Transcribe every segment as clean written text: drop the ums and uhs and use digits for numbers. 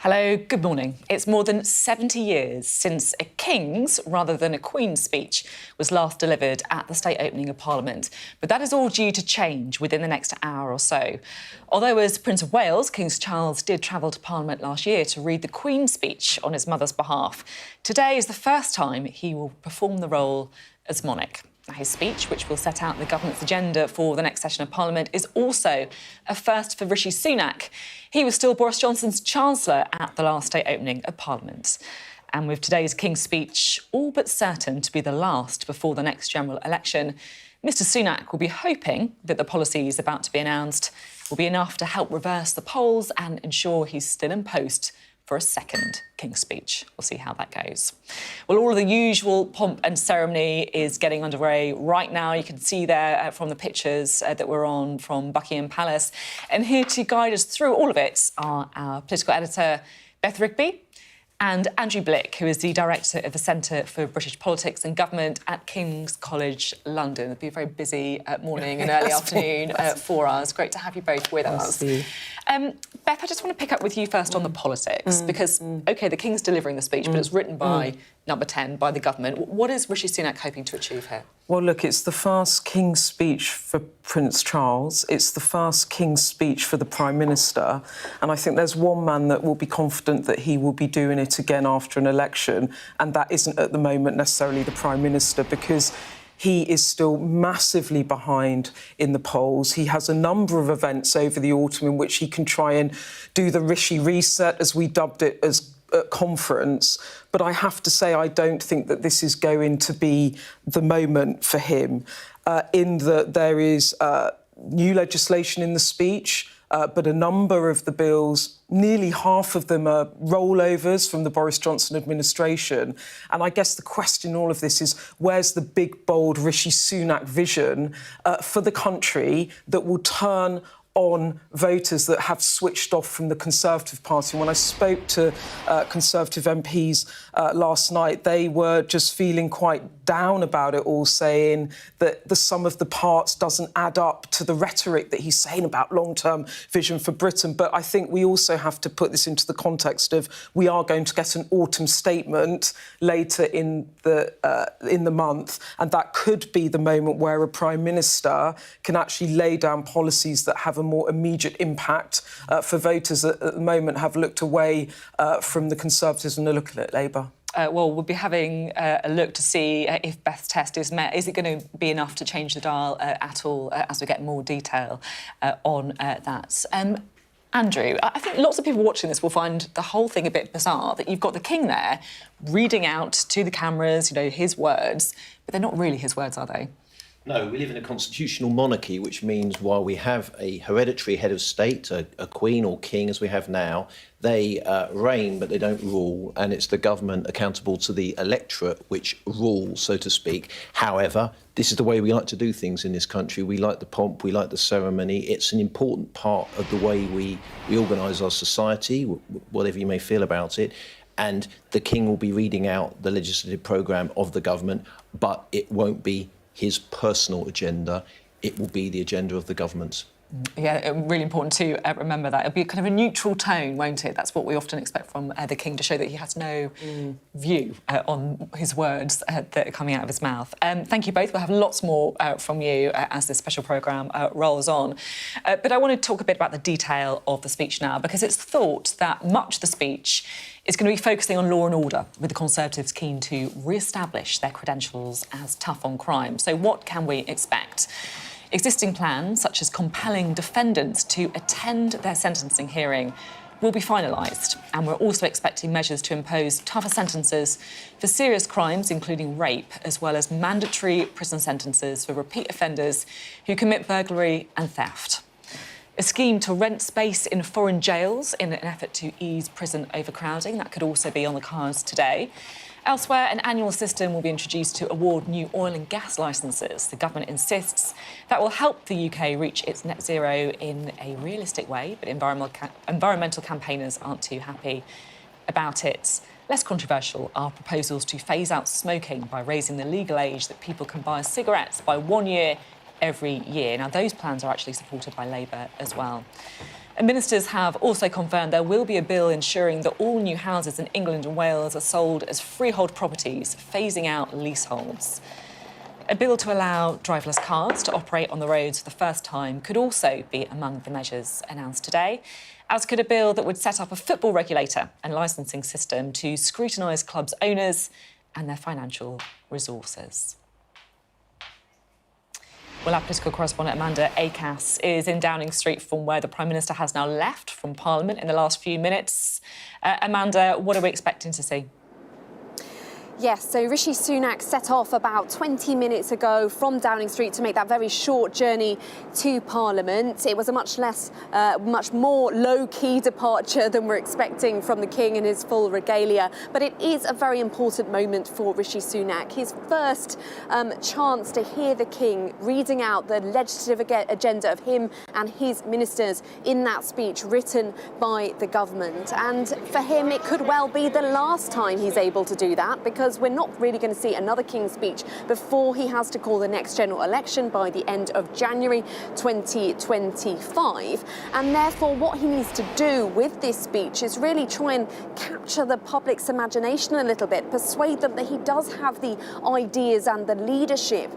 Hello, good morning. It's more than 70 years since a King's rather than a Queen's speech was last delivered at the state opening of Parliament. But that is all due to change within the next hour or so. Although as Prince of Wales, King Charles did travel to Parliament last year to read the Queen's speech on his mother's behalf, today is the first time he will perform the role as monarch. His speech, which will set out the government's agenda for the next session of Parliament, is also a first for Rishi Sunak. He was still Boris Johnson's Chancellor at the last state opening of Parliament. And with today's King's speech all but certain to be the last before the next general election, Mr Sunak will be hoping that the policies about to be announced will be enough to help reverse the polls and ensure he's still in post for a second King's speech. We'll see how that goes. Well, all of the usual pomp and ceremony is getting underway right now. You can see there from the pictures that we're on from Buckingham Palace. And here to guide us through all of it are our political editor, Beth Rigby, and Andrew Blick, who is the director of the Centre for British Politics and Government at King's College London. It'll be a very busy morning and early afternoon for us. Great to have you both with us. Beth, I just want to pick up with you first on the politics, because, OK, the King's delivering the speech, but it's written by number 10, by the government. What is Rishi Sunak hoping to achieve here? Well, look, it's the first King's speech for Prince Charles. It's the first King's speech for the Prime Minister. And I think there's one man that will be confident that he will be doing it again after an election, and that isn't at the moment necessarily the Prime Minister, because he is still massively behind in the polls. He has a number of events over the autumn in which he can try and do the Rishi reset, as we dubbed it, as conference, but I have to say I don't think that this is going to be the moment for him, in that there is new legislation in the speech, but a number of the bills, nearly half of them are rollovers from the Boris Johnson administration. And I guess the question in all of this is, where's the big, bold Rishi Sunak vision for the country that will turn on voters that have switched off from the Conservative Party? When I spoke to Conservative MPs last night, they were just feeling quite down about it all, saying that the sum of the parts doesn't add up to the rhetoric that he's saying about long-term vision for Britain. But I think we also have to put this into the context of we are going to get an autumn statement later in the month, and that could be the moment where a Prime Minister can actually lay down policies that have a more immediate impact for voters that at the moment have looked away from the Conservatives and are looking at Labour. Well, we'll be having a look to see if Beth's test is met. Is it going to be enough to change the dial at all as we get more detail on that? Andrew, I think lots of people watching this will find the whole thing a bit bizarre, that you've got the King there reading out to the cameras, his words, but they're not really his words, are they? No, we live in a constitutional monarchy, which means while we have a hereditary head of state, a queen or king as we have now, they reign but they don't rule, and it's the government accountable to the electorate which rules, so to speak. However, this is the way we like to do things in this country. We like the pomp, we like the ceremony. It's an important part of the way we organise our society, whatever you may feel about it. And the King will be reading out the legislative programme of the government, but it won't be his personal agenda, it will be the agenda of the government. Yeah, really important to remember that. It'll be kind of a neutral tone, won't it? That's what we often expect from the King, to show that he has no view on his words that are coming out of his mouth. Thank you both. We'll have lots more from you as this special programme rolls on. But I want to talk a bit about the detail of the speech now, because it's thought that much of the speech is going to be focusing on law and order, with the Conservatives keen to re-establish their credentials as tough on crime. So what can we expect? Existing plans, such as compelling defendants to attend their sentencing hearing, will be finalised. And we're also expecting measures to impose tougher sentences for serious crimes, including rape, as well as mandatory prison sentences for repeat offenders who commit burglary and theft. A scheme to rent space in foreign jails in an effort to ease prison overcrowding, that could also be on the cards today. Elsewhere, an annual system will be introduced to award new oil and gas licences. The government insists that will help the UK reach its net zero in a realistic way, but environmental campaigners aren't too happy about it. Less controversial are proposals to phase out smoking by raising the legal age that people can buy cigarettes by 1 year every year. Now, those plans are actually supported by Labour as well. And ministers have also confirmed there will be a bill ensuring that all new houses in England and Wales are sold as freehold properties, phasing out leaseholds. A bill to allow driverless cars to operate on the roads for the first time could also be among the measures announced today, as could a bill that would set up a football regulator and licensing system to scrutinise clubs' owners and their financial resources. Well, our political correspondent Amanda Acas is in Downing Street from where the Prime Minister has now left from Parliament in the last few minutes. Amanda, what are we expecting to see? Yes, so Rishi Sunak set off about 20 minutes ago from Downing Street to make that very short journey to Parliament. It was a much more low-key departure than we're expecting from the King in his full regalia. But it is a very important moment for Rishi Sunak. His first chance to hear the King reading out the legislative agenda of him and his ministers in that speech written by the government. And for him, it could well be the last time he's able to do that, because we're not really going to see another King's speech before he has to call the next general election by the end of January 2025. And therefore, what he needs to do with this speech is really try and capture the public's imagination a little bit, persuade them that he does have the ideas and the leadership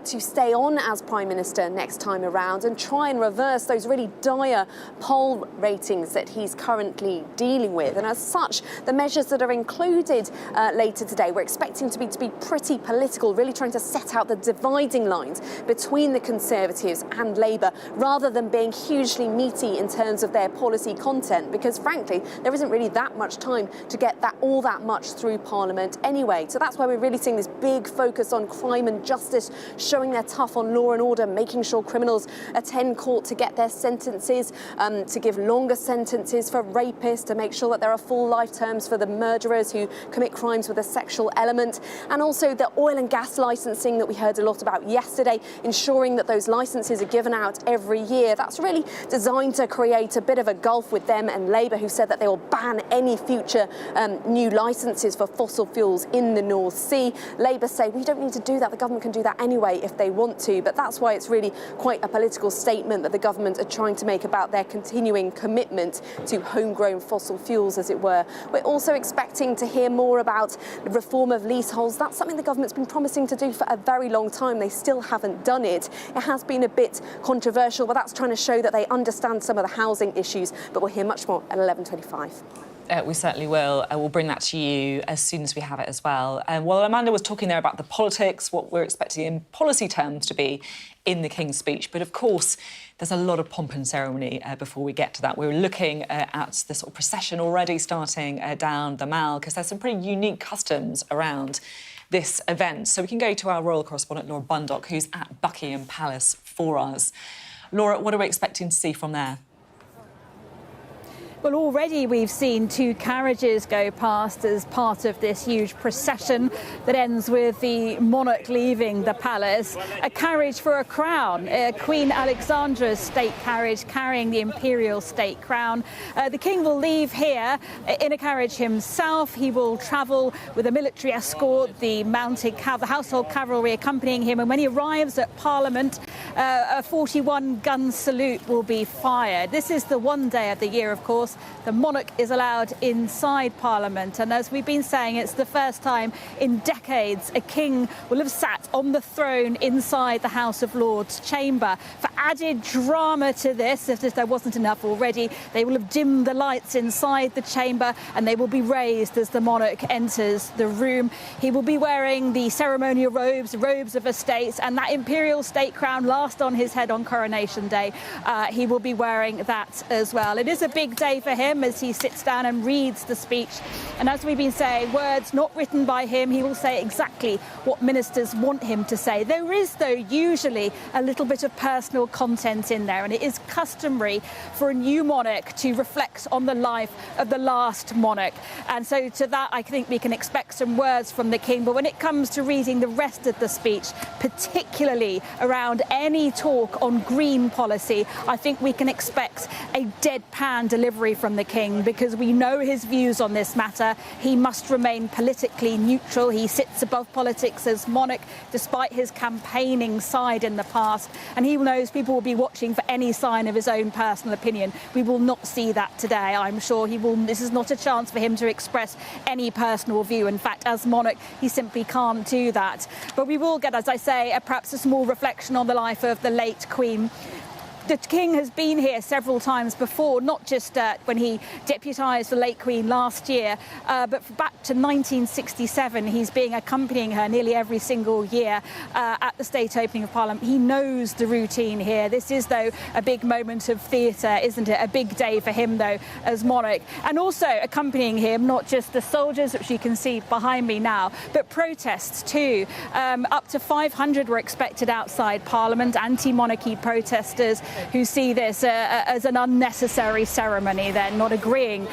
to stay on as Prime Minister next time around, and try and reverse those really dire poll ratings that he's currently dealing with. And as such, the measures that are included later today, we're expecting to be pretty political, really trying to set out the dividing lines between the Conservatives and Labour, rather than being hugely meaty in terms of their policy content, because frankly, there isn't really that much time to get all that much through Parliament anyway. So that's why we're really seeing this big focus on crime and justice, showing they're tough on law and order, making sure criminals attend court to get their sentences, to give longer sentences for rapists, to make sure that there are full life terms for the murderers who commit crimes with a sexual element, and also the oil and gas licensing that we heard a lot about yesterday, ensuring that those licences are given out every year. That's really designed to create a bit of a gulf with them and Labour, who said that they will ban any future new licences for fossil fuels in the North Sea. Labour say we don't need to do that, the government can do that anyway if they want to, but that's why it's really quite a political statement that the government are trying to make about their continuing commitment to homegrown fossil fuels, as it were. We're also expecting to hear more about reform of leaseholds. That's something the government's been promising to do for a very long time. They still haven't done it. It has been a bit controversial, but that's trying to show that they understand some of the housing issues. But we'll hear much more at 11:25. We certainly will. We'll bring that to you as soon as we have it as well. Well, Amanda was talking there about the politics, what we're expecting in policy terms to be in the King's speech. But of course, there's a lot of pomp and ceremony before we get to that. We're looking at the sort of procession already starting down the Mall, because there's some pretty unique customs around this event. So we can go to our royal correspondent, Laura Bundock, who's at Buckingham Palace for us. Laura, what are we expecting to see from there? Well, already we've seen 2 carriages go past as part of this huge procession that ends with the monarch leaving the palace. A carriage for a crown, Queen Alexandra's state carriage carrying the imperial state crown. The King will leave here in a carriage himself. He will travel with a military escort, the household cavalry accompanying him. And when he arrives at Parliament, a 41-gun salute will be fired. This is the one day of the year, of course, the monarch is allowed inside Parliament. And as we've been saying, it's the first time in decades a king will have sat on the throne inside the House of Lords chamber. For added drama to this, if there wasn't enough already, they will have dimmed the lights inside the chamber and they will be raised as the monarch enters the room. He will be wearing the ceremonial robes of estate, and that imperial state crown last on his head on coronation day. He will be wearing that as well. It is a big day for him as he sits down and reads the speech. And as we've been saying, words not written by him, he will say exactly what ministers want him to say. There is, though, usually a little bit of personal content in there, and it is customary for a new monarch to reflect on the life of the last monarch. And so to that, I think we can expect some words from the King. But when it comes to reading the rest of the speech, particularly around any talk on green policy, I think we can expect a deadpan delivery delivery from the King, because we know his views on this matter. He must remain politically neutral. He sits above politics as monarch, despite his campaigning side in the past. And he knows people will be watching for any sign of his own personal opinion. We will not see that today. I'm sure he will. This is not a chance for him to express any personal view. In fact, as monarch, he simply can't do that. But we will get, as I say, perhaps a small reflection on the life of the late Queen. The King has been here several times before, not just when he deputised the late Queen last year, but back to 1967. He's been accompanying her nearly every single year at the state opening of Parliament. He knows the routine here. This is, though, a big moment of theatre, isn't it? A big day for him, though, as monarch. And also accompanying him, not just the soldiers, which you can see behind me now, but protests too. Up to 500 were expected outside Parliament, anti-monarchy protesters who see this as an unnecessary ceremony. They're not agreeing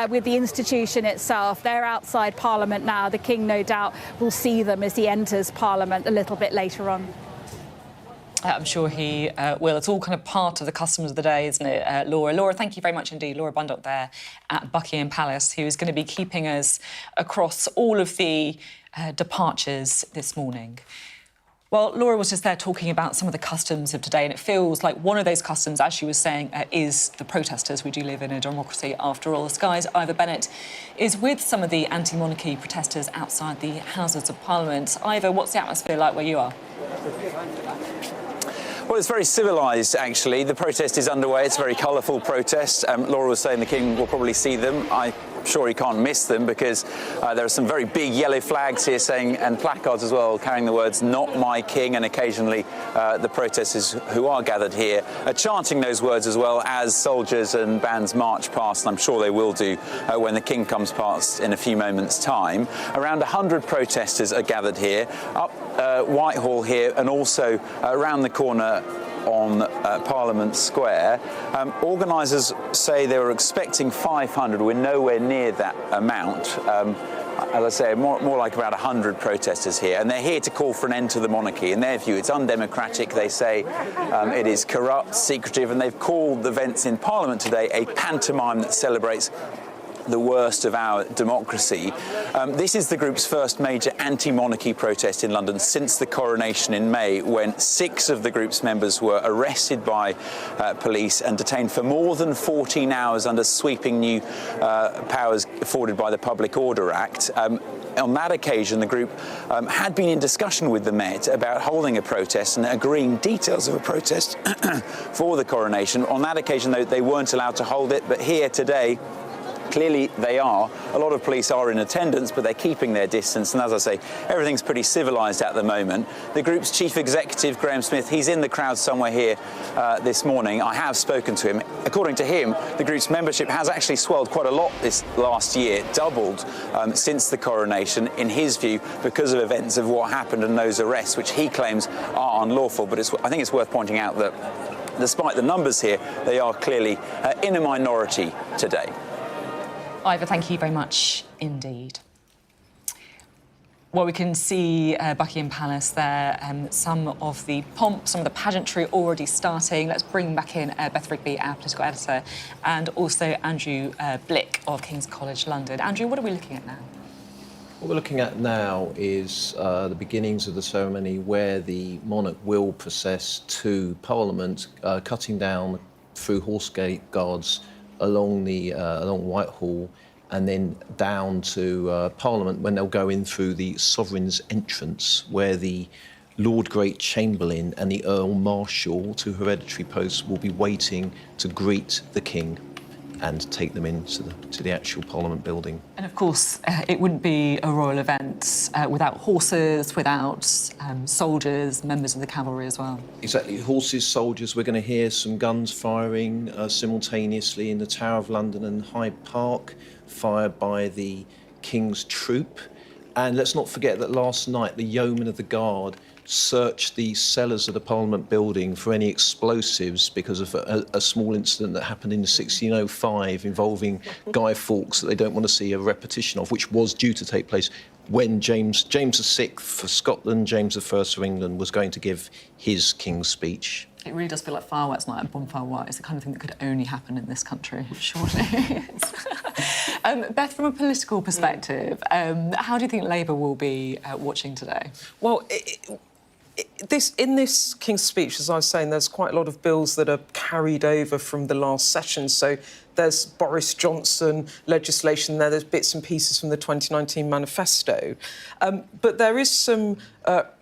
with the institution itself. They're outside Parliament now. The King, no doubt, will see them as he enters Parliament a little bit later on. I'm sure he will. It's all kind of part of the customs of the day, isn't it, Laura? Laura, thank you very much indeed. Laura Bundock there at Buckingham Palace, who is going to be keeping us across all of the departures this morning. Well, Laura was just there talking about some of the customs of today, and it feels like one of those customs, as she was saying, is the protesters. We do live in a democracy, after all. Sky's Ivor Bennett is with some of the anti-monarchy protesters outside the Houses of Parliament. Ivor, what's the atmosphere like where you are? Well, it's very civilised, actually. The protest is underway. It's a very colourful protest. Laura was saying the King will probably see them. I'm sure he can't miss them, because there are some very big yellow flags here saying, and placards as well, carrying the words, "Not my King," and occasionally the protesters who are gathered here are chanting those words as well as soldiers and bands march past, and I'm sure they will do when the King comes past in a few moments' time. Around 100 protesters are gathered here, up Whitehall here, and also around the corner on Parliament Square. Organisers say they were expecting 500. We're nowhere near that amount. As I say, more like about 100 protesters here, and they're here to call for an end to the monarchy. In their view, it's undemocratic. They say it is corrupt, secretive, and they've called the events in Parliament today a pantomime that celebrates the worst of our democracy. This is the group's first major anti-monarchy protest in London since the coronation in May, when 6 of the group's members were arrested by police and detained for more than 14 hours under sweeping new powers afforded by the Public Order Act. On that occasion, the group had been in discussion with the Met about holding a protest and agreeing details of a protest for the coronation. On that occasion, though, they weren't allowed to hold it, but here today, clearly they are. A lot of police are in attendance, but they're keeping their distance. And as I say, everything's pretty civilised at the moment. The group's chief executive, Graham Smith, he's in the crowd somewhere here this morning. I have spoken to him. According to him, the group's membership has actually swelled quite a lot this last year, doubled since the coronation, in his view, because of events of what happened and those arrests, which he claims are unlawful. But I think it's worth pointing out that despite the numbers here, they are clearly in a minority today. Ivor, thank you very much indeed. Well, we can see Buckingham Palace there, some of the pomp, some of the pageantry already starting. Let's bring back in Beth Rigby, our political editor, and also Andrew Blick of King's College London. Andrew, what are we looking at now? What we're looking at now is the beginnings of the ceremony where the monarch will process to Parliament, cutting down through Horsegate Guards along Whitehall, and then down to Parliament, when they'll go in through the Sovereign's entrance, where the Lord Great Chamberlain and the Earl Marshal, 2 hereditary posts, will be waiting to greet the King and take them into the actual Parliament building. And of course, it wouldn't be a royal event without horses, without soldiers, members of the cavalry as well. Exactly, horses, soldiers. We're going to hear some guns firing simultaneously in the Tower of London and Hyde Park, fired by the King's troop. And let's not forget that last night the yeomen of the guard searched the cellars of the Parliament building for any explosives because of a small incident that happened in 1605 involving Guy Fawkes that they don't want to see a repetition of, which was due to take place when James VI for Scotland, James I for England was going to give his King's speech. It really does feel like fireworks night and bonfire white. It's the kind of thing that could only happen in this country, surely. Beth, from a political perspective, how do you think Labour will be watching today? Well, in this King's Speech, as I was saying, there's quite a lot of bills that are carried over from the last session. So there's Boris Johnson legislation there, there's bits and pieces from the 2019 manifesto. But there is some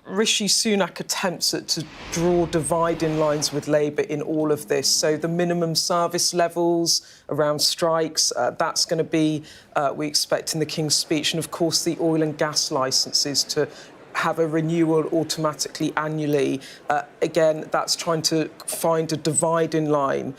Rishi Sunak attempts to draw dividing lines with Labour in all of this. So the minimum service levels around strikes, that's going to be, we expect, in the King's Speech. And, of course, the oil and gas licences to have a renewal automatically annually. Again, that's trying to find a dividing line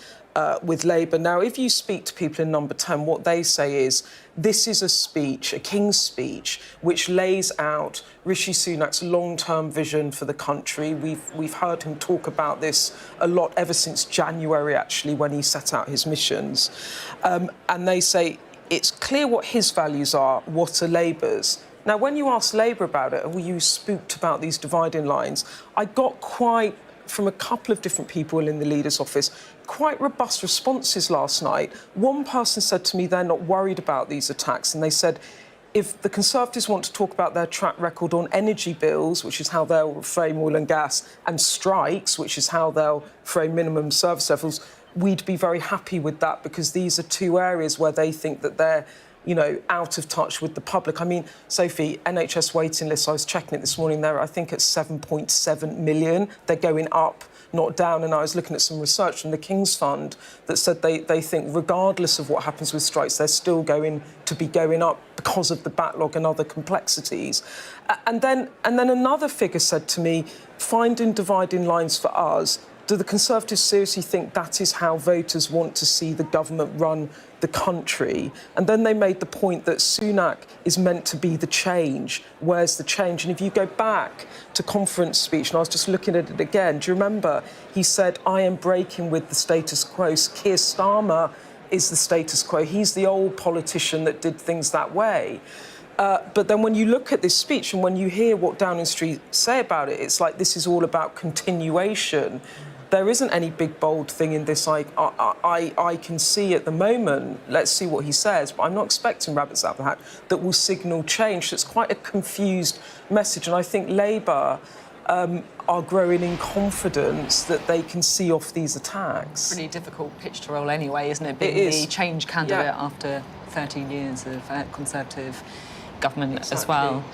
with Labour. Now, if you speak to people in Number 10, what they say is this is a speech, a King's Speech, which lays out Rishi Sunak's long-term vision for the country. We've heard him talk about this a lot ever since January, actually, when he set out his missions. And they say it's clear what his values are, what are Labour's. Now, when you ask Labour about it, and were you spooked about these dividing lines, I got from a couple of different people in the leader's office, quite robust responses last night. One person said to me they're not worried about these attacks, and they said if the Conservatives want to talk about their track record on energy bills, which is how they'll frame oil and gas, and strikes, which is how they'll frame minimum service levels, we'd be very happy with that, because these are two areas where they think that they're out of touch with the public. I mean, Sophie, NHS waiting lists, I was checking it this morning, they're, I think, at 7.7 million. They're going up, not down. And I was looking at some research from the King's Fund that said they think, regardless of what happens with strikes, they're still going to be going up because of the backlog and other complexities. And then another figure said to me, finding dividing lines for us, do the Conservatives seriously think that is how voters want to see the government run the country? And then they made the point that Sunak is meant to be the change. Where's the change? And if you go back to conference speech, and I was just looking at it again, do you remember he said, I am breaking with the status quo. Keir Starmer is the status quo. He's the old politician that did things that way. But then when you look at this speech and when you hear what Downing Street say about it, it's like this is all about continuation. There isn't any big, bold thing in this I can see at the moment. Let's see what he says. But I'm not expecting rabbits out of the hat that will signal change. So it's quite a confused message. And I think Labour are growing in confidence that they can see off these attacks. Pretty difficult pitch to roll anyway, isn't it? Being the change candidate after 13 years of Conservative government as well.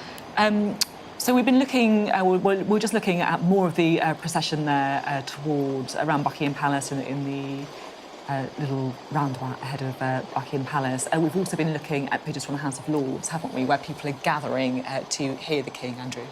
So we've been looking, we're just looking at more of the procession there towards around Buckingham Palace in the little roundabout ahead of Buckingham Palace. We've also been looking at pictures from the House of Lords, haven't we, where people are gathering to hear the King, Andrew?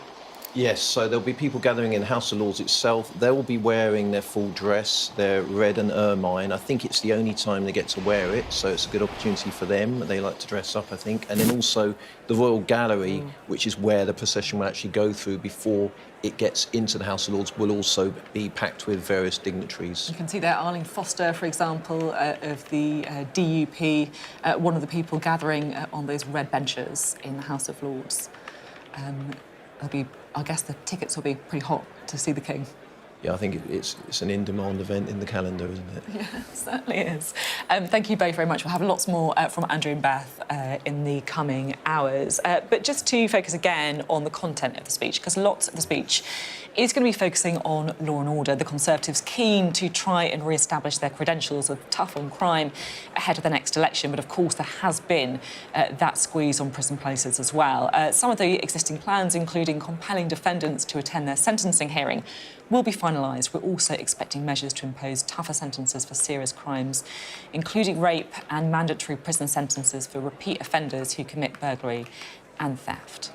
Yes, so there'll be people gathering in the House of Lords itself. They'll be wearing their full dress, their red and ermine. I think it's the only time they get to wear it, so it's a good opportunity for them. They like to dress up, I think. And then also the Royal Gallery, which is where the procession will actually go through before it gets into the House of Lords, will also be packed with various dignitaries. You can see there Arlene Foster, for example, of the DUP, one of the people gathering on those red benches in the House of Lords. I guess the tickets will be pretty hot to see the King. Yeah, I think it's an in-demand event in the calendar, isn't it? Yeah, it certainly is. Thank you both very much. We'll have lots more from Andrew and Beth in the coming hours. But just to focus again on the content of the speech, because lots of the speech is going to be focusing on law and order. The Conservatives keen to try and re-establish their credentials of tough on crime ahead of the next election. But of course, there has been that squeeze on prison places as well. Some of the existing plans, including compelling defendants to attend their sentencing hearing, will be finalised. We're also expecting measures to impose tougher sentences for serious crimes, including rape and mandatory prison sentences for repeat offenders who commit burglary and theft.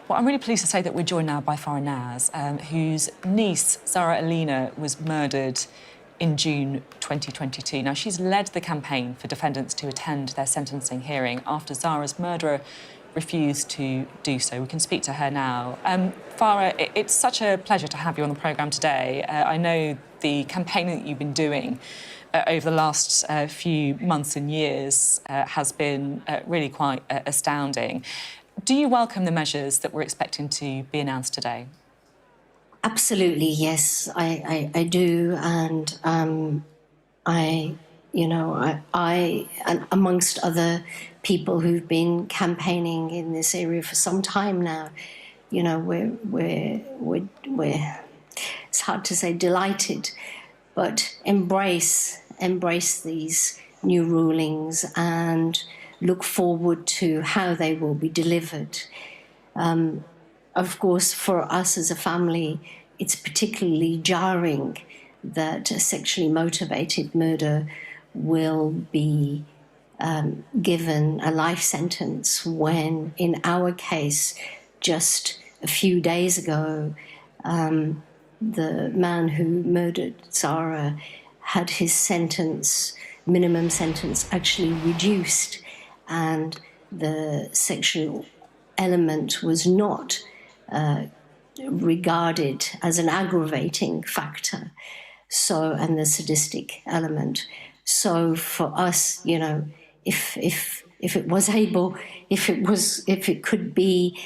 Well, I'm really pleased to say that we're joined now by Farah Naz, whose niece, Zara Alina, was murdered in June 2022. Now, she's led the campaign for defendants to attend their sentencing hearing after Zara's murderer refused to do so. We can speak to her now. Farah, it's such a pleasure to have you on the programme today. I know the campaign that you've been doing over the last few months and years has been really quite astounding. Do you welcome the measures that we're expecting to be announced today? Absolutely, yes, I do, and I, and amongst other people who've been campaigning in this area for some time now, we're it's hard to say delighted, but embrace these new rulings and look forward to how they will be delivered. Of course, for us as a family, it's particularly jarring that a sexually motivated murder will be given a life sentence when, in our case, just a few days ago, the man who murdered Zara had his minimum sentence, actually reduced, and the sexual element was not regarded as an aggravating factor. So, and the sadistic element. So for us, if it was able, if it could be,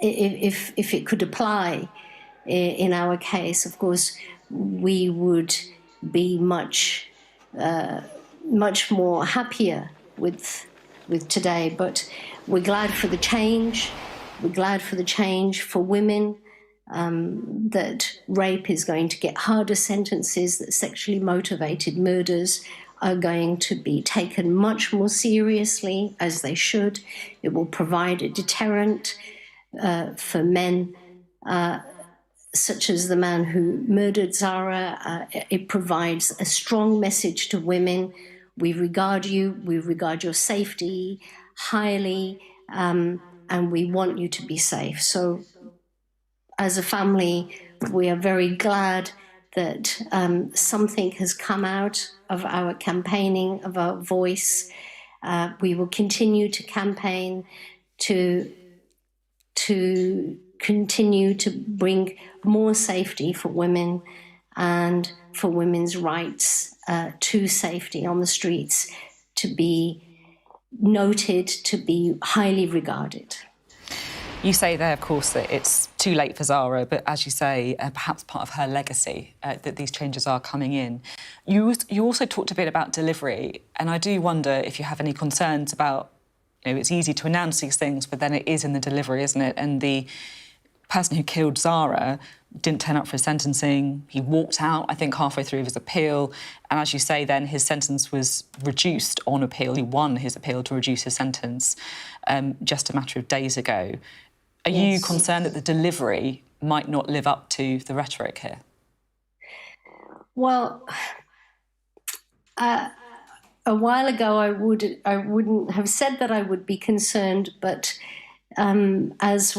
if it could apply in our case, of course, we would be much more happier with today. But we're glad for the change. We're glad for the change for women, that rape is going to get harder sentences, that sexually motivated murders are going to be taken much more seriously, as they should. It will provide a deterrent for men, such as the man who murdered Zara. It provides a strong message to women. We regard you, we regard your safety highly, and we want you to be safe. So as a family, we are very glad that something has come out of our campaigning, of our voice. We will continue to campaign to continue to bring more safety for women and for women's rights to safety on the streets, to be noted, to be highly regarded. You say there, of course, that it's too late for Zara, but as you say, perhaps part of her legacy, that these changes are coming in. You also talked a bit about delivery, and I do wonder if you have any concerns about, it's easy to announce these things, but then it is in the delivery, isn't it? And the person who killed Zara didn't turn up for his sentencing. He walked out, I think, halfway through his appeal. And as you say, then his sentence was reduced on appeal. He won his appeal to reduce his sentence just a matter of days ago. Are you concerned that the delivery might not live up to the rhetoric here? Well, a while ago I wouldn't have said that I would be concerned, but as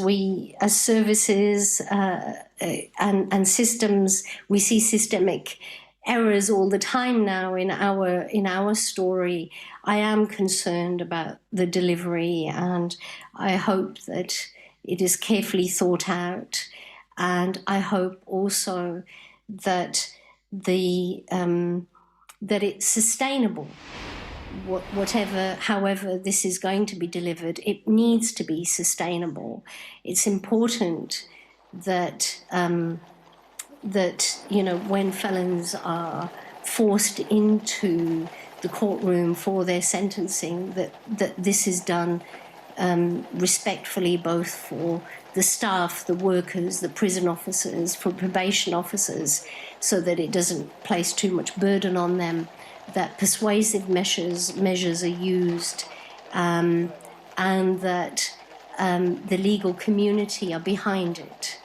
services and systems, we see systemic errors all the time now in our story. I am concerned about the delivery, and I hope that it is carefully thought out, and I hope also that that it's sustainable. However this is going to be delivered, it needs to be sustainable. It's important that when felons are forced into the courtroom for their sentencing, that this is done respectfully, both for the staff, the workers, the prison officers, for probation officers, so that it doesn't place too much burden on them, that persuasive measures are used, and that the legal community are behind it.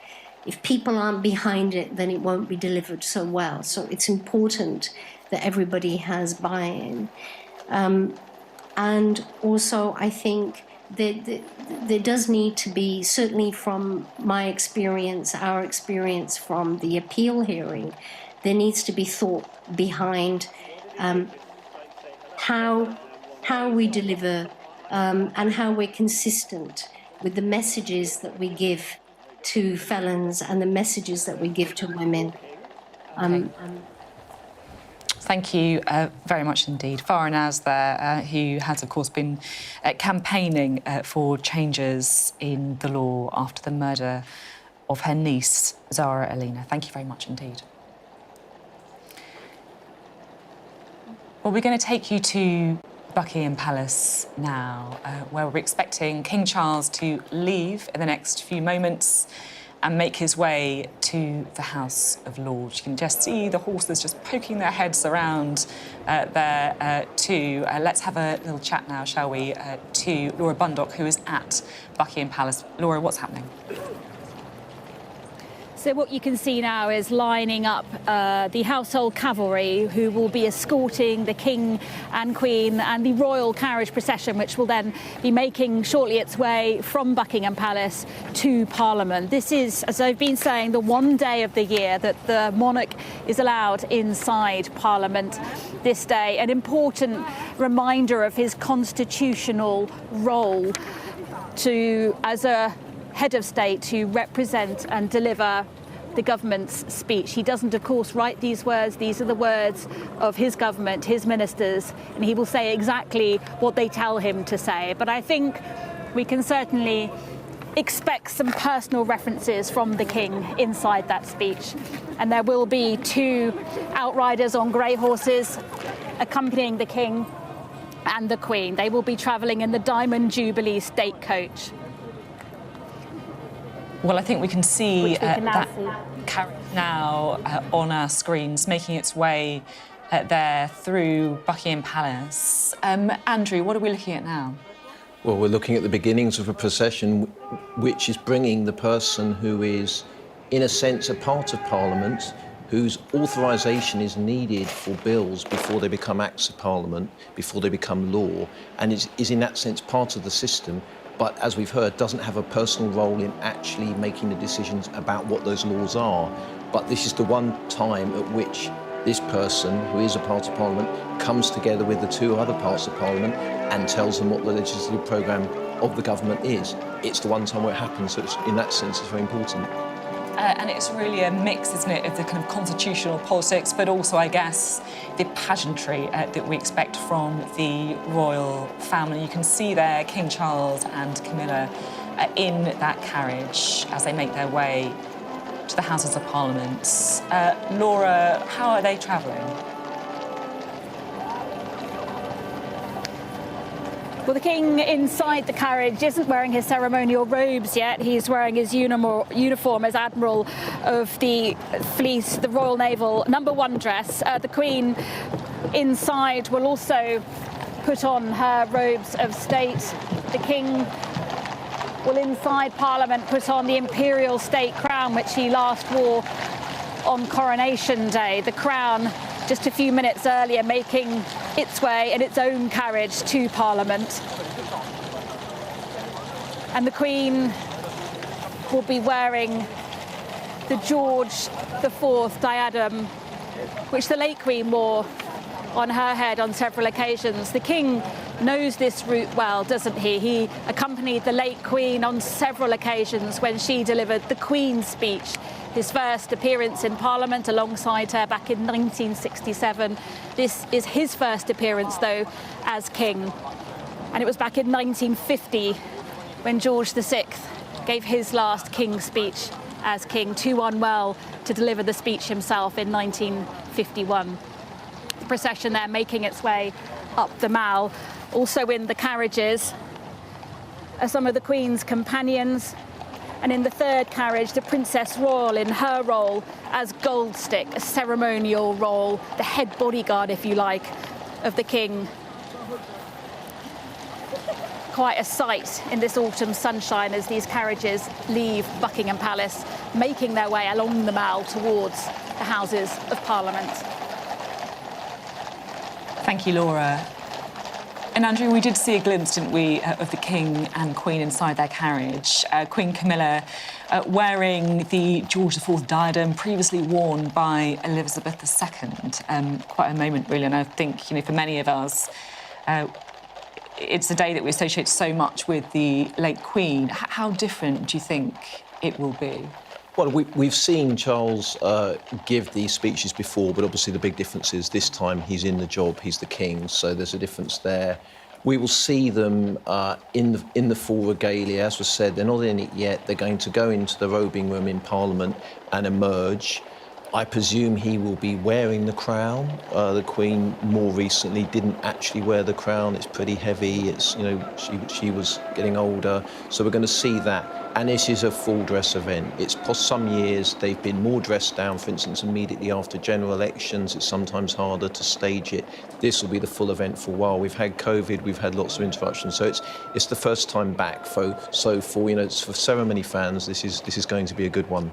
If people aren't behind it, then it won't be delivered so well. So it's important that everybody has buy-in. And also, I think there does need to be, certainly from my experience, our experience from the appeal hearing, there needs to be thought behind how we deliver and how we're consistent with the messages that we give to felons and the messages that we give to women. Thank you very much indeed. Farah Naz there, who has, of course, been campaigning for changes in the law after the murder of her niece, Zara Alina. Thank you very much indeed. Well, we're going to take you to Buckingham Palace now, where we're expecting King Charles to leave in the next few moments and make his way to the House of Lords. You can just see the horses just poking their heads around there too. Let's have a little chat now, shall we, to Laura Bundock, who is at Buckingham Palace. Laura, what's happening? So what you can see now is lining up the household cavalry who will be escorting the King and Queen and the royal carriage procession, which will then be making shortly its way from Buckingham Palace to Parliament. This is, as I've been saying, the one day of the year that the monarch is allowed inside Parliament this day, an important reminder of his constitutional role as a head of state to represent and deliver the government's speech. He doesn't, of course, write these words. These are the words of his government, his ministers, and he will say exactly what they tell him to say. But I think we can certainly expect some personal references from the King inside that speech. And there will be 2 outriders on grey horses accompanying the King and the Queen. They will be travelling in the Diamond Jubilee state coach. Well, I think we can see that carriage now on our screens, making its way there through Buckingham Palace. Andrew, what are we looking at now? Well, we're looking at the beginnings of a procession which is bringing the person who is, in a sense, a part of Parliament, whose authorisation is needed for bills before they become Acts of Parliament, before they become law, and is in that sense part of the system, but as we've heard, doesn't have a personal role in actually making the decisions about what those laws are. But this is the one time at which this person, who is a part of Parliament, comes together with the 2 other parts of Parliament and tells them what the legislative programme of the government is. It's the one time where it happens, so in that sense it's very important. And it's really a mix, isn't it, of the kind of constitutional politics, but also, I guess, the pageantry that we expect from the royal family. You can see there King Charles and Camilla in that carriage as they make their way to the Houses of Parliament. Laura, how are they travelling? Well, the King inside the carriage isn't wearing his ceremonial robes yet. He's wearing his uniform as Admiral of the Fleet, the Royal Naval No. 1 dress. The Queen inside will also put on her robes of state. The King will inside Parliament put on the imperial state crown, which he last wore on Coronation Day. The crown just a few minutes earlier making its way in its own carriage to Parliament. And the Queen will be wearing the George IV diadem, which the late Queen wore on her head on several occasions. The King knows this route well, doesn't he? He accompanied the late Queen on several occasions when she delivered the Queen's speech, his first appearance in Parliament alongside her back in 1967. This is his first appearance, though, as King. And it was back in 1950 when George VI gave his last King's speech as King, too unwell to deliver the speech himself in 1951. The procession there making its way up the Mall. Also in the carriages are some of the Queen's companions. And in the 3rd carriage, the Princess Royal in her role as Goldstick, a ceremonial role, the head bodyguard, if you like, of the King. Quite a sight in this autumn sunshine as these carriages leave Buckingham Palace, making their way along the Mall towards the Houses of Parliament. Thank you, Laura. And Andrew, we did see a glimpse, didn't we, of the King and Queen inside their carriage. Queen Camilla wearing the George IV diadem previously worn by Elizabeth II. Quite a moment, really, and I think, for many of us, it's a day that we associate so much with the late Queen. How different do you think it will be? Well, we've seen Charles give these speeches before, but obviously the big difference is this time he's in the job, he's the king, so there's a difference there. We will see them in the full regalia. As was said, they're not in it yet. They're going to go into the robing room in Parliament and emerge. I presume he will be wearing the crown. The Queen more recently didn't actually wear the crown. It's pretty heavy. It's, you know, she was getting older. So we're going to see that. And this is a full dress event. It's some years they've been more dressed down. For instance, immediately after general elections, it's sometimes harder to stage it. This will be the full event for a while. We've had COVID, we've had lots of interruptions. So it's the first time back. So for, you know, for ceremony fans, this is going to be a good one.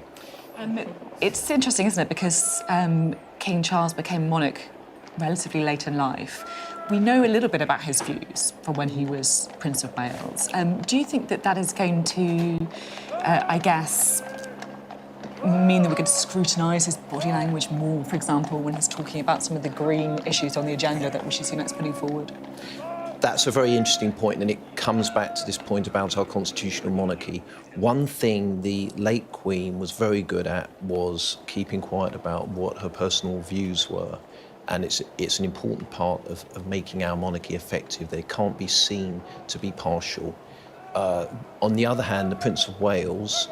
It's interesting, isn't it? Because King Charles became monarch relatively late in life. We know a little bit about his views from when he was Prince of Wales. Do you think that is going to, I guess, mean that we're going to scrutinise his body language more, for example, when he's talking about some of the green issues on the agenda that Rishi Sunak's putting forward? That's a very interesting point, and it comes back to this point about our constitutional monarchy. One thing the late Queen was very good at was keeping quiet about what her personal views were. And it's an important part of making our monarchy effective. They can't be seen to be partial. On the other hand, the Prince of Wales,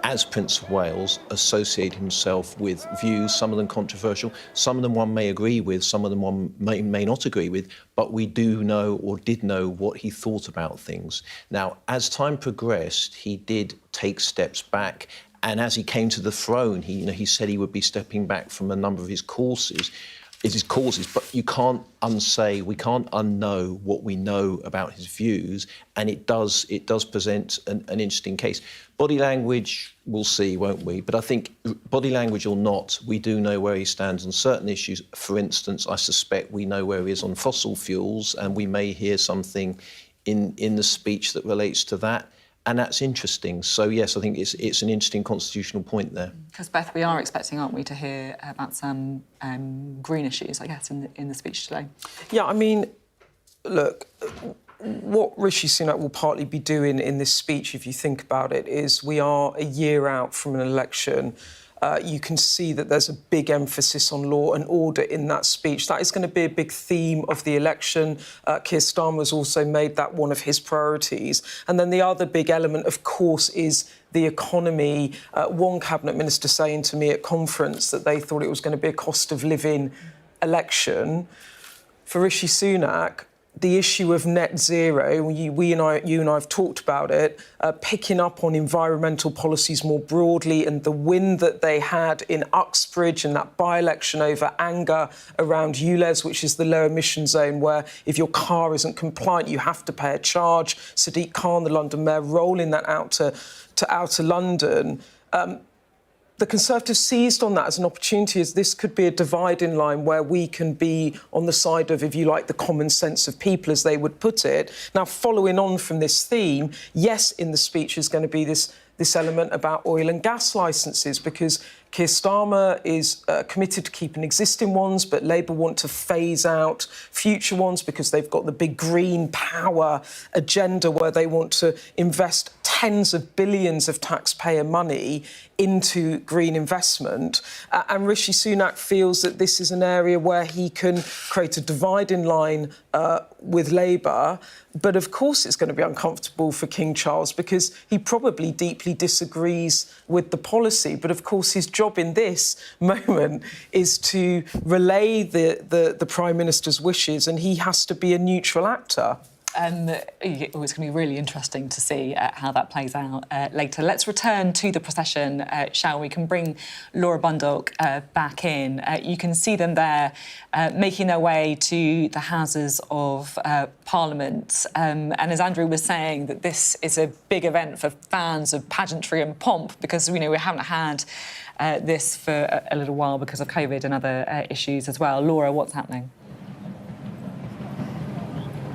as Prince of Wales, associated himself with views, some of them controversial, some of them one may agree with, some of them one may not agree with, but we do know or did know what he thought about things. Now, as time progressed, he did take steps back, and as he came to the throne, he said he would be stepping back from a number of his causes, but you can't unsay, we can't unknow what we know about his views, and it does present an interesting case. Body language, we'll see, won't we? But I think body language or not, we do know where he stands on certain issues. For instance, I suspect we know where he is on fossil fuels, and we may hear something in the speech that relates to that. And that's interesting. So, yes, I think it's an interesting constitutional point there. Because, Beth, we are expecting, aren't we, to hear about some green issues, I guess, in the speech today? Yeah, I mean, look, what Rishi Sunak will partly be doing in this speech, if you think about it, is we are a year out from an election. You can see that there's a big emphasis on law and order in that speech. That is going to be a big theme of the election. Keir Starmer's also made that one of his priorities. And then the other big element, of course, is the economy. One cabinet minister saying to me at conference that they thought it was going to be a cost of living election. For Rishi Sunak, the issue of net zero, you and I have talked about it, picking up on environmental policies more broadly, and the win that they had in Uxbridge and that by-election over anger around ULEZ, which is the low emission zone, where if your car isn't compliant, you have to pay a charge. Sadiq Khan, the London mayor, rolling that out to outer London. The Conservatives seized on that as an opportunity, as this could be a dividing line where we can be on the side of, if you like, the common sense of people, as they would put it. Now, following on from this theme, yes, in the speech is going to be this element about oil and gas licences, because Keir Starmer is committed to keeping existing ones, but Labour want to phase out future ones because they've got the big green power agenda where they want to invest tens of billions of taxpayer money into green investment. And Rishi Sunak feels that this is an area where he can create a dividing line with Labour. But of course it's going to be uncomfortable for King Charles because he probably deeply disagrees with the policy. But of course his job in this moment is to relay the Prime Minister's wishes, and he has to be a neutral actor. It's going to be really interesting to see how that plays out later. Let's return to the procession, shall we? Can bring Laura Bundock back in. You can see them there making their way to the Houses of Parliament. And as Andrew was saying, that this is a big event for fans of pageantry and pomp, because we haven't had this for a little while because of COVID and other issues as well. Laura, what's happening?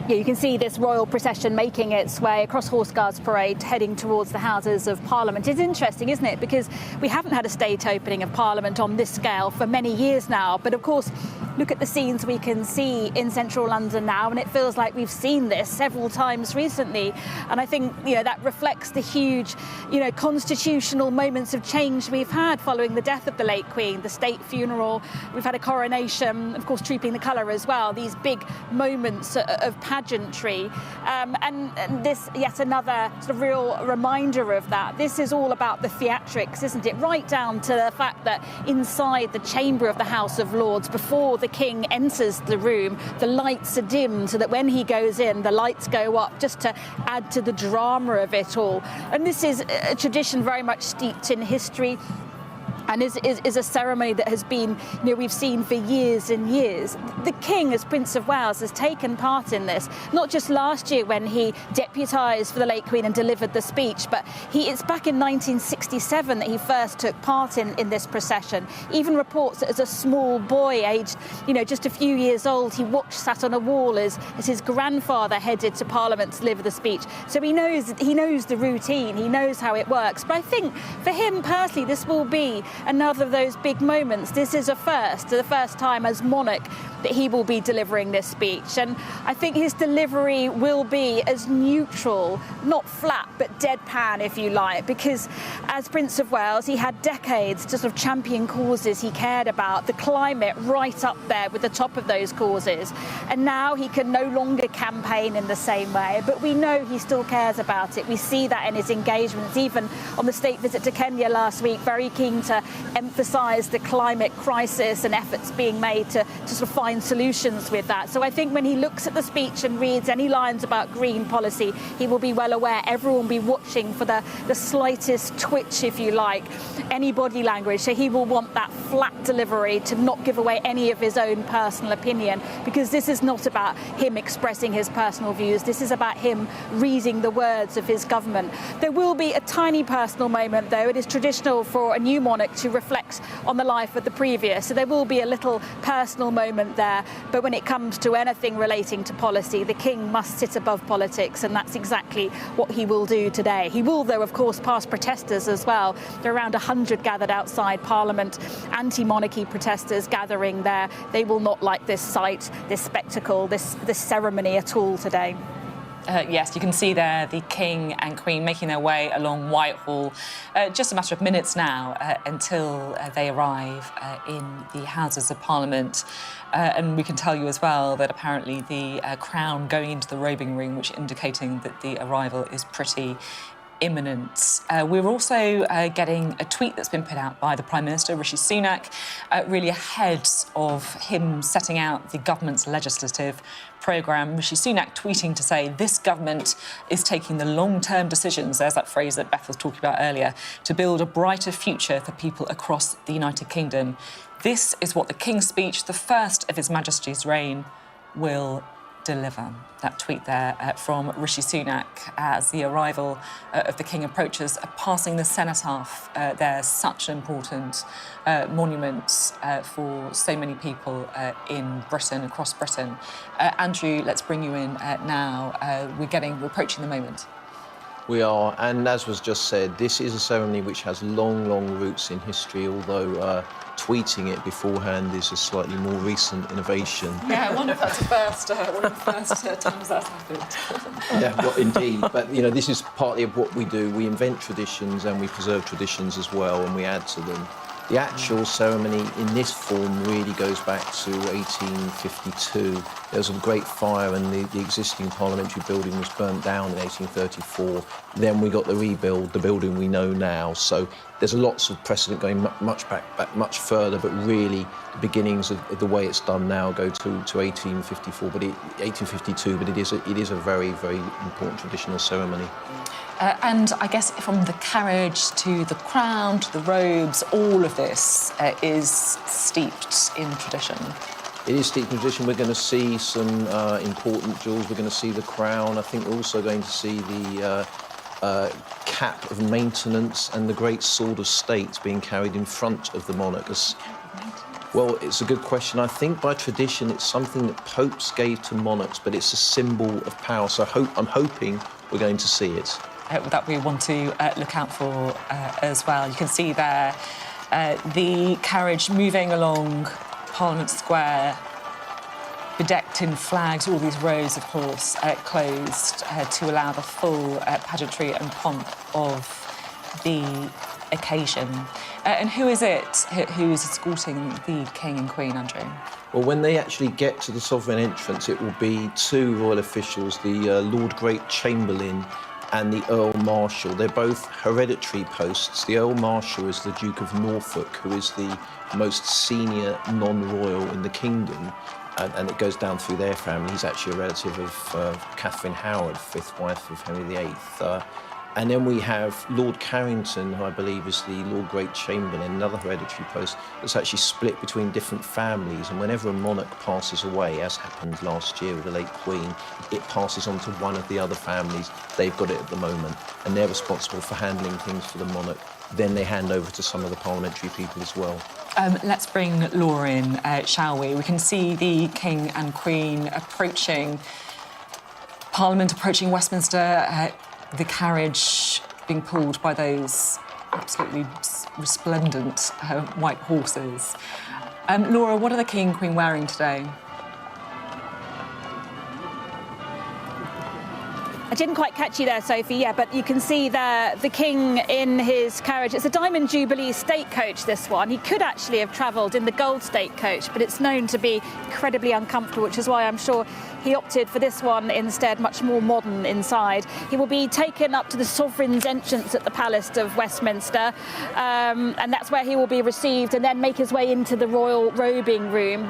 Yeah, you can see this royal procession making its way across Horse Guards Parade, heading towards the Houses of Parliament. It's interesting, isn't it? Because we haven't had a state opening of Parliament on this scale for many years now. But of course, look at the scenes we can see in central London now, and it feels like we've seen this several times recently. And I think, that reflects the huge, constitutional moments of change we've had following the death of the late Queen, the state funeral. We've had a coronation, of course, Trooping the Colour as well. These big moments of pageantry. And this, yet another sort of real reminder of that. This is all about the theatrics, isn't it? Right down to the fact that inside the chamber of the House of Lords, before the King enters the room, the lights are dimmed so that when he goes in, the lights go up just to add to the drama of it all. And this is a tradition very much steeped in history, and is a ceremony that has been, we've seen for years and years. The King, as Prince of Wales, has taken part in this, not just last year when he deputised for the late Queen and delivered the speech, but it's back in 1967 that he first took part in this procession. Even reports that as a small boy, aged, just a few years old, he sat on a wall as his grandfather headed to Parliament to deliver the speech. So he knows the routine, he knows how it works. But I think for him personally, this will be another of those big moments. This is the first time as monarch that he will be delivering this speech. And I think his delivery will be as neutral, not flat, but deadpan, if you like, because as Prince of Wales, he had decades to sort of champion causes he cared about, the climate right up there with the top of those causes. And now he can no longer campaign in the same way, but we know he still cares about it. We see that in his engagements, even on the state visit to Kenya last week, very keen to emphasise the climate crisis and efforts being made to sort of find solutions with that. So I think when he looks at the speech and reads any lines about green policy, he will be well aware. Everyone will be watching for the slightest twitch, if you like, any body language. So he will want that flat delivery to not give away any of his own personal opinion, because this is not about him expressing his personal views. This is about him reading the words of his government. There will be a tiny personal moment, though. It is traditional for a new monarch to reflect on the life of the previous. So there will be a little personal moment there. But when it comes to anything relating to policy, the King must sit above politics, and that's exactly what he will do today. He will, though, of course, pass protesters as well. There are around 100 gathered outside Parliament, anti-monarchy protesters gathering there. They will not like this sight, this spectacle, this ceremony at all today. Yes, you can see there the King and Queen making their way along Whitehall. Just a matter of minutes now until they arrive in the Houses of Parliament. And we can tell you as well that apparently the Crown going into the robing room, which indicating that the arrival is pretty imminent. We're also getting a tweet that's been put out by the Prime Minister, Rishi Sunak, really ahead of him setting out the government's legislative programme. Rishi Sunak tweeting to say this government is taking the long-term decisions, there's that phrase that Beth was talking about earlier, to build a brighter future for people across the United Kingdom. This is what the King's speech, the first of His Majesty's reign, will deliver. That tweet there from Rishi Sunak as the arrival of the King approaches, passing the cenotaph. There's such an important monument for so many people in Britain, across Britain. Andrew, let's bring you in now. We're approaching the moment. We are, and as was just said, this is a ceremony which has long, long roots in history, although tweeting it beforehand is a slightly more recent innovation. Yeah, I wonder if that's one of the first times that's happened. Yeah, well, indeed. But, this is partly of what we do. We invent traditions and we preserve traditions as well, and we add to them. The actual ceremony in this form really goes back to 1852. There was a great fire and the existing parliamentary building was burnt down in 1834. Then we got the rebuild, the building we know now. So there's lots of precedent going much back much further, but really the beginnings of the way it's done now go to 1854, 1852. But it is a very, very important traditional ceremony. And I guess from the carriage to the crown to the robes, all of this is steeped in tradition. It is steeped in tradition. We're going to see some important jewels. We're going to see the crown. I think we're also going to see the cap of maintenance and the great sword of state being carried in front of the monarch. Well, it's a good question. I think by tradition it's something that popes gave to monarchs, but it's a symbol of power. So I'm hoping we're going to see it. That we want to look out for as well. You can see there the carriage moving along Parliament Square, bedecked in flags, all these rows, of course, closed to allow the full pageantry and pomp of the occasion. And who is it who's escorting the King and Queen, Andrew? Well, when they actually get to the sovereign entrance, it will be two royal officials, the Lord Great Chamberlain and the Earl Marshal. They're both hereditary posts. The Earl Marshal is the Duke of Norfolk, who is the most senior non-royal in the kingdom, and it goes down through their family. He's actually a relative of Catherine Howard, fifth wife of Henry VIII. And then we have Lord Carrington, who I believe is the Lord Great Chamberlain, another hereditary post that's actually split between different families. And whenever a monarch passes away, as happened last year with the late Queen, it passes on to one of the other families. They've got it at the moment, and they're responsible for handling things for the monarch. Then they hand over to some of the parliamentary people as well. Let's bring Laura in, shall we? We can see the King and Queen approaching Parliament, approaching Westminster. The carriage being pulled by those absolutely resplendent white horses. Laura, what are the King and Queen wearing today? I didn't quite catch you there, Sophie, yeah, but you can see there the King in his carriage. It's a Diamond Jubilee state coach, this one. He could actually have travelled in the gold state coach, but it's known to be incredibly uncomfortable, which is why I'm sure he opted for this one instead, much more modern inside. He will be taken up to the Sovereign's entrance at the Palace of Westminster, and that's where he will be received, and then make his way into the royal robing room.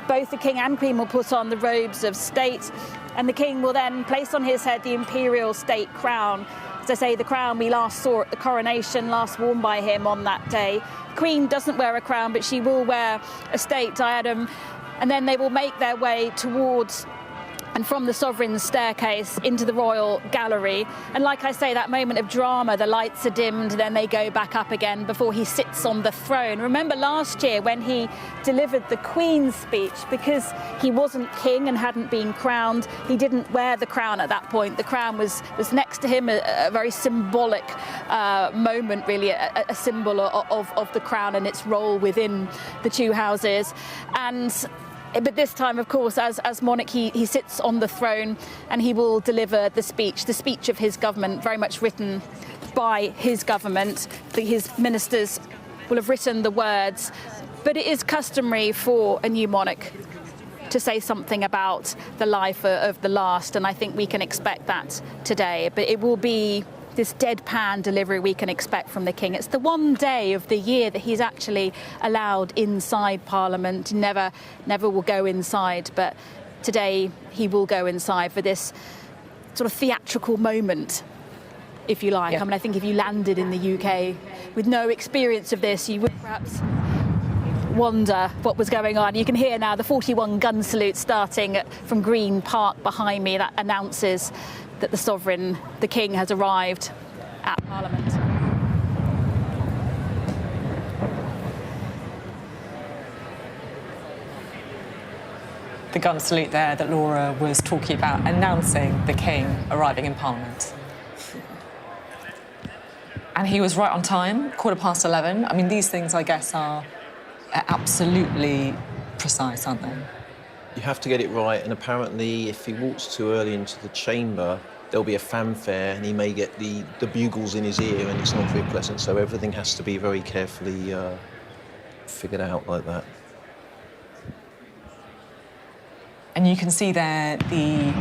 Both the King and Queen will put on the robes of state, and the King will then place on his head the imperial state crown. As I say, the crown we last saw at the coronation, last worn by him on that day. The Queen doesn't wear a crown, but she will wear a state diadem, and then they will make their way towards and from the Sovereign's staircase into the royal gallery. And like I say, that moment of drama, the lights are dimmed, then they go back up again before he sits on the throne. Remember last year when he delivered the Queen's speech, because he wasn't king and hadn't been crowned, he didn't wear the crown at that point. The crown was next to him, a very symbolic moment, really, a symbol of the crown and its role within the two houses. But this time, of course, as monarch, he sits on the throne and he will deliver the speech of his government, very much written by his government. His ministers will have written the words, but it is customary for a new monarch to say something about the life of the last, and I think we can expect that today. But it will be this deadpan delivery we can expect from the King. It's the one day of the year that he's actually allowed inside Parliament. Never will go inside, but today he will go inside for this sort of theatrical moment, if you like. Yeah. I mean, I think if you landed in the UK with no experience of this, you would perhaps wonder what was going on. You can hear now the 41 gun salute starting from Green Park behind me. That announces that the Sovereign, the King, has arrived at Parliament. The gun salute there that Laura was talking about, announcing the King arriving in Parliament. And he was right on time, 11:15. I mean, these things, I guess, are absolutely precise, aren't they? You have to get it right, and apparently if he walks too early into the chamber, there'll be a fanfare and he may get the bugles in his ear, and it's not very pleasant, so everything has to be very carefully figured out like that. And you can see there the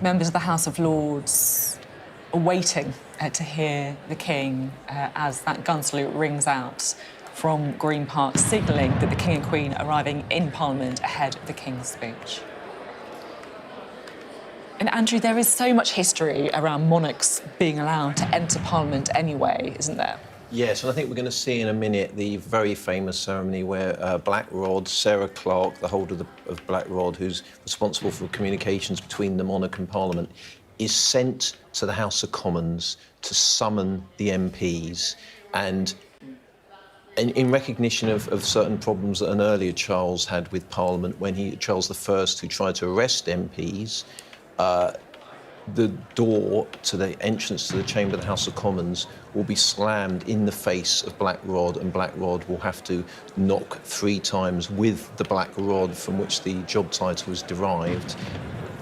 members of the House of Lords are waiting to hear the King as that gun salute rings out from Green Park, signalling that the King and Queen are arriving in Parliament ahead of the King's speech. And Andrew, there is so much history around monarchs being allowed to enter Parliament anyway, isn't there? Yes, and I think we're going to see in a minute the very famous ceremony where Black Rod, Sarah Clark, the holder of Black Rod, who's responsible for communications between the monarch and Parliament, is sent to the House of Commons to summon the MPs. And in recognition of certain problems that an earlier Charles had with Parliament, when Charles I, who tried to arrest MPs, the door to the entrance to the chamber of the House of Commons will be slammed in the face of Black Rod, and Black Rod will have to knock 3 times with the black rod from which the job title was derived.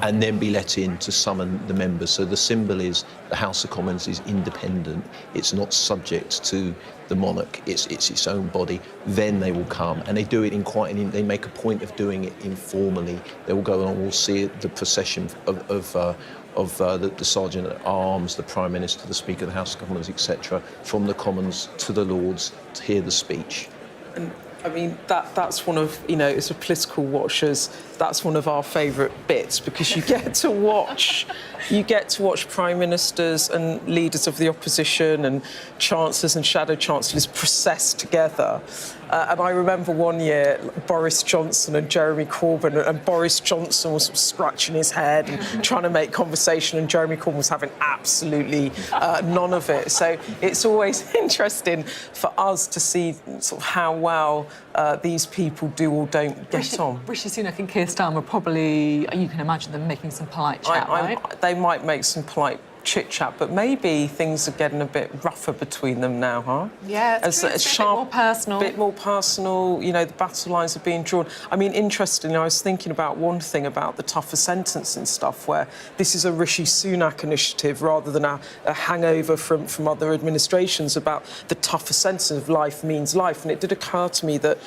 and then be let in to summon the members. So the symbol is the House of Commons is independent. It's not subject to the monarch. It's its own body. Then they will come, and they do it in they make a point of doing it informally. They will go on. We'll see the procession of the Sergeant at Arms, the Prime Minister, the Speaker of the House of Commons, etc., from the Commons to the Lords to hear the speech. And I mean, that's one of, as a political watchers, that's one of our favourite bits, because you get to watch prime ministers and leaders of the opposition and chancellors and shadow chancellors process together. And I remember one year Boris Johnson and Jeremy Corbyn, and Boris Johnson was sort of scratching his head and trying to make conversation, and Jeremy Corbyn was having absolutely none of it. So it's always interesting for us to see sort of how well these people do or don't get on. Rishi Sunak and Keir Starmer probably, you can imagine them making some polite chat, right? They might make some polite chit-chat, but maybe things are getting a bit rougher between them now, huh? Yeah, it's sharp, a bit more personal. Bit more personal, the battle lines are being drawn. I mean, interestingly, I was thinking about one thing about the tougher sentence and stuff, where this is a Rishi Sunak initiative rather than a hangover from other administrations about the tougher sentence of life means life. And it did occur to me that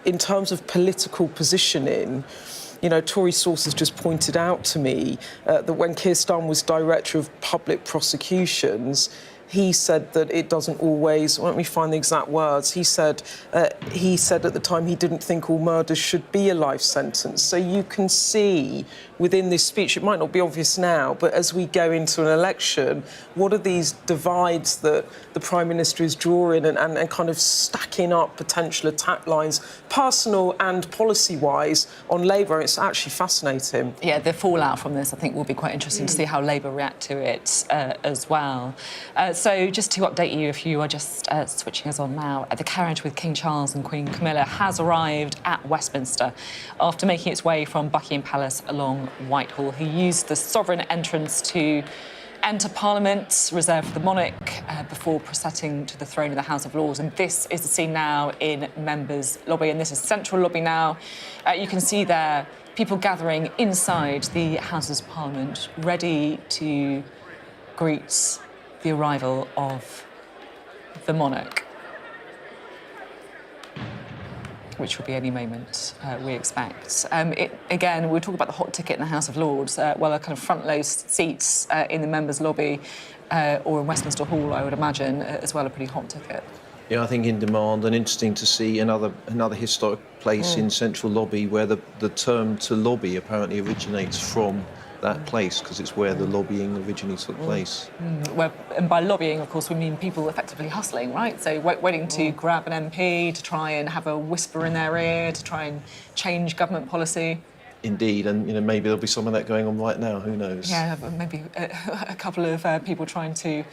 in terms of political positioning, Tory sources just pointed out to me that when Keir Starmer was Director of Public Prosecutions, he said that it doesn't always, let me find the exact words, he said at the time he didn't think all murders should be a life sentence. So you can see within this speech, it might not be obvious now, but as we go into an election, what are these divides that the Prime Minister is drawing and kind of stacking up potential attack lines, personal and policy-wise, on Labour? It's actually fascinating. Yeah, the fallout from this, I think, will be quite interesting to see how Labour react to it as well. So just to update you, if you are just switching us on now, the carriage with King Charles and Queen Camilla has arrived at Westminster after making its way from Buckingham Palace along Whitehall. He used the sovereign entrance to enter Parliament, reserved for the monarch, before processing to the throne of the House of Lords. And this is the scene now in Members' Lobby, and this is Central Lobby now. You can see there people gathering inside the Houses of Parliament, ready to greet the arrival of the monarch, which will be any moment, we expect. Again, we'll talk about the hot ticket in the House of Lords. A kind of front-row seats in the Members' Lobby or in Westminster Hall, I would imagine, as well, a pretty hot ticket. Yeah, I think in demand, and interesting to see another historic place in Central Lobby where the term to lobby apparently originates from that place, because it's where the lobbying originally took place. And by lobbying, of course, we mean people effectively hustling, right? So waiting to grab an MP, to try and have a whisper in their ear, to try and change government policy. Indeed, and maybe there'll be some of that going on right now, who knows? Yeah, maybe a couple of people trying to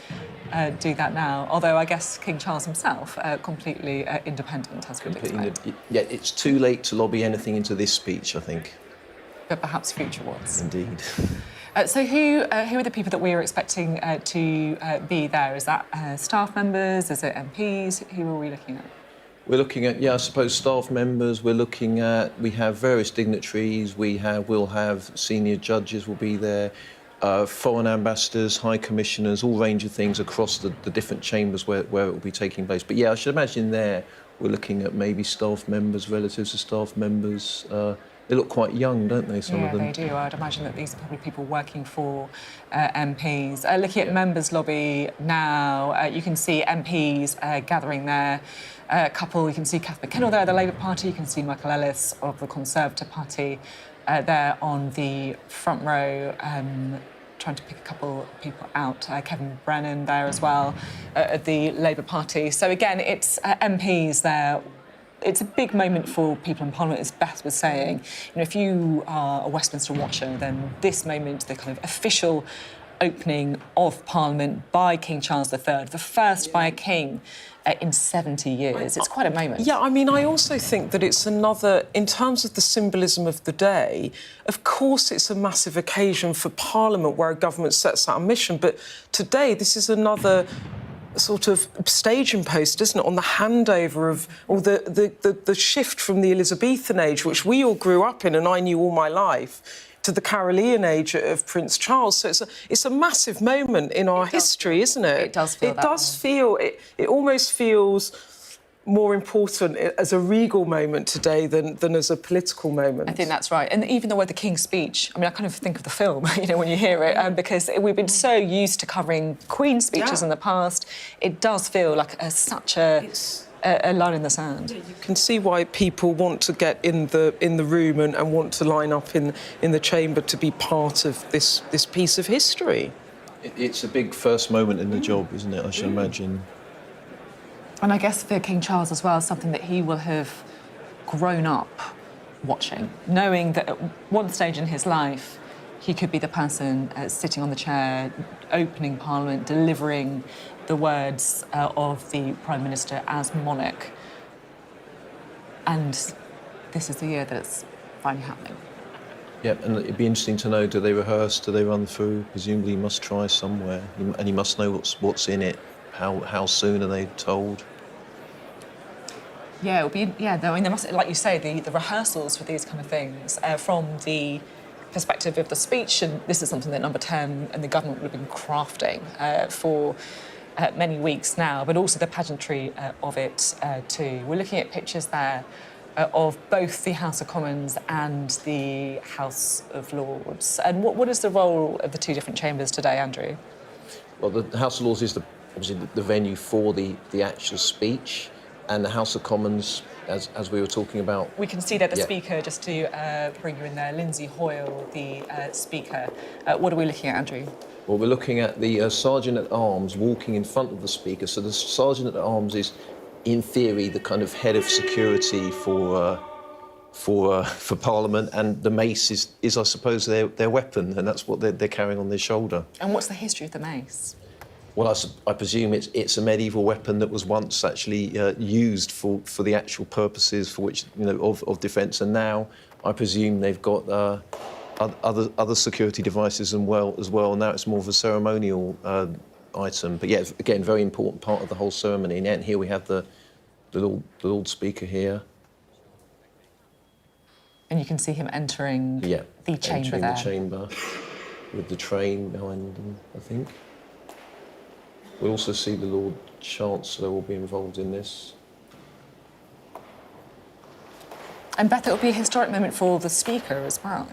do that now. Although I guess King Charles himself, completely independent, as we'd expect. Yeah, it's too late to lobby anything into this speech, I think. But perhaps future ones. Indeed. So who are the people that we are expecting to be there? Is that staff members? Is it MPs? Who are we looking at? We're looking at, I suppose, staff members. We have various dignitaries. We'll have senior judges will be there, foreign ambassadors, high commissioners, all range of things across the different chambers where it will be taking place. But I should imagine there we're looking at maybe staff members, relatives of staff members. They look quite young, don't they, some of them? Yeah, they do. I'd imagine that these are probably people working for MPs. Looking at Members' Lobby now, you can see MPs gathering there. A couple, you can see Kath McKinnell there, the Labour Party. You can see Michael Ellis of the Conservative Party there on the front row, trying to pick a couple of people out. Kevin Brennan there as well at the Labour Party. So again, it's MPs there. It's a big moment for people in Parliament, as Beth was saying. If you are a Westminster watcher, then this moment, the kind of official opening of Parliament by King Charles III, the first by a king in 70 years. It's quite a moment. Yeah, I mean, I also think that it's another, in terms of the symbolism of the day, of course it's a massive occasion for Parliament where a government sets out a mission, but today this is another sort of staging post, isn't it, on the handover of, or the shift from the Elizabethan age, which we all grew up in and I knew all my life, to the Carolean age of Prince Charles. So it's a massive moment in our history, isn't it? It does feel that way. It almost feels more important as a regal moment today than as a political moment. I think that's right. And even the way the King's speech, I mean, I kind of think of the film, you know, when you hear it, because we've been so used to covering Queen's speeches in the past. It does feel like such a line in the sand. You can see why people want to get in the room and want to line up in the chamber to be part of this piece of history. It's a big first moment in the job, isn't it? I should imagine. And I guess for King Charles as well, something that he will have grown up watching, knowing that at one stage in his life, he could be the person sitting on the chair, opening Parliament, delivering the words of the Prime Minister as monarch. And this is the year that it's finally happening. Yeah, and it'd be interesting to know, do they rehearse, do they run through? Presumably he must try somewhere, and he must know what's in it. How soon are they told? Yeah, it'll be. Yeah, I mean, there must, like you say, the rehearsals for these kind of things from the perspective of the speech, and this is something that Number 10 and the government would have been crafting for many weeks now, but also the pageantry of it too. We're looking at pictures there of both the House of Commons and the House of Lords. And what is the role of the two different chambers today, Andrew? Well, the House of Lords is obviously the venue for the actual speech, and the House of Commons, as we were talking about. We can see there the Speaker, just to bring you in there, Lindsay Hoyle, the Speaker. What are we looking at, Andrew? Well, we're looking at the Sergeant-at-Arms walking in front of the Speaker. So the Sergeant-at-Arms is, in theory, the kind of head of security for Parliament, and the mace is I suppose, their weapon, and that's what they're carrying on their shoulder. And what's the history of the mace? Well, I presume it's a medieval weapon that was once actually used for the actual purposes for which, you know, of defence, and now I presume they've got other security devices as well. Now it's more of a ceremonial item. But yeah, again, very important part of the whole ceremony. And here we have the Lord Speaker here. And you can see him entering the chamber there. The chamber with the train behind them, I think. We also see the Lord Chancellor will be involved in this. And Beth, it will be a historic moment for the Speaker as well.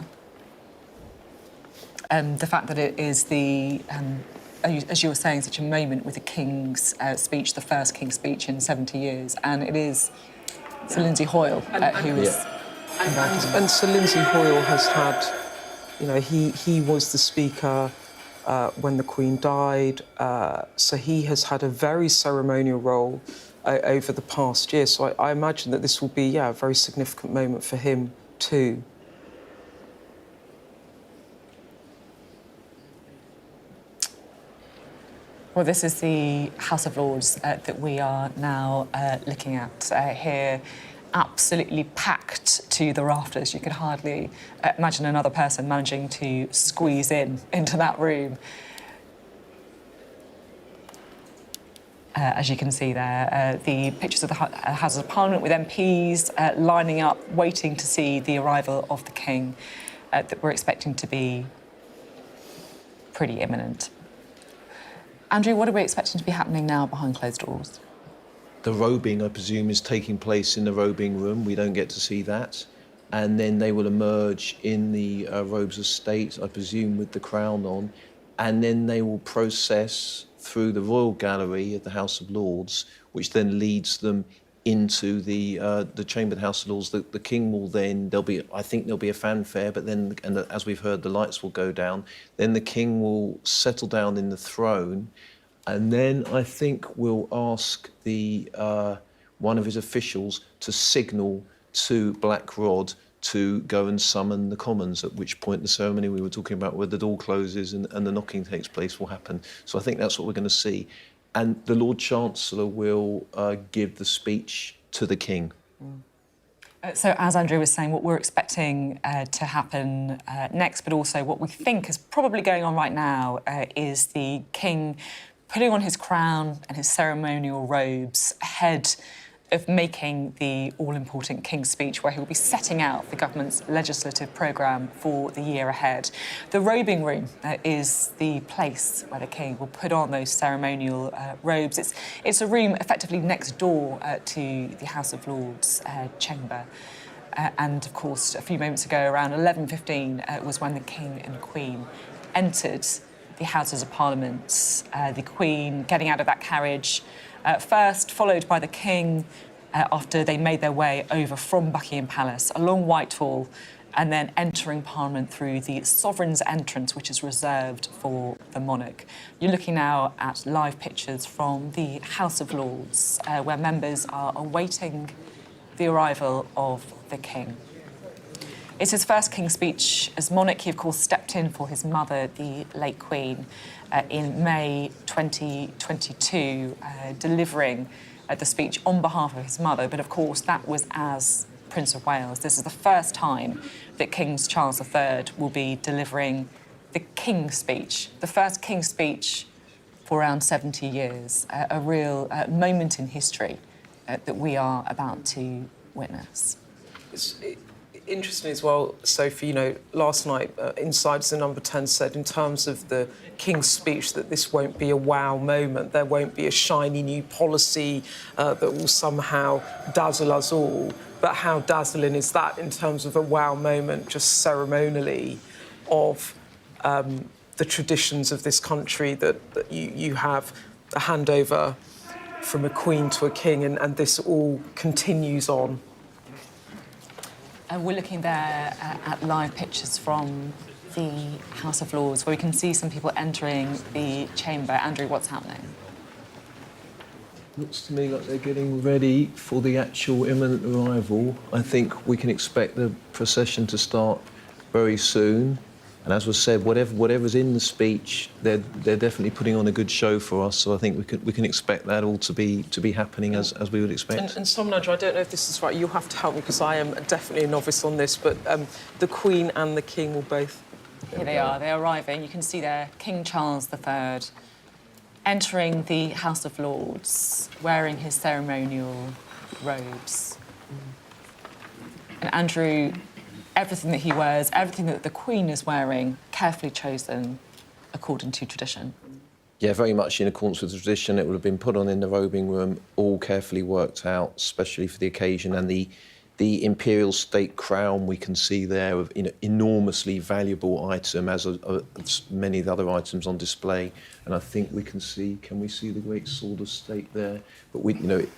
The fact that it is as you were saying, such a moment with the King's speech, the first King's speech in 70 years, and it is Sir Lindsay Hoyle who is involved. And Sir Lindsay Hoyle has had, you know, he was the Speaker when the Queen died, so he has had a very ceremonial role over the past year. So I imagine that this will be, a very significant moment for him too. Well, this is the House of Lords that we are now looking at here. Absolutely packed to the rafters. You could hardly imagine another person managing to squeeze into that room. As you can see there, the pictures of the House of Parliament with MPs lining up, waiting to see the arrival of the King, that we're expecting to be pretty imminent. Andrew, what are we expecting to be happening now behind closed doors? The robing, I presume, is taking place in the robing room. We don't get to see that. And then they will emerge in the robes of state, I presume, with the crown on. And then they will process through the Royal Gallery at the House of Lords, which then leads them into the chamber of the House of Lords. The King will then, I think there'll be a fanfare, but then, and as we've heard, the lights will go down. Then the King will settle down in the throne, and then I think we'll ask one of his officials to signal to Black Rod to go and summon the Commons, at which point the ceremony we were talking about, where the door closes and the knocking takes place, will happen. So I think that's what we're going to see. And the Lord Chancellor will give the speech to the King. So, as Andrew was saying, what we're expecting to happen next, but also what we think is probably going on right now, is the King putting on his crown and his ceremonial robes ahead of making the all-important King's Speech, where he'll be setting out the government's legislative programme for the year ahead. The robing room is the place where the King will put on those ceremonial robes. It's a room effectively next door to the House of Lords chamber. And, of course, a few moments ago, around 11:15, was when the King and Queen entered the Houses of Parliament. The Queen getting out of that carriage first, followed by the King after they made their way over from Buckingham Palace along Whitehall, and then entering Parliament through the Sovereign's entrance, which is reserved for the monarch. You're looking now at live pictures from the House of Lords, where members are awaiting the arrival of the King. It's his first King's Speech as monarch. He, of course, stepped in for his mother, the late Queen, in May 2022, delivering the speech on behalf of his mother. But, of course, that was as Prince of Wales. This is the first time that King Charles III will be delivering the King's Speech, the first King's Speech for around 70 years, a real moment in history that we are about to witness. It's interesting as well, Sophie, you know, last night, Insiders in Number 10 said in terms of the King's Speech that this won't be a wow moment. There won't be a shiny new policy that will somehow dazzle us all. But how dazzling is that in terms of a wow moment, just ceremonially, of the traditions of this country that you have a handover from a queen to a king, and this all continues on. We're looking there at live pictures from the House of Lords, where we can see some people entering the chamber. Andrew, what's happening? Looks to me like they're getting ready for the actual imminent arrival. I think we can expect the procession to start very soon. And as was said, whatever's in the speech, they're definitely putting on a good show for us. So I think we can expect that all to be happening as we would expect. And Somnaj, I don't know if this is right. You'll have to help me because I am definitely a novice on this. But the Queen and the King will both. Here they are. They're arriving. You can see there King Charles III entering the House of Lords, wearing his ceremonial robes. And Andrew, everything that he wears, everything that the Queen is wearing, carefully chosen according to tradition. Yeah, very much in accordance with the tradition. It would have been put on in the robing room, all carefully worked out, especially for the occasion. And the imperial state crown we can see there, of enormously valuable item, as many of the other items on display. And I think we can see the great sword of state there? But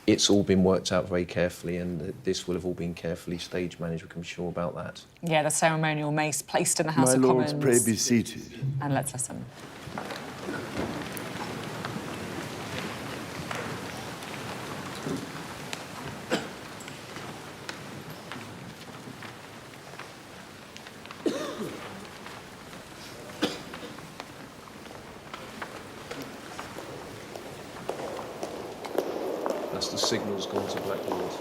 it's all been worked out very carefully, and this will have all been carefully stage managed. We can be sure about that. Yeah, the ceremonial mace placed in the House of Commons. My lords, pray be seated. And let's listen. That's the signal's gone to Black Lord.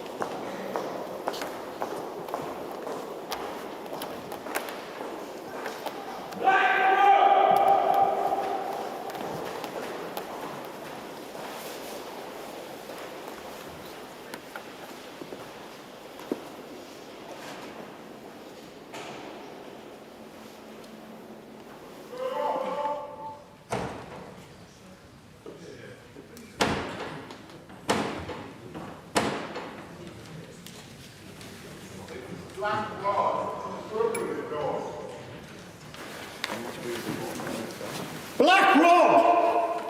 Black Rod!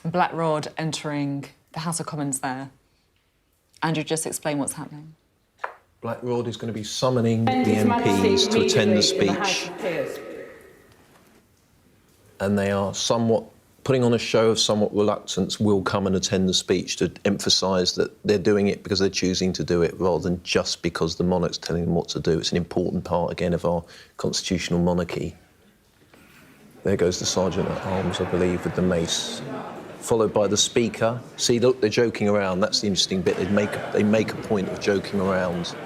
Black Rod entering the House of Commons there. Andrew, just explain what's happening. Black Rod is going to be summoning the MPs to attend the speech. And they are somewhat putting on a show of somewhat reluctance, will come and attend the speech to emphasise that they're doing it because they're choosing to do it rather than just because the monarch's telling them what to do. It's an important part, again, of our constitutional monarchy. There goes the Sergeant at Arms, I believe, with the mace, followed by the Speaker. See, look, they're joking around. That's the interesting bit. They make a point of joking around.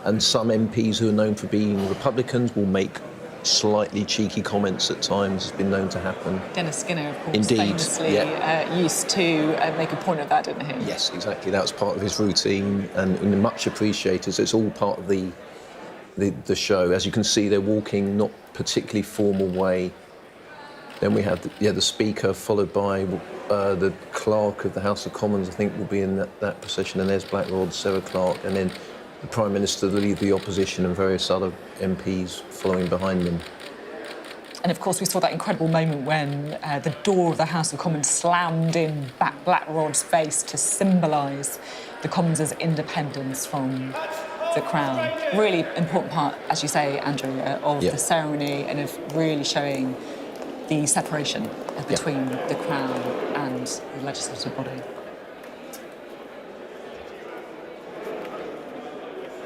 And some MPs who are known for being Republicans will make slightly cheeky comments at times has been known to happen. Dennis Skinner, of course, Indeed, famously used to make a point of that, didn't he? Yes, exactly. That was part of his routine and much appreciated. So it's all part of the show. As you can see, they're walking not particularly formal way. Then we have the Speaker, followed by the Clerk of the House of Commons, I think, will be in that procession, and there's Blackrod, Sarah Clarke, and then the Prime Minister, the Leader of the Opposition, and various other MPs following behind them. And of course, we saw that incredible moment when the door of the House of Commons slammed in Blackrod's face to symbolise the Commons' independence from the Crown. Really important part, as you say, Andrew, of the ceremony, and of really showing the separation between the Crown and the legislative body.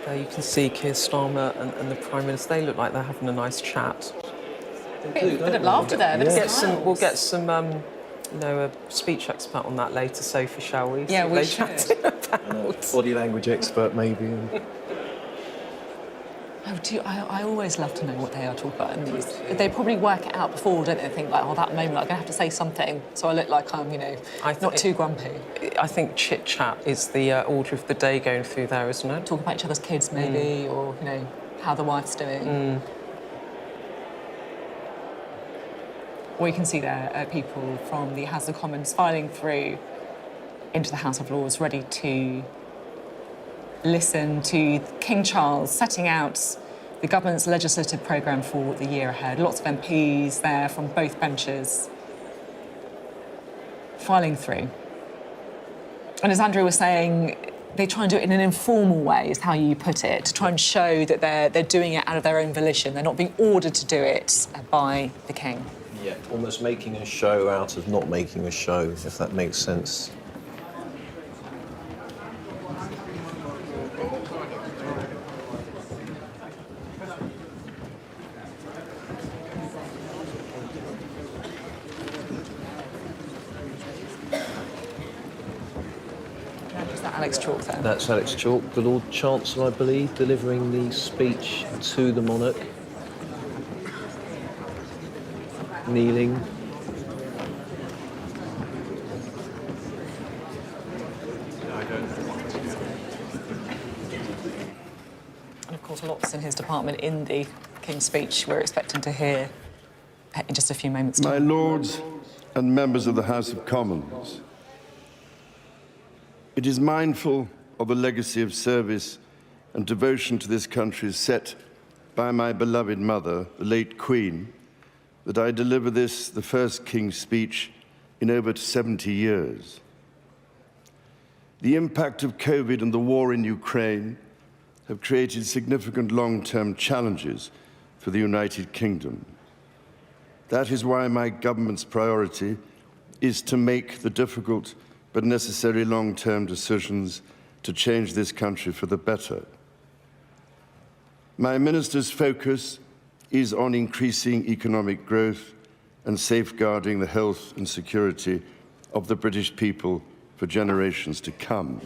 There you can see Keir Starmer and the Prime Minister. They look like they're having a nice chat. Bit of laughter there. We'll get some a speech expert on that later, Sophie, shall we? Yeah, we should. Body language expert, maybe. I always love to know what they are talking about in these. They probably work it out before, don't they? Think like, oh, that moment, I'm going to have to say something, so I look like I'm, not too grumpy. I think chit-chat is the order of the day going through there, isn't it? Talk about each other's kids, maybe, or, how the wife's doing. Or you can see there people from the House of Commons filing through into the House of Lords, ready to listen to King Charles setting out the government's legislative programme for the year ahead. Lots of MPs there from both benches filing through. And as Andrew was saying, they try and do it in an informal way, is how you put it, to try and show that they're doing it out of their own volition. They're not being ordered to do it by the King. Yeah, almost making a show out of not making a show, if that makes sense. Alex Chalk there. That's Alex Chalk, the Lord Chancellor, I believe, delivering the speech to the monarch. Kneeling. And of course, lots in his department in the King's speech we're expecting to hear in just a few moments' time. My Lords and members of the House of Commons, it is mindful of the legacy of service and devotion to this country set by my beloved mother, the late Queen, that I deliver this, the first King's speech in over 70 years. The impact of COVID and the war in Ukraine have created significant long-term challenges for the United Kingdom. That is why my government's priority is to make the difficult but necessary long-term decisions to change this country for the better. My minister's focus is on increasing economic growth and safeguarding the health and security of the British people for generations to come.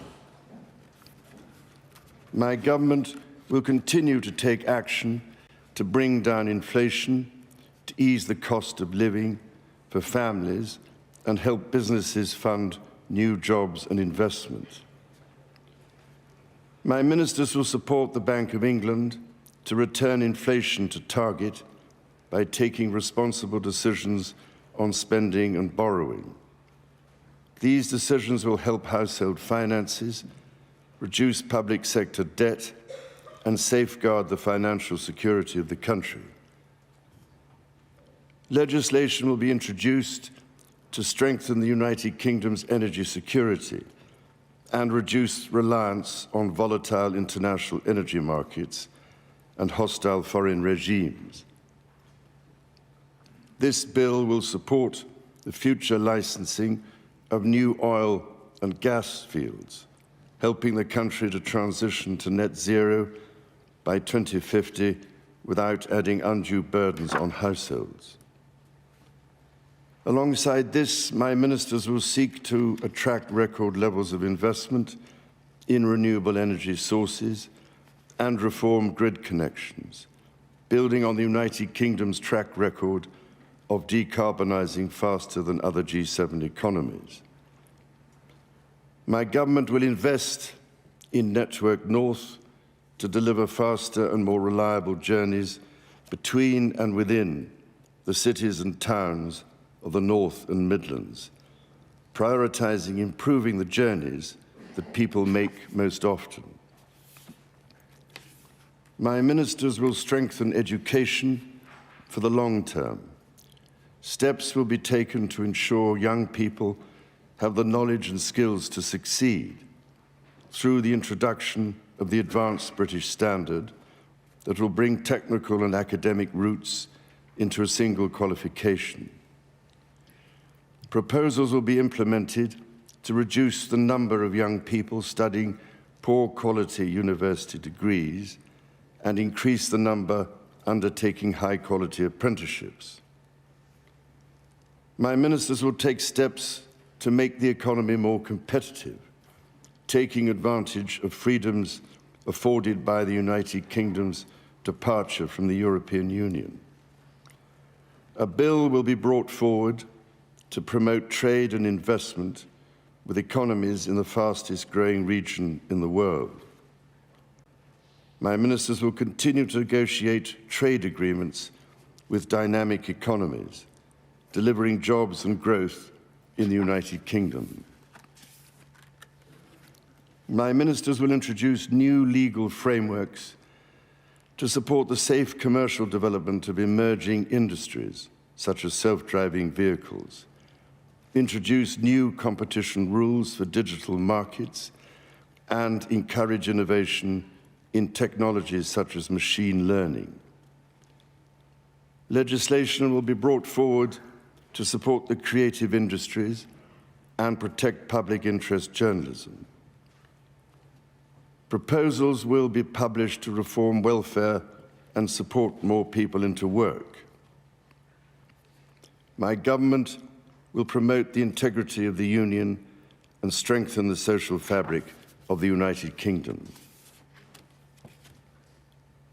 My government will continue to take action to bring down inflation, to ease the cost of living for families, and help businesses fund new jobs and investment. My ministers will support the Bank of England to return inflation to target by taking responsible decisions on spending and borrowing. These decisions will help household finances, reduce public sector debt, and safeguard the financial security of the country. Legislation will be introduced to strengthen the United Kingdom's energy security and reduce reliance on volatile international energy markets and hostile foreign regimes. This bill will support the future licensing of new oil and gas fields, helping the country to transition to net zero by 2050 without adding undue burdens on households. Alongside this, my ministers will seek to attract record levels of investment in renewable energy sources and reform grid connections, building on the United Kingdom's track record of decarbonising faster than other G7 economies. My government will invest in Network North to deliver faster and more reliable journeys between and within the cities and towns of the North and Midlands, prioritising improving the journeys that people make most often. My ministers will strengthen education for the long term. Steps will be taken to ensure young people have the knowledge and skills to succeed through the introduction of the Advanced British Standard that will bring technical and academic routes into a single qualification. Proposals will be implemented to reduce the number of young people studying poor quality university degrees and increase the number undertaking high quality apprenticeships. My ministers will take steps to make the economy more competitive, taking advantage of freedoms afforded by the United Kingdom's departure from the European Union. A bill will be brought forward to promote trade and investment with economies in the fastest growing region in the world. My ministers will continue to negotiate trade agreements with dynamic economies, delivering jobs and growth in the United Kingdom. My ministers will introduce new legal frameworks to support the safe commercial development of emerging industries, such as self-driving vehicles, introduce new competition rules for digital markets, and encourage innovation in technologies such as machine learning. Legislation will be brought forward to support the creative industries and protect public interest journalism. Proposals will be published to reform welfare and support more people into work. My government will promote the integrity of the Union and strengthen the social fabric of the United Kingdom.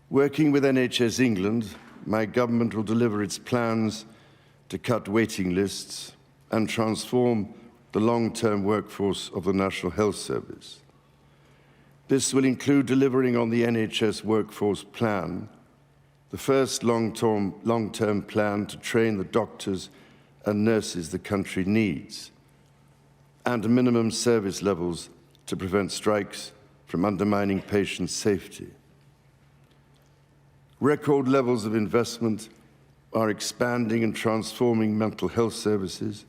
Working with NHS England, my government will deliver its plans to cut waiting lists and transform the long-term workforce of the National Health Service. This will include delivering on the NHS Workforce Plan, the first long-term plan to train the doctors and nurses the country needs, and minimum service levels to prevent strikes from undermining patient safety. Record levels of investment are expanding and transforming mental health services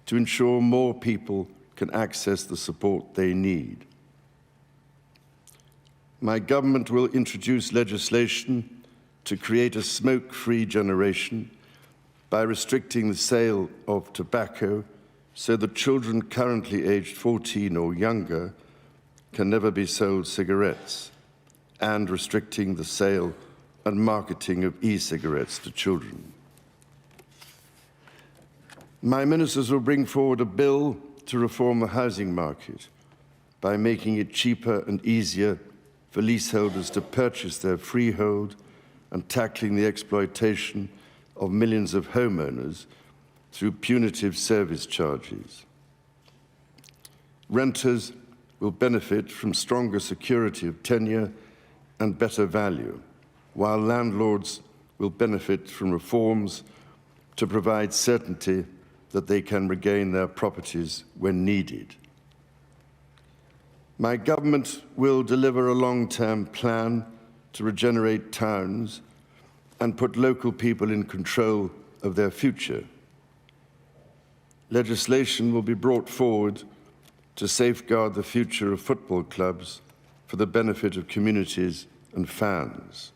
to ensure more people can access the support they need. My government will introduce legislation to create a smoke-free generation by restricting the sale of tobacco so that children currently aged 14 or younger can never be sold cigarettes, and restricting the sale and marketing of e-cigarettes to children. My ministers will bring forward a bill to reform the housing market by making it cheaper and easier for leaseholders to purchase their freehold and tackling the exploitation of millions of homeowners through punitive service charges. Renters will benefit from stronger security of tenure and better value, while landlords will benefit from reforms to provide certainty that they can regain their properties when needed. My government will deliver a long-term plan to regenerate towns and put local people in control of their future. Legislation will be brought forward to safeguard the future of football clubs for the benefit of communities and fans.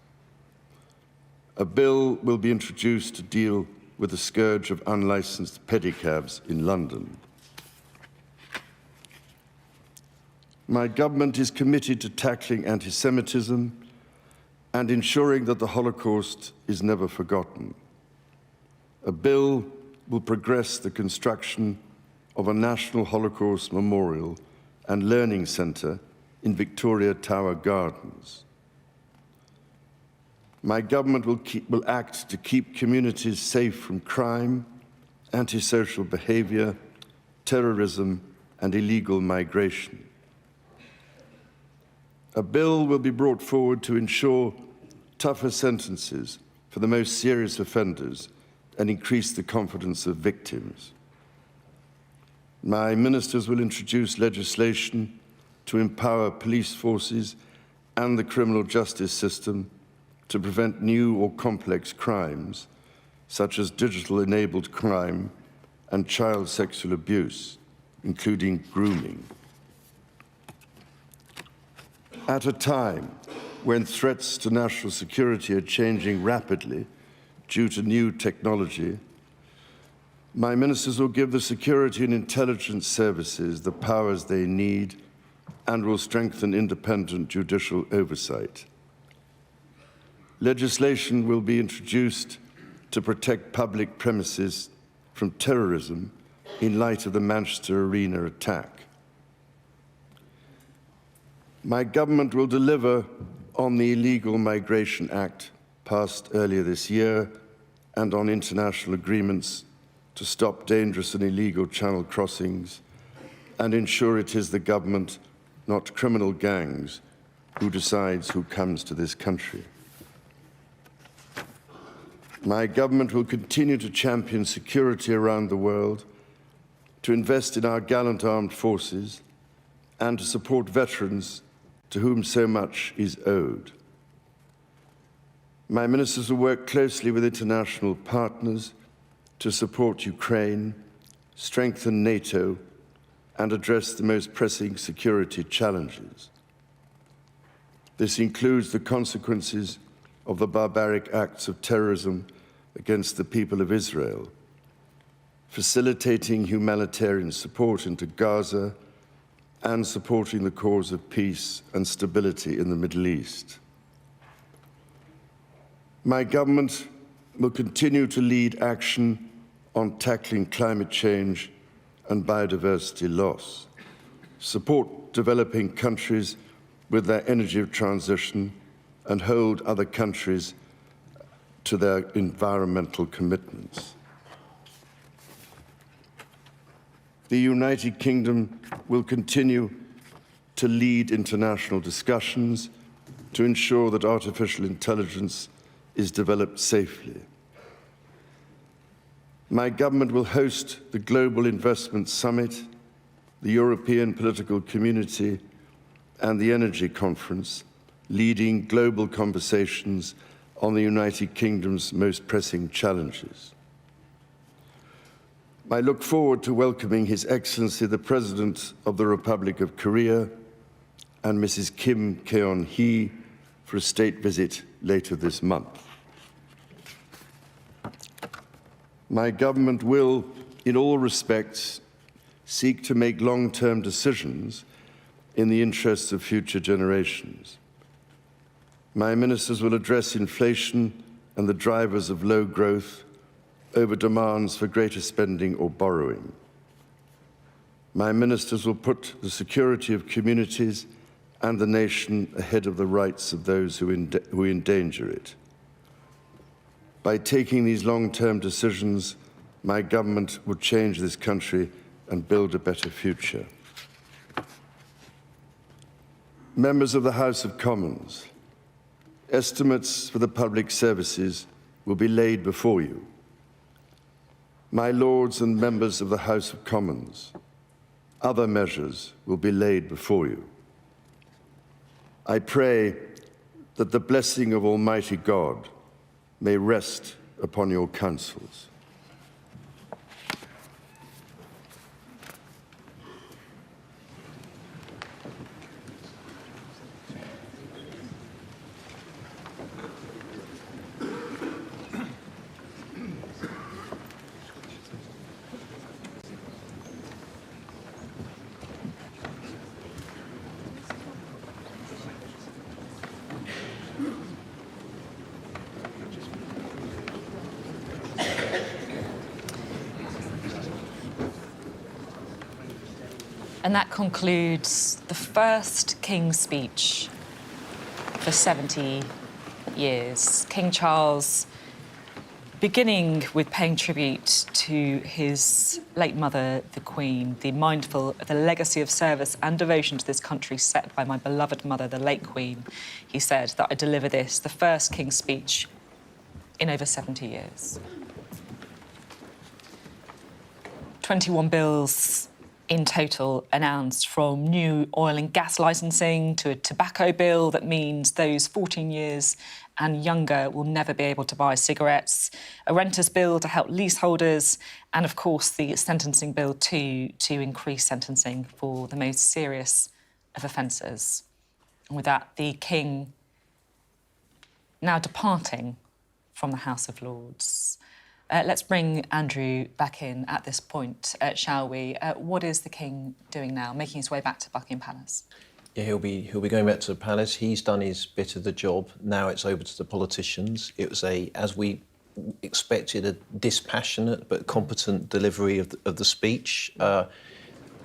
A bill will be introduced to deal with the scourge of unlicensed pedicabs in London. My government is committed to tackling anti-Semitism and ensuring that the Holocaust is never forgotten. A bill will progress the construction of a National Holocaust Memorial and Learning Centre in Victoria Tower Gardens. My government will act to keep communities safe from crime, antisocial behaviour, terrorism and illegal migration. A bill will be brought forward to ensure tougher sentences for the most serious offenders and increase the confidence of victims. My ministers will introduce legislation to empower police forces and the criminal justice system to prevent new or complex crimes, such as digital-enabled crime and child sexual abuse, including grooming. At a time when threats to national security are changing rapidly due to new technology, my ministers will give the security and intelligence services the powers they need and will strengthen independent judicial oversight. Legislation will be introduced to protect public premises from terrorism in light of the Manchester Arena attack. My government will deliver on the Illegal Migration Act passed earlier this year and on international agreements to stop dangerous and illegal channel crossings and ensure it is the government, not criminal gangs, who decides who comes to this country. My government will continue to champion security around the world, to invest in our gallant armed forces, and to support veterans to whom so much is owed. My ministers will work closely with international partners to support Ukraine, strengthen NATO, and address the most pressing security challenges. This includes the consequences of the barbaric acts of terrorism against the people of Israel, facilitating humanitarian support into Gaza, and supporting the cause of peace and stability in the Middle East. My government will continue to lead action on tackling climate change and biodiversity loss, support developing countries with their energy transition, and hold other countries to their environmental commitments. The United Kingdom will continue to lead international discussions to ensure that artificial intelligence is developed safely. My government will host the Global Investment Summit, the European Political Community, and the Energy Conference, leading global conversations on the United Kingdom's most pressing challenges. I look forward to welcoming His Excellency the President of the Republic of Korea and Mrs. Kim Keon-hee for a state visit later this month. My government will, in all respects, seek to make long-term decisions in the interests of future generations. My ministers will address inflation and the drivers of low growth over demands for greater spending or borrowing. My ministers will put the security of communities and the nation ahead of the rights of those who endanger it. By taking these long-term decisions, my government will change this country and build a better future. Members of the House of Commons, estimates for the public services will be laid before you. My Lords and members of the House of Commons, other measures will be laid before you. I pray that the blessing of Almighty God may rest upon your counsels. And that concludes the first King's Speech for 70 years. King Charles, beginning with paying tribute to his late mother, the Queen, the mindful of the legacy of service and devotion to this country set by my beloved mother, the late Queen, he said that I deliver this, the first King's speech in over 70 years. 21 bills in total announced, from new oil and gas licensing to a tobacco bill that means those 14 years and younger will never be able to buy cigarettes, a renters bill to help leaseholders, and of course the sentencing bill to increase sentencing for the most serious of offences. And with that, the King now departing from the House of Lords. Let's bring Andrew back in at this point, shall we? What is the King doing now, making his way back to Buckingham Palace? Yeah, he'll be going back to the palace. He's done his bit of the job. Now it's over to the politicians. It was as we expected, a dispassionate but competent delivery of the speech.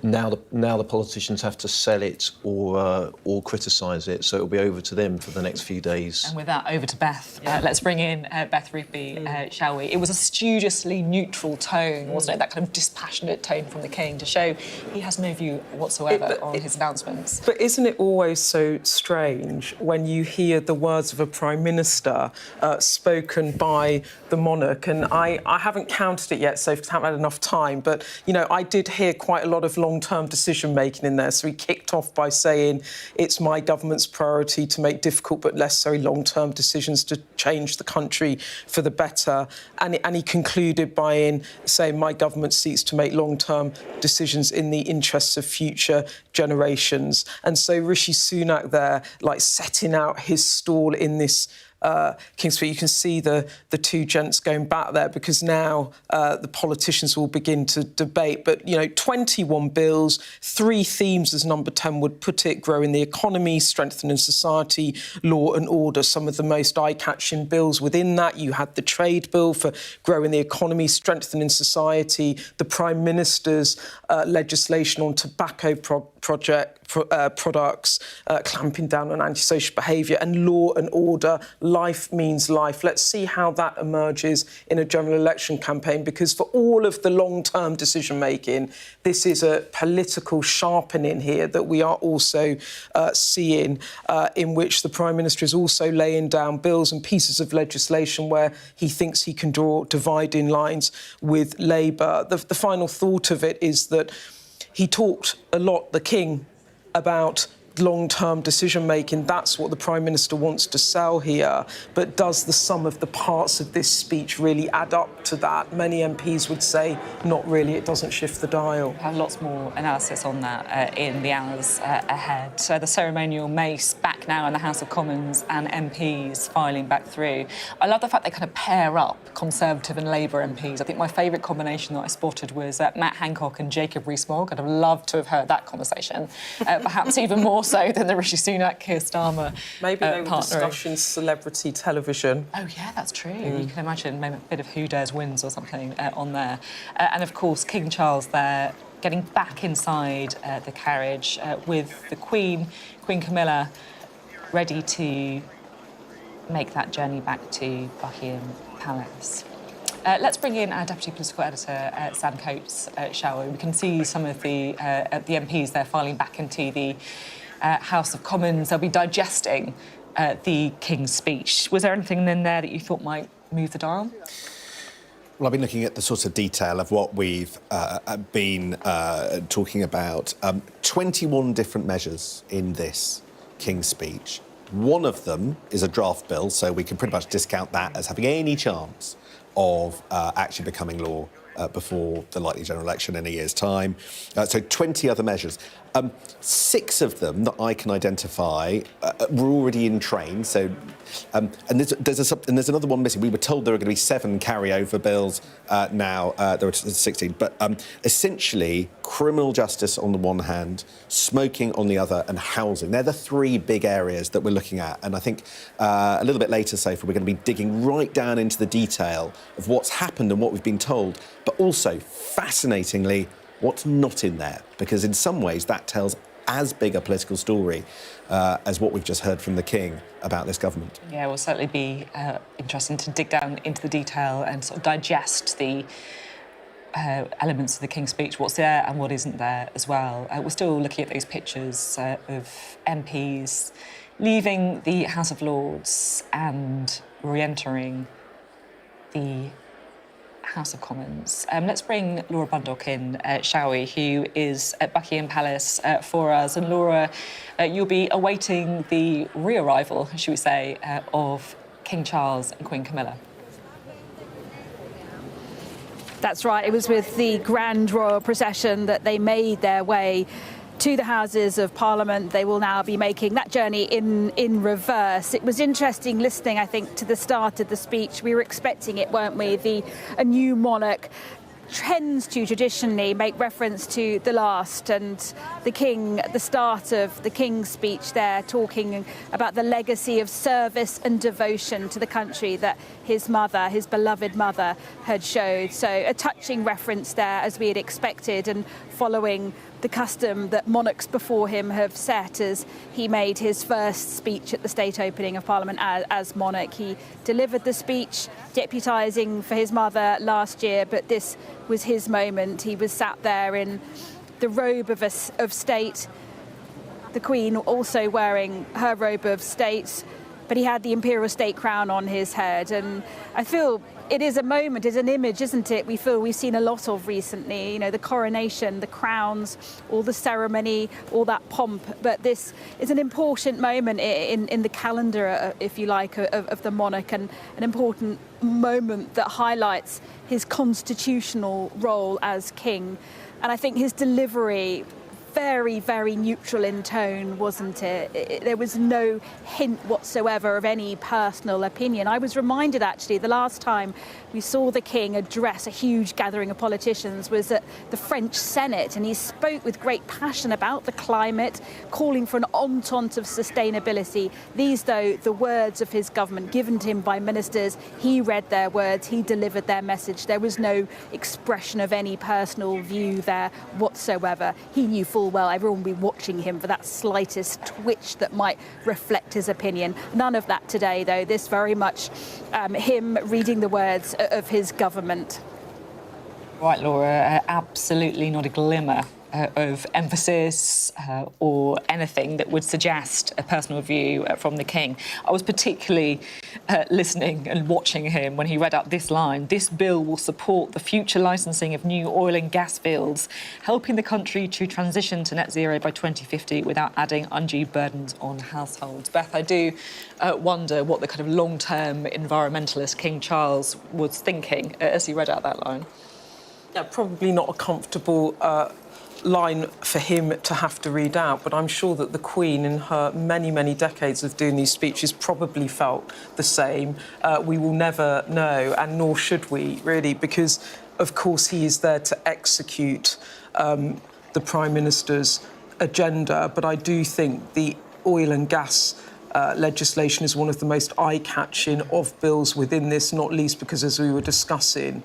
Now the politicians have to sell it or criticise it, so it'll be over to them for the next few days. And with that, over to Beth. Let's bring in Beth Ruby, shall we? It was a studiously neutral tone, wasn't it? That kind of dispassionate tone from the King to show he has no view whatsoever on his announcements. But isn't it always so strange when you hear the words of a Prime Minister spoken by the monarch? And I haven't counted it yet, so I haven't had enough time, but, you know, I did hear quite a lot of long-term decision-making in there. So he kicked off by saying it's my government's priority to make difficult but necessary long-term decisions to change the country for the better. And he concluded by saying my government seeks to make long-term decisions in the interests of future generations. And so Rishi Sunak there, like, setting out his stall in this King's Speech. You can see the two gents going back there, because now the politicians will begin to debate. But, you know, 21 bills, 3 themes, as number 10 would put it: growing the economy, strengthening society, law and order. Some of the most eye-catching bills within that. You had the trade bill for growing the economy, strengthening society, the Prime Minister's legislation on tobacco products, clamping down on antisocial behaviour, and law and order. Life means life. Let's see how that emerges in a general election campaign, because for all of the long-term decision-making, this is a political sharpening here that we are also seeing, in which the Prime Minister is also laying down bills and pieces of legislation where he thinks he can draw dividing lines with Labour. The final thought of it is that he talked a lot, the King, about long-term decision-making. That's what the Prime Minister wants to sell here. But does the sum of the parts of this speech really add up to that? Many MPs would say, not really, it doesn't shift the dial. We'll have lots more analysis on that in the hours ahead. So the ceremonial mace back now in the House of Commons, and MPs filing back through. I love the fact they kind of pair up Conservative and Labour MPs. I think my favourite combination that I spotted was Matt Hancock and Jacob Rees-Mogg. I'd have loved to have heard that conversation. Perhaps even more so than the Rishi Sunak, Keir Starmer Maybe they were partnering. discussing celebrity television. Oh, yeah, that's true. You can imagine maybe a bit of Who Dares Wins or something on there. And, of course, King Charles there getting back inside the carriage with the Queen Camilla, ready to make that journey back to Buckingham Palace. Let's bring in our Deputy Political Editor, Sam Coates, shall we? We can see some of the MPs there filing back into the House of Commons. They'll be digesting the King's speech. Was there anything in there that you thought might move the dial? Well, I've been looking at the sort of detail of what we've been talking about. 21 different measures in this King's speech. One of them is a draft bill, so we can pretty much discount that as having any chance of actually becoming law before the likely general election in a year's time. So 20 other measures. 6 of them that I can identify were already in train. So, and there's another one missing. We were told there were going to be 7 carryover bills. Now there are 16. But essentially, criminal justice on the one hand, smoking on the other, and housing. They're the 3 big areas that we're looking at. And I think a little bit later, Sophie, we're going to be digging right down into the detail of what's happened and what we've been told, but also, fascinatingly, what's not in there, because in some ways that tells as big a political story as what we've just heard from the King about this government. Yeah, it will certainly be interesting to dig down into the detail and sort of digest the elements of the King's speech, what's there and what isn't there as well. We're still looking at those pictures of MPs leaving the House of Lords and re-entering the House of Commons. Let's bring Laura Bundock in, shall we, who is at Buckingham Palace for us. And Laura, you'll be awaiting the re-arrival, should we say, of King Charles and Queen Camilla. That's right. It was with the grand royal procession that they made their way to the Houses of Parliament. They will now be making that journey in reverse. It was interesting listening, I think, to the start of the speech. We were expecting it, weren't we? A new monarch tends to traditionally make reference to the last, and the King, at the start of the King's speech there, talking about the legacy of service and devotion to the country that his mother, his beloved mother, had showed. So a touching reference there, as we had expected, and following the custom that monarchs before him have set as he made his first speech at the state opening of Parliament as monarch. He delivered the speech deputising for his mother last year, but this was his moment. He was sat there in the robe of state, the Queen also wearing her robe of state, but he had the imperial state crown on his head. And I feel it is a moment, it's an image, isn't it? We feel we've seen a lot of recently, you know, the coronation, the crowns, all the ceremony, all that pomp. But this is an important moment in the calendar, if you like, of the monarch, and an important moment that highlights his constitutional role as king. And I think his delivery, very, very neutral in tone, wasn't it? There was no hint whatsoever of any personal opinion. I was reminded, actually, the last time we saw the King address a huge gathering of politicians was at the French Senate, and he spoke with great passion about the climate, calling for an entente of sustainability. These, though, the words of his government given to him by ministers, he read their words, he delivered their message. There was no expression of any personal view there whatsoever. He knew full well everyone will be watching him for that slightest twitch that might reflect his opinion. None of that today, though. This very much him reading the words of his government. Right, Laura, absolutely not a glimmer of emphasis or anything that would suggest a personal view from the King. I was particularly listening and watching him when he read out this line: "This bill will support the future licensing of new oil and gas fields, helping the country to transition to net zero by 2050 without adding undue burdens on households." Beth, I do wonder what the kind of long-term environmentalist King Charles was thinking as he read out that line. Yeah, probably not a comfortable line for him to have to read out, but I'm sure that the Queen, in her many, many decades of doing these speeches, probably felt the same. We will never know, and nor should we, really, because, of course, he is there to execute the Prime Minister's agenda. But I do think the oil and gas legislation is one of the most eye-catching of bills within this, not least because, as we were discussing,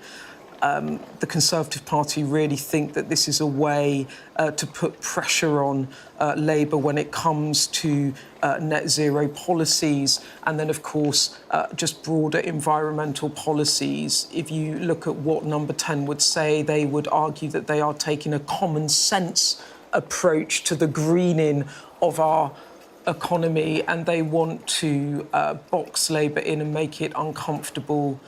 the Conservative Party really think that this is a way to put pressure on Labour when it comes to net zero policies, and then, of course, just broader environmental policies. If you look at what Number 10 would say, they would argue that they are taking a common sense approach to the greening of our economy, and they want to box Labour in and make it uncomfortable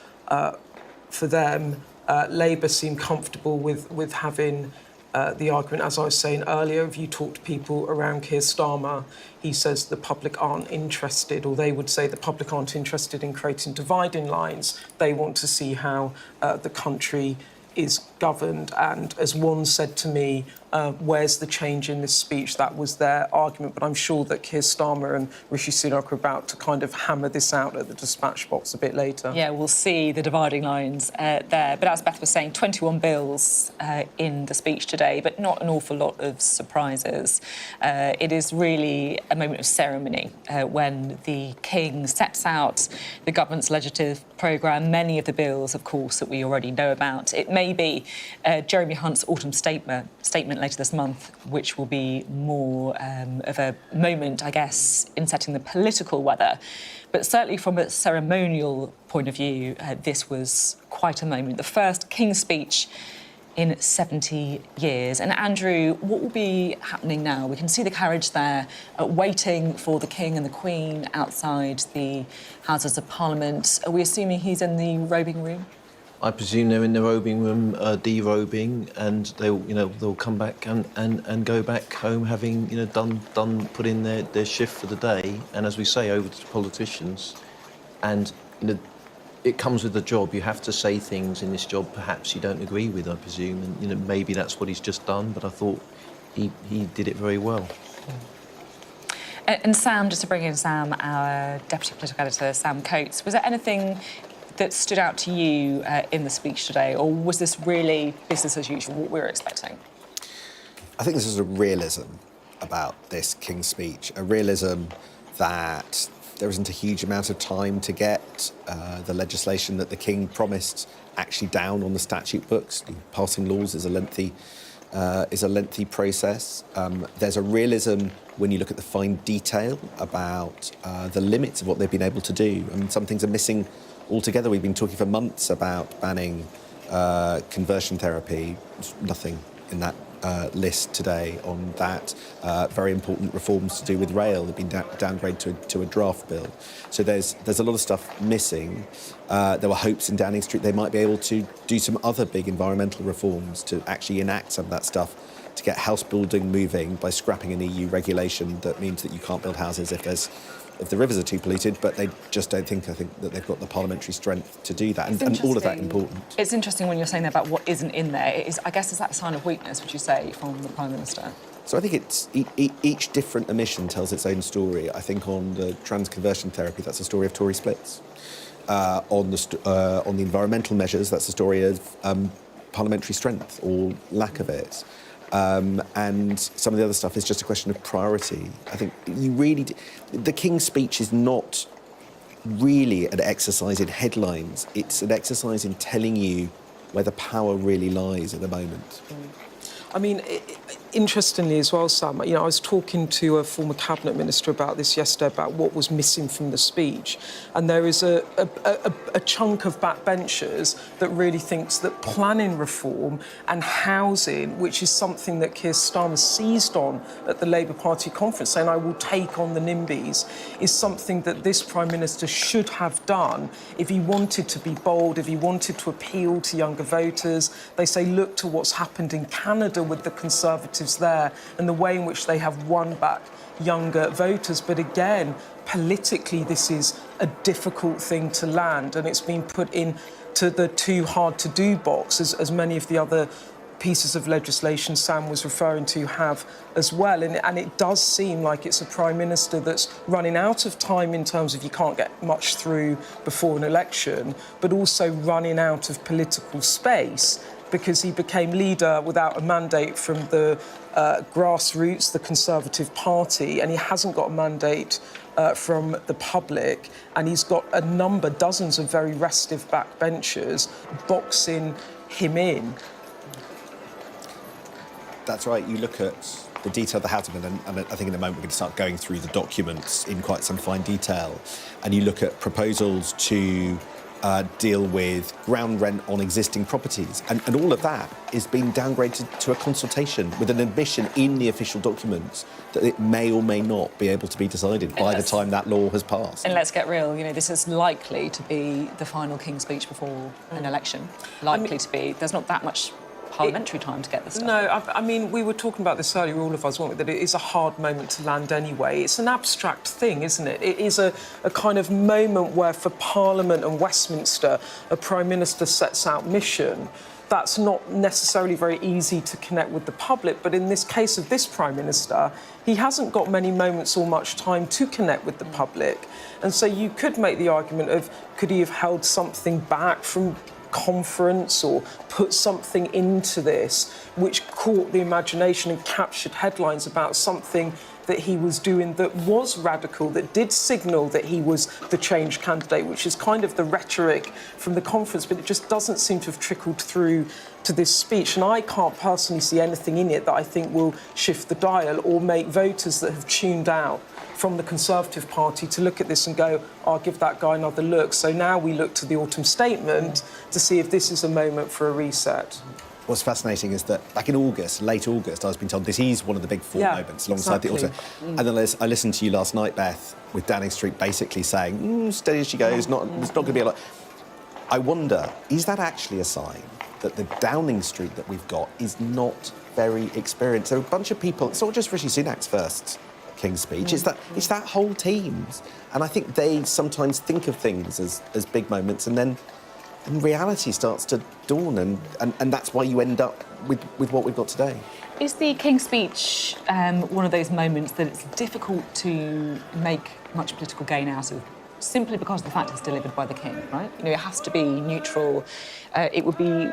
for them. Labour seem comfortable with having the argument. As I was saying earlier, if you talk to people around Keir Starmer, he says the public aren't interested, or they would say the public aren't interested in creating dividing lines. They want to see how the country is governed. And as one said to me, where's the change in this speech? That was their argument. But I'm sure that Keir Starmer and Rishi Sunak are about to kind of hammer this out at the dispatch box a bit later. Yeah, we'll see the dividing lines there. But as Beth was saying, 21 bills in the speech today, but not an awful lot of surprises. It is really a moment of ceremony when the King sets out the government's legislative programme. Many of the bills, of course, that we already know about. It may be Jeremy Hunt's autumn statement later this month, which will be more of a moment, I guess, in setting the political weather. But certainly from a ceremonial point of view, this was quite a moment. The first King's speech in 70 years. And Andrew, what will be happening now? We can see the carriage there, waiting for the King and the Queen outside the Houses of Parliament. Are we assuming he's in the robing room? I presume they're in the robing room, derobing, and they'll come back and go back home having put in their shift for the day. And as we say, over to politicians, and it comes with the job. You have to say things in this job perhaps you don't agree with, I presume, and maybe that's what he's just done. But I thought he did it very well. And Sam, just to bring in Sam, our deputy political editor, Sam Coates, was there anything that stood out to you in the speech today, or was this really business as usual, what we were expecting? I think this is a realism about this King's speech, a realism that there isn't a huge amount of time to get the legislation that the King promised actually down on the statute books. Passing laws is a lengthy process. There's a realism when you look at the fine detail about the limits of what they've been able to do. I mean, some things are missing altogether. We've been talking for months about banning conversion therapy. There's nothing in that list today on that. Very important reforms to do with rail have been downgraded to a draft bill. So there's a lot of stuff missing. There were hopes in Downing Street they might be able to do some other big environmental reforms to actually enact some of that stuff, to get house building moving by scrapping an EU regulation that means that you can't build houses if the rivers are too polluted, but they just don't think, I think, that they've got the parliamentary strength to do that, and all of that important. It's interesting when you're saying that about what isn't in there. I guess, is that a sign of weakness, would you say, from the Prime Minister? So I think it's each different omission tells its own story. I think on the trans-conversion therapy, that's a story of Tory splits. On the environmental measures, that's a story of parliamentary strength or lack of it. And some of the other stuff is just a question of priority. I think the King's speech is not really an exercise in headlines. It's an exercise in telling you where the power really lies at the moment. I mean, interestingly as well, Sam, I was talking to a former cabinet minister about this yesterday, about what was missing from the speech, and there is a chunk of backbenchers that really thinks that planning reform and housing, which is something that Keir Starmer seized on at the Labour Party conference, saying I will take on the NIMBYs, is something that this Prime Minister should have done if he wanted to be bold, if he wanted to appeal to younger voters. They say, look to what's happened in Canada with the Conservatives there and the way in which they have won back younger voters. But again, politically, this is a difficult thing to land, and it's been put into the too hard to do box, as many of the other pieces of legislation Sam was referring to have as well. And it does seem like it's a Prime Minister that's running out of time in terms of you can't get much through before an election, but also running out of political space, because he became leader without a mandate from the grassroots, the Conservative Party, and he hasn't got a mandate from the public, and he's got dozens of very restive backbenchers boxing him in. That's right. You look at the detail of the housing, and I think in a moment we're going to start going through the documents in quite some fine detail, and you look at proposals to deal with ground rent on existing properties. And all of that is being downgraded to a consultation with an admission in the official documents that it may or may not be able to be decided by the time that law has passed. And let's get real, this is likely to be the final King's speech before an election. To be. There's not that much parliamentary time to get this stuff. No, I mean, we were talking about this earlier, all of us, weren't we, that it is a hard moment to land anyway. It's an abstract thing, isn't it? It is a kind of moment where, for Parliament and Westminster, a Prime Minister sets out mission. That's not necessarily very easy to connect with the public, but in this case of this Prime Minister, he hasn't got many moments or much time to connect with the public. And so you could make the argument of, could he have held something back from conference or put something into this which caught the imagination and captured headlines about something that he was doing that was radical, that did signal that he was the change candidate, which is kind of the rhetoric from the conference, but it just doesn't seem to have trickled through to this speech. And I can't personally see anything in it that I think will shift the dial or make voters that have tuned out from the Conservative Party to look at this and go, I'll give that guy another look. So now we look to the autumn statement to see if this is a moment for a reset. What's fascinating is that back in August, late August, I was being told this is one of the big four moments alongside the autumn. And then I listened to you last night, Beth, with Downing Street basically saying, steady as she goes, there's not going to be a lot. I wonder, is that actually a sign that the Downing Street that we've got is not very experienced? There are a bunch of people, it's not just Rishi Sunak's first King's speech, it's that whole team's. And I think they sometimes think of things as big moments, and then reality starts to dawn, and that's why you end up with what we've got today. Is the King's speech one of those moments that it's difficult to make much political gain out of, simply because of the fact it's delivered by the King, right? You know, it has to be neutral. It would be,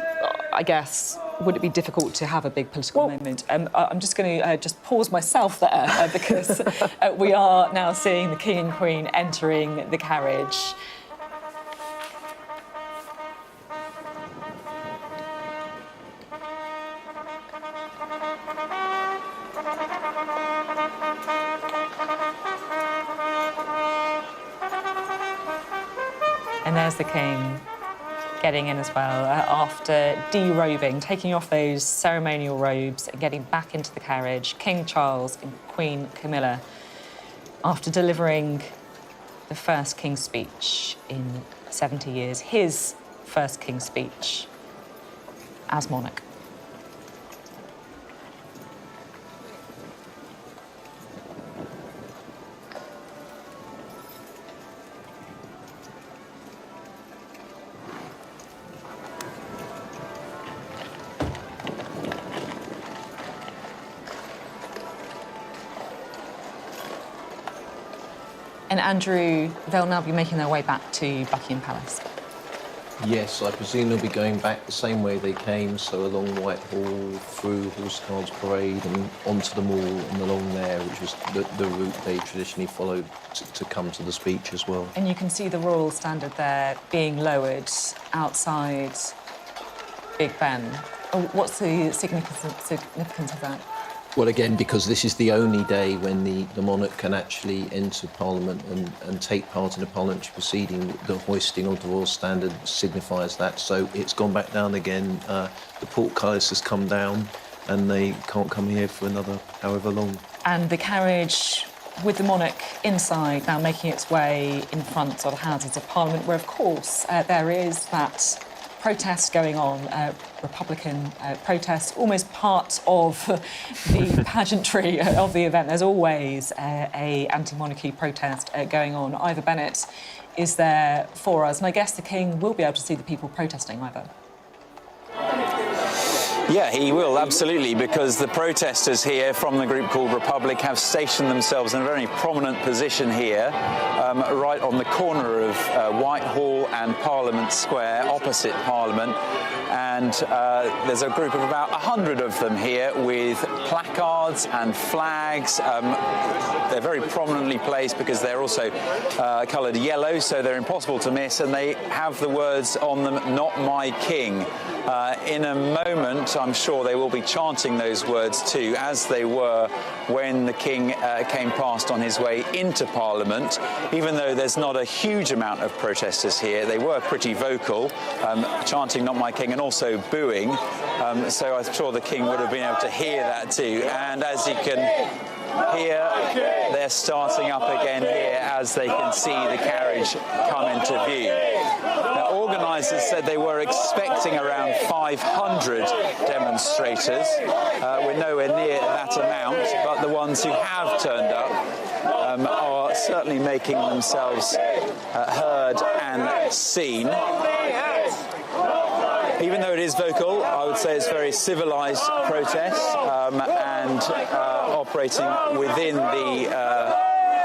I guess, would it be difficult to have a big political moment? I'm just going to just pause myself there because we are now seeing the King and Queen entering the carriage. And there's the King getting in as well after derobing, taking off those ceremonial robes and getting back into the carriage. King Charles and Queen Camilla, after delivering the first King's speech in 70 years, his first King's speech as monarch. And Andrew, they'll now be making their way back to Buckingham Palace. Yes, I presume they'll be going back the same way they came, so along Whitehall, through Horse Guards Parade and onto the Mall and along there, which was the route they traditionally followed to come to the speech as well. And you can see the royal standard there being lowered outside Big Ben. What's the significance of that? Well, again, because this is the only day when the monarch can actually enter Parliament and take part in a parliamentary proceeding. The hoisting of the royal standard signifies that. So it's gone back down again. The portcullis has come down and they can't come here for another however long. And the carriage with the monarch inside now making its way in front of the Houses of Parliament, where, of course, there is that protest going on, Republican protest, almost part of the pageantry of the event. There's always a anti-monarchy protest going on. Ivor Bennett is there for us, and I guess the King will be able to see the people protesting, Ivor. Yeah, he will, absolutely, because the protesters here from the group called Republic have stationed themselves in a very prominent position here, right on the corner of Whitehall and Parliament Square, opposite Parliament. And there's a group of about 100 of them here with placards and flags. They're very prominently placed because they're also coloured yellow, so they're impossible to miss, and they have the words on them, "Not my king." In a moment, I'm sure they will be chanting those words too, as they were when the King came past on his way into Parliament. Even though there's not a huge amount of protesters here, they were pretty vocal, chanting "Not my king" and also booing. So I'm sure the King would have been able to hear that too. And as you can hear, they're starting up again here as they can see the carriage come into view. Now, organisers said they were expecting around 500 demonstrators. We're nowhere near that amount, but the ones who have turned up are certainly making themselves heard and seen. Even though it is vocal, I would say it's very civilised protest and operating within the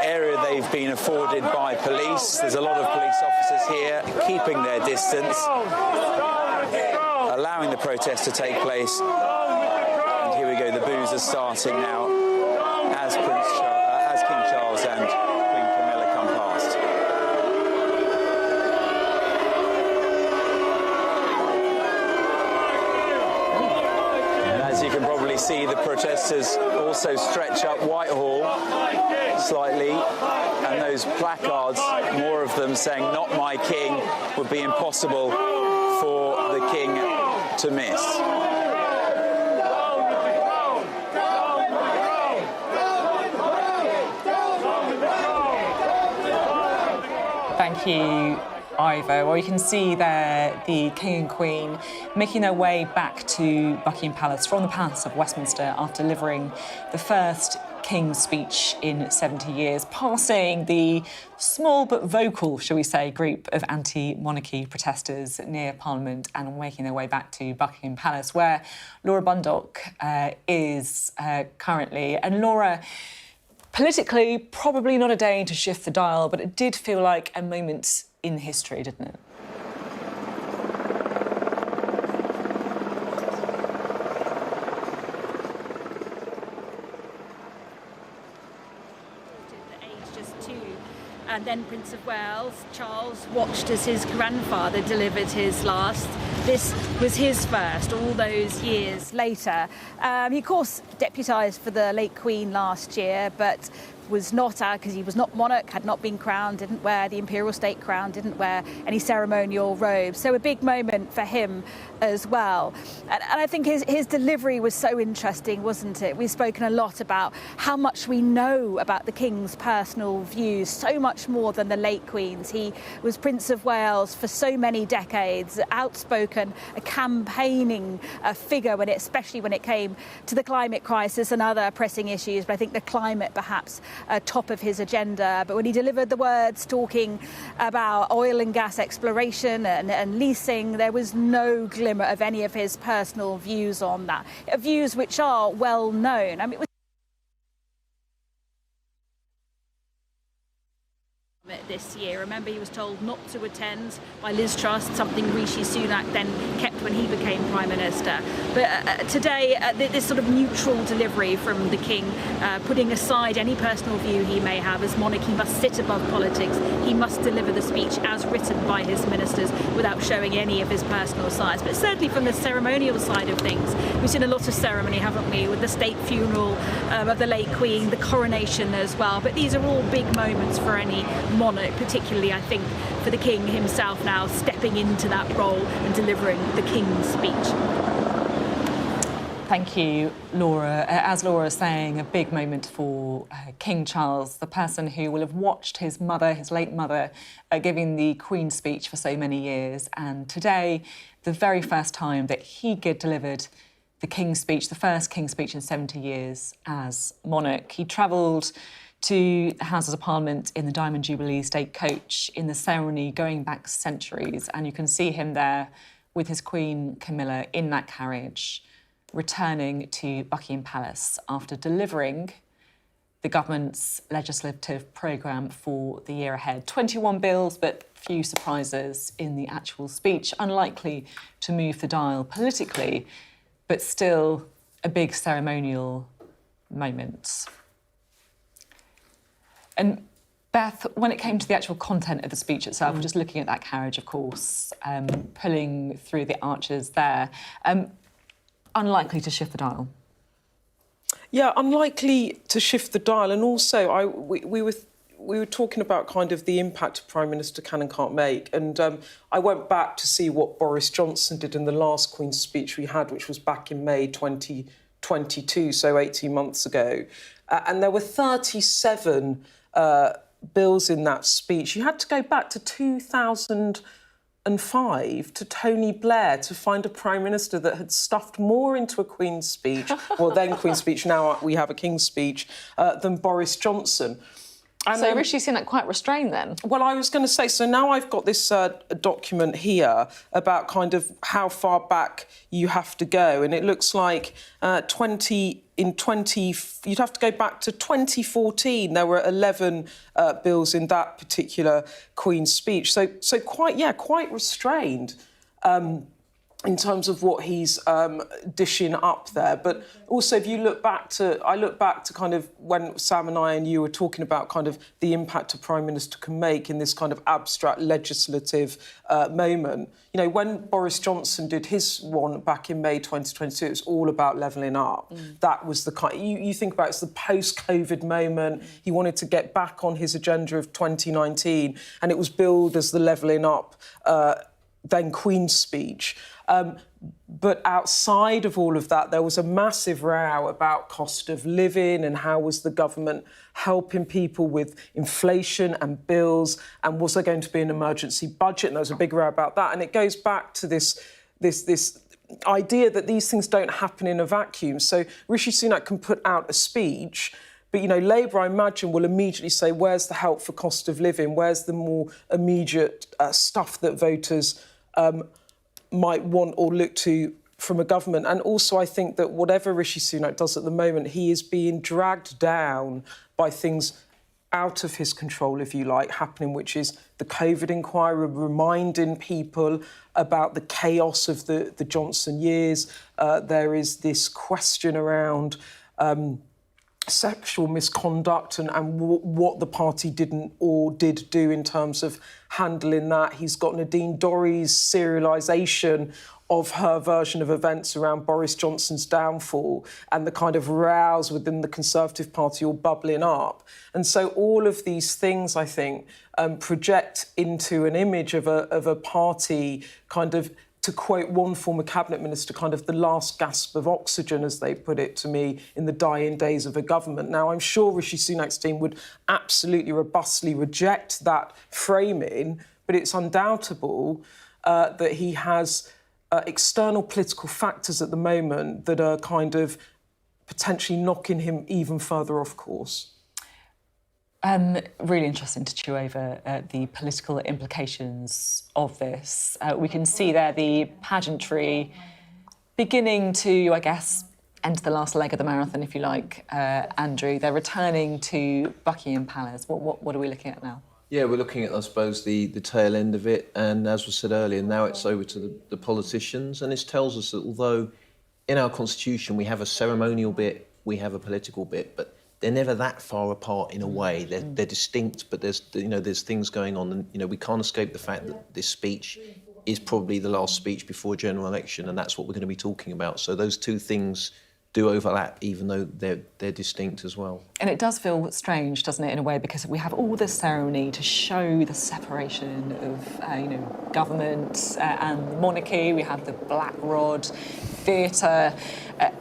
area they've been afforded by police. There's a lot of police officers here keeping their distance, allowing the protest to take place. And here we go, the boos are starting now as Prince Charles. and Queen Camilla come past. And as you can probably see, the protesters also stretch up Whitehall slightly, and those placards, more of them saying "Not my king," would be impossible for the king to miss. Thank you, Ivor. Well, you can see there the King and Queen making their way back to Buckingham Palace from the Palace of Westminster after delivering the first King's speech in 70 years, passing the small but vocal, shall we say, group of anti-monarchy protesters near Parliament and making their way back to Buckingham Palace, where Laura Bundock is currently. And Laura, politically, probably not a day to shift the dial, but it did feel like a moment in history, didn't it? And then Prince of Wales, Charles, watched as his grandfather delivered his last. This was his first, all those years later. He, of course, deputised for the late Queen last year, but was not, because he was not monarch, had not been crowned, didn't wear the imperial state crown, didn't wear any ceremonial robes. So a big moment for him as well. And I think his delivery was so interesting, wasn't it? We've spoken a lot about how much we know about the King's personal views, so much more than the late Queen's. He was Prince of Wales for so many decades, outspoken, a campaigning figure, especially when it came to the climate crisis and other pressing issues. But I think the climate perhaps top of his agenda. But when he delivered the words talking about oil and gas exploration and leasing, there was no glimmer of any of his personal views on that. Views which are well known. I mean, it was this year. Remember, he was told not to attend by Liz Truss, something Rishi Sunak then kept when he became Prime Minister. But today, this sort of neutral delivery from the King, putting aside any personal view he may have, as monarch, he must sit above politics. He must deliver the speech as written by his ministers without showing any of his personal sides. But certainly from the ceremonial side of things, we've seen a lot of ceremony, haven't we, with the state funeral of the late Queen, the coronation as well. But these are all big moments for any monarch, particularly, I think, for the King himself now stepping into that role and delivering the King's speech. Thank you, Laura. As Laura is saying, a big moment for King Charles, the person who will have watched his mother, his late mother, giving the Queen's speech for so many years. And today, the very first time that he delivered the King's speech, the first King's speech in 70 years as monarch. He travelled to the Houses of Parliament in the Diamond Jubilee state coach in the ceremony going back centuries. And you can see him there with his Queen Camilla in that carriage, returning to Buckingham Palace after delivering the government's legislative programme for the year ahead. 21 bills, but few surprises in the actual speech. Unlikely to move the dial politically, but still a big ceremonial moment. And Beth, when it came to the actual content of the speech itself, just looking at that carriage, of course, pulling through the arches there, unlikely to shift the dial. Yeah, unlikely to shift the dial. And also, we were talking about kind of the impact a Prime Minister can and can't make. And I went back to see what Boris Johnson did in the last Queen's speech we had, which was back in May 2022, so 18 months ago. And there were 37 bills in that speech. You had to go back to 2005 to Tony Blair to find a Prime Minister that had stuffed more into a Queen's speech, well, then Queen's speech, now we have a King's speech, than Boris Johnson. And, so Rishi Sunak quite restrained then? Well, I was going to say, so now I've got this document here about kind of how far back you have to go, and it looks like you'd have to go back to 2014. There were 11 bills in that particular Queen's speech. So quite restrained. in terms of what he's dishing up there. But also, if you look back to, I look back to kind of when Sam and I and you were talking about kind of the impact a Prime Minister can make in this kind of abstract legislative moment. You know, when Boris Johnson did his one back in May 2022, it was all about levelling up. That was the kind, you think about it's the post-COVID moment. He wanted to get back on his agenda of 2019, and it was billed as the levelling up then Queen's speech. But outside of all of that, there was a massive row about cost of living and how was the government helping people with inflation and bills, and was there going to be an emergency budget? And there was a big row about that. And it goes back to this idea that these things don't happen in a vacuum. So Rishi Sunak can put out a speech, but, you know, Labour, I imagine, will immediately say, where's the help for cost of living? Where's the more immediate stuff that voters might want or look to from a government? And also, I think that whatever Rishi Sunak does at the moment, he is being dragged down by things out of his control, if you like, happening, which is the COVID inquiry, reminding people about the chaos of the Johnson years. There is this question around sexual misconduct and what the party didn't or did do in terms of handling that. He's got Nadine Dorries' serialisation of her version of events around Boris Johnson's downfall and the kind of rows within the Conservative Party all bubbling up. And so all of these things, I think, project into an image of a party kind of, to quote one former cabinet minister, kind of the last gasp of oxygen, as they put it to me, in the dying days of a government. Now, I'm sure Rishi Sunak's team would absolutely robustly reject that framing, but it's undoubtable that he has external political factors at the moment that are kind of potentially knocking him even further off course. Really interesting to chew over the political implications of this. We can see there the pageantry beginning to, I guess, enter the last leg of the marathon, if you like, Andrew. They're returning to Buckingham Palace. What are we looking at now? Yeah, we're looking at, I suppose, the tail end of it. And as was said earlier, now it's over to the politicians. And this tells us that although in our constitution we have a ceremonial bit, we have a political bit, but they're never that far apart in a way. They're distinct, but there's things going on, and we can't escape the fact that this speech is probably the last speech before a general election, and that's what we're going to be talking about. So those two things do overlap, even though they're distinct as well. And it does feel strange, doesn't it, in a way, because we have all this ceremony to show the separation of government and the monarchy. We have the black rod, theatre,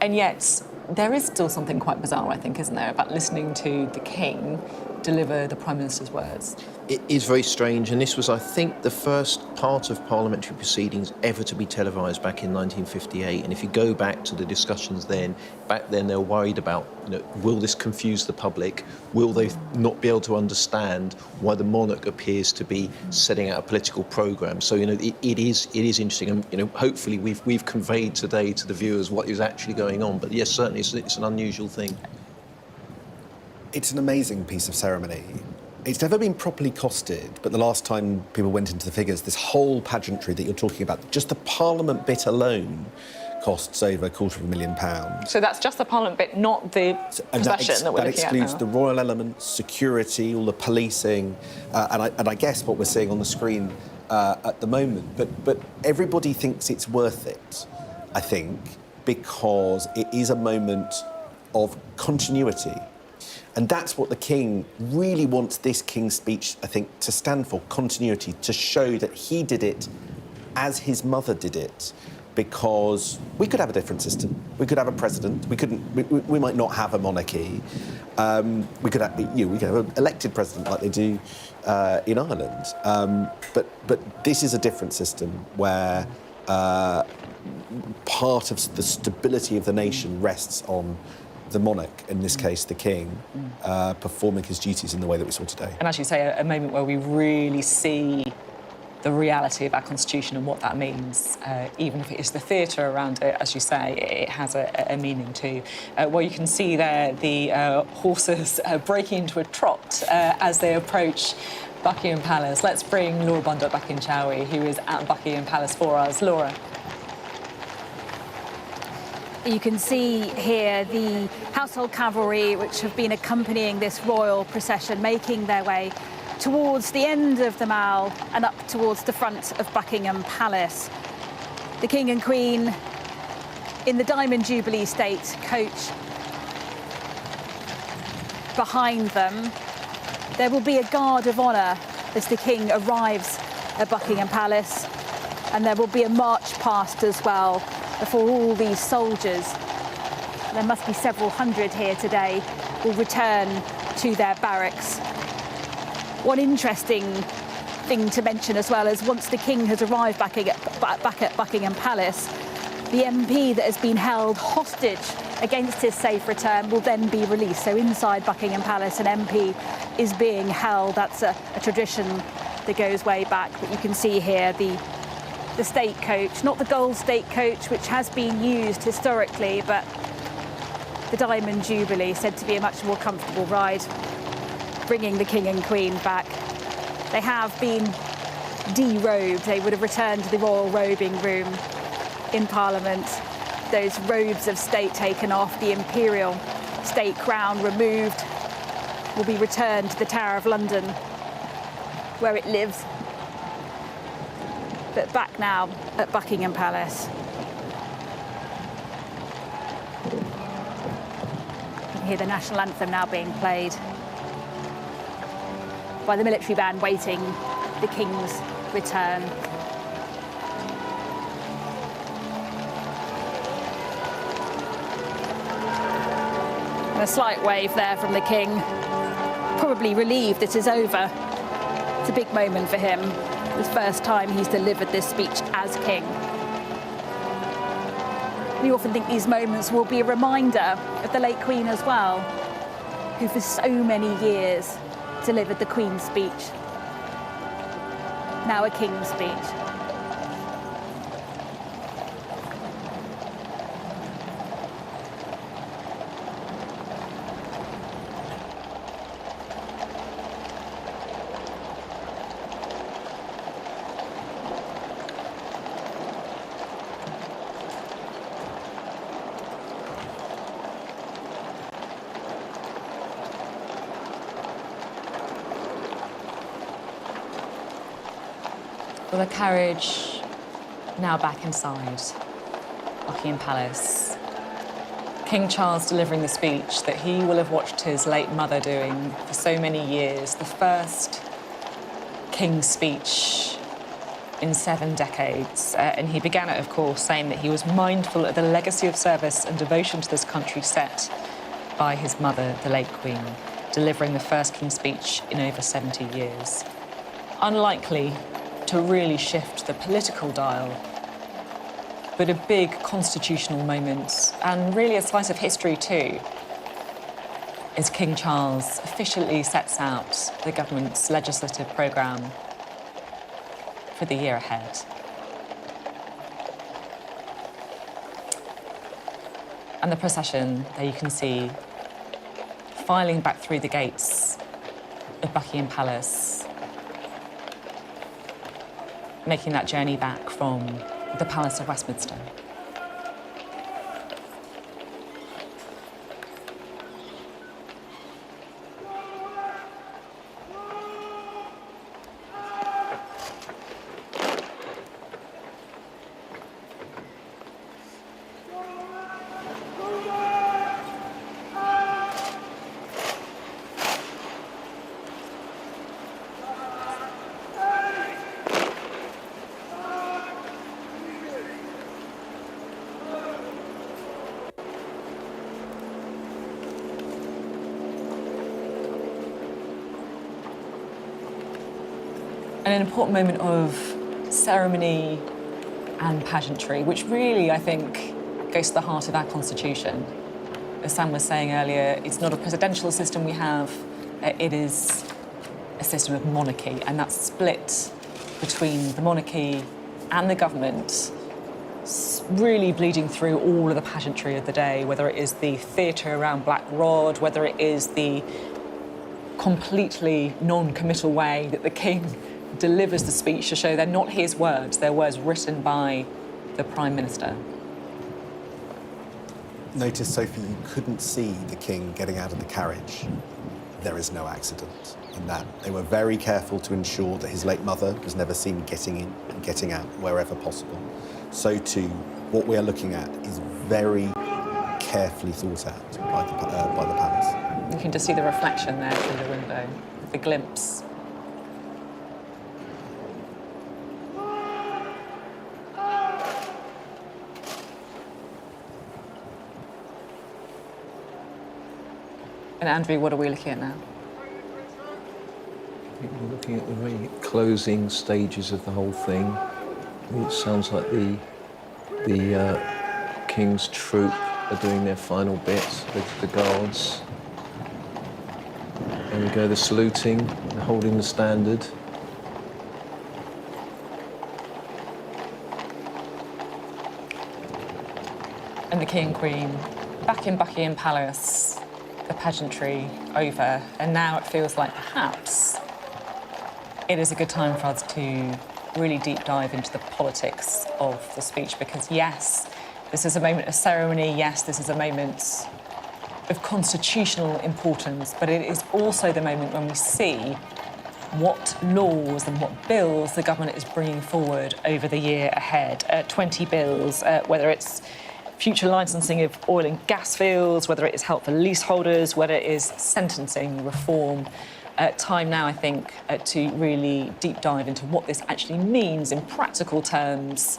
and yet there is still something quite bizarre, I think, isn't there, about listening to the King deliver the Prime Minister's words? It is very strange, and this was, I think, the first part of parliamentary proceedings ever to be televised back in 1958. And if you go back to the discussions then, back then they were worried about, will this confuse the public? Will they not be able to understand why the monarch appears to be setting out a political programme? So, it is interesting, and, hopefully we've conveyed today to the viewers what is actually going on. But yes, certainly it's an unusual thing. It's an amazing piece of ceremony. It's never been properly costed, but the last time people went into the figures, this whole pageantry that you're talking about, just the Parliament bit alone costs over £250,000. So that's just the Parliament bit, not the procession that we're looking at now? That excludes the royal elements, security, all the policing, and I guess what we're seeing on the screen at the moment. But everybody thinks it's worth it, I think, because it is a moment of continuity. And that's what the King really wants this King's speech, I think, to stand for, continuity, to show that he did it as his mother did it, because we could have a different system. We could have a president. We might not have a monarchy. We could have an elected president like they do in Ireland. But this is a different system where part of the stability of the nation rests on the monarch, in this case the King, performing his duties in the way that we saw today. And as you say, a moment where we really see the reality of our constitution and what that means, even if it is the theatre around it, as you say, it has a meaning too. Well, you can see there the horses breaking into a trot as they approach Buckingham Palace. Let's bring Laura Bundert back in, shall we, who is at Buckingham Palace for us. Laura. You can see here the household cavalry which have been accompanying this royal procession, making their way towards the end of the Mall and up towards the front of Buckingham Palace. The King and Queen in the Diamond Jubilee State coach behind them. There will be a guard of honour as the King arrives at Buckingham Palace, and there will be a march past as well before all these soldiers, there must be several hundred here today, will return to their barracks. One interesting thing to mention as well is once the King has arrived back at Buckingham Palace, the MP that has been held hostage against his safe return will then be released. So inside Buckingham Palace, an MP is being held. That's a tradition that goes way back. But you can see here the state coach, not the gold state coach, which has been used historically, but the Diamond Jubilee, said to be a much more comfortable ride, bringing the King and Queen back. They have been derobed. They would have returned to the royal robing room in Parliament. Those robes of state taken off, the imperial state crown removed, will be returned to the Tower of London, where it lives. But back now at Buckingham Palace. You can hear the national anthem now being played by the military band waiting the King's return. And a slight wave there from the King, probably relieved it is over. It's a big moment for him. The first time he's delivered this speech as King. We often think these moments will be a reminder of the late Queen as well, who for so many years delivered the Queen's speech, now a King's speech. Well, the carriage now back inside Buckingham Palace. King Charles delivering the speech that he will have watched his late mother doing for so many years, the first King's speech in 7 decades. And he began it, of course, saying that he was mindful of the legacy of service and devotion to this country set by his mother, the late Queen, delivering the first King's speech in over 70 years. Unlikely to really shift the political dial, but a big constitutional moment, and really a slice of history too, as King Charles officially sets out the government's legislative programme for the year ahead. And the procession, there you can see, filing back through the gates of Buckingham Palace, making that journey back from the Palace of Westminster. An important moment of ceremony and pageantry, which really, I think, goes to the heart of our constitution. As Sam was saying earlier, it's not a presidential system we have, it is a system of monarchy, and that split between the monarchy and the government really bleeding through all of the pageantry of the day, whether it is the theatre around Black Rod, whether it is the completely non-committal way that the King delivers the speech to show they're not his words, they're words written by the Prime Minister. notice, Sophie, you couldn't see the King getting out of the carriage. There is no accident in that. They were very careful to ensure that his late mother was never seen getting in and getting out wherever possible. So too, what we are looking at is very carefully thought out by the palace. You can just see the reflection there through the window, the glimpse. And Andrew, what are we looking at now? I think we're looking at the very closing stages of the whole thing. It sounds like the King's troop are doing their final bits with the guards. There we go, the saluting, the holding the standard. And the King and Queen back in Buckingham Palace, the pageantry over, and now it feels like perhaps it is a good time for us to really deep dive into the politics of the speech, because yes, this is a moment of ceremony, yes, this is a moment of constitutional importance, but it is also the moment when we see what laws and what bills the government is bringing forward over the year ahead. 20 bills, whether it's future licensing of oil and gas fields, whether it is help for leaseholders, whether it is sentencing reform. Time now, I think, to really deep dive into what this actually means in practical terms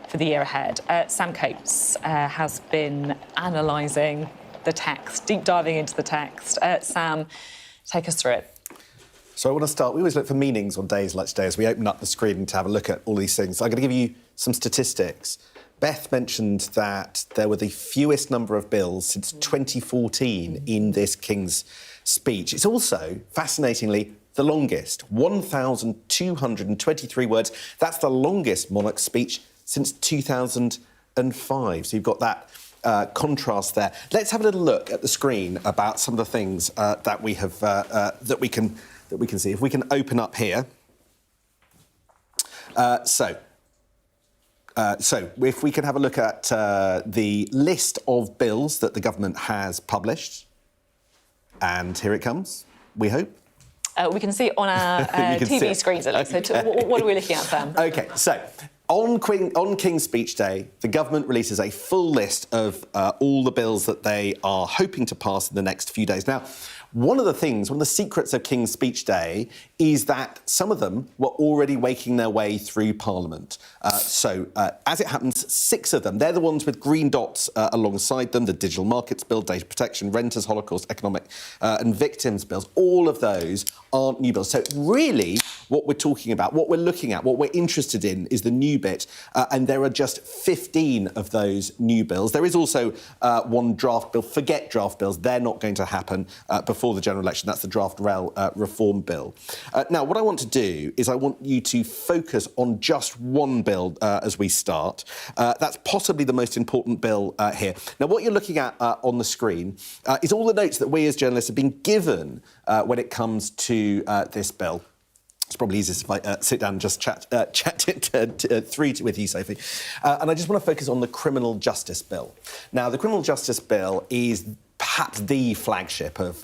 for the year ahead. Sam Coates has been analysing the text, deep diving into the text. Sam, take us through it. So I want to start, we always look for meanings on days like today as we open up the screen to have a look at all these things. I'm going to give you some statistics. Beth mentioned that there were the fewest number of bills since 2014 in this King's speech. It's also, fascinatingly, the longest, 1,223 words. That's the longest monarch speech since 2005. So you've got that contrast there. Let's have a little look at the screen about some of the things that we have that we can see. If we can open up here. So if we can have a look at the list of bills that the government has published. And here it comes, we hope. We can see it on our TV screens, at least. Okay. So what are we looking at, Sam? OK, so on King's Speech Day, the government releases a full list of all the bills that they are hoping to pass in the next few days. Now, one of the secrets of King's Speech Day is that some of them were already making their way through Parliament. As it happens, 6 of them, they're the ones with green dots alongside them, the Digital Markets Bill, Data Protection, Renters, Holocaust, Economic and Victims Bills. All of those aren't new bills. So really, what we're talking about, what we're looking at, what we're interested in is the new bit, and there are just 15 of those new bills. There is also one draft bill. Forget draft bills. They're not going to happen before the general election. That's the draft rail reform bill. Now, what I want to do is I want you to focus on just one bill as we start. That's possibly the most important bill here. Now, what you're looking at on the screen is all the notes that we as journalists have been given when it comes to this bill. It's probably easiest if I sit down and just chat it through with you, Sophie. And I just want to focus on the Criminal Justice Bill. Now, the Criminal Justice Bill is perhaps the flagship of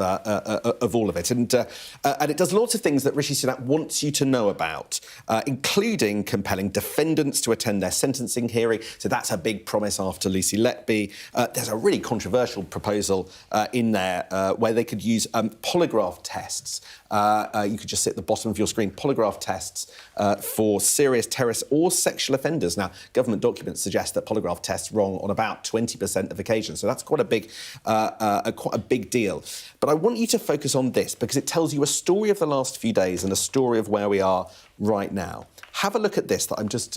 all of it. And it does lots of things that Rishi Sunak wants you to know about, including compelling defendants to attend their sentencing hearing. So that's a big promise after Lucy Letby. There's a really controversial proposal in there where they could use polygraph tests. You could just sit at the bottom of your screen, polygraph tests for serious terrorist or sexual offenders. Now, government documents suggest that polygraph tests wrong on about 20% of occasions. So that's quite a big deal. But I want you to focus on this because it tells you a story of the last few days and a story of where we are right now. Have a look at this that I'm just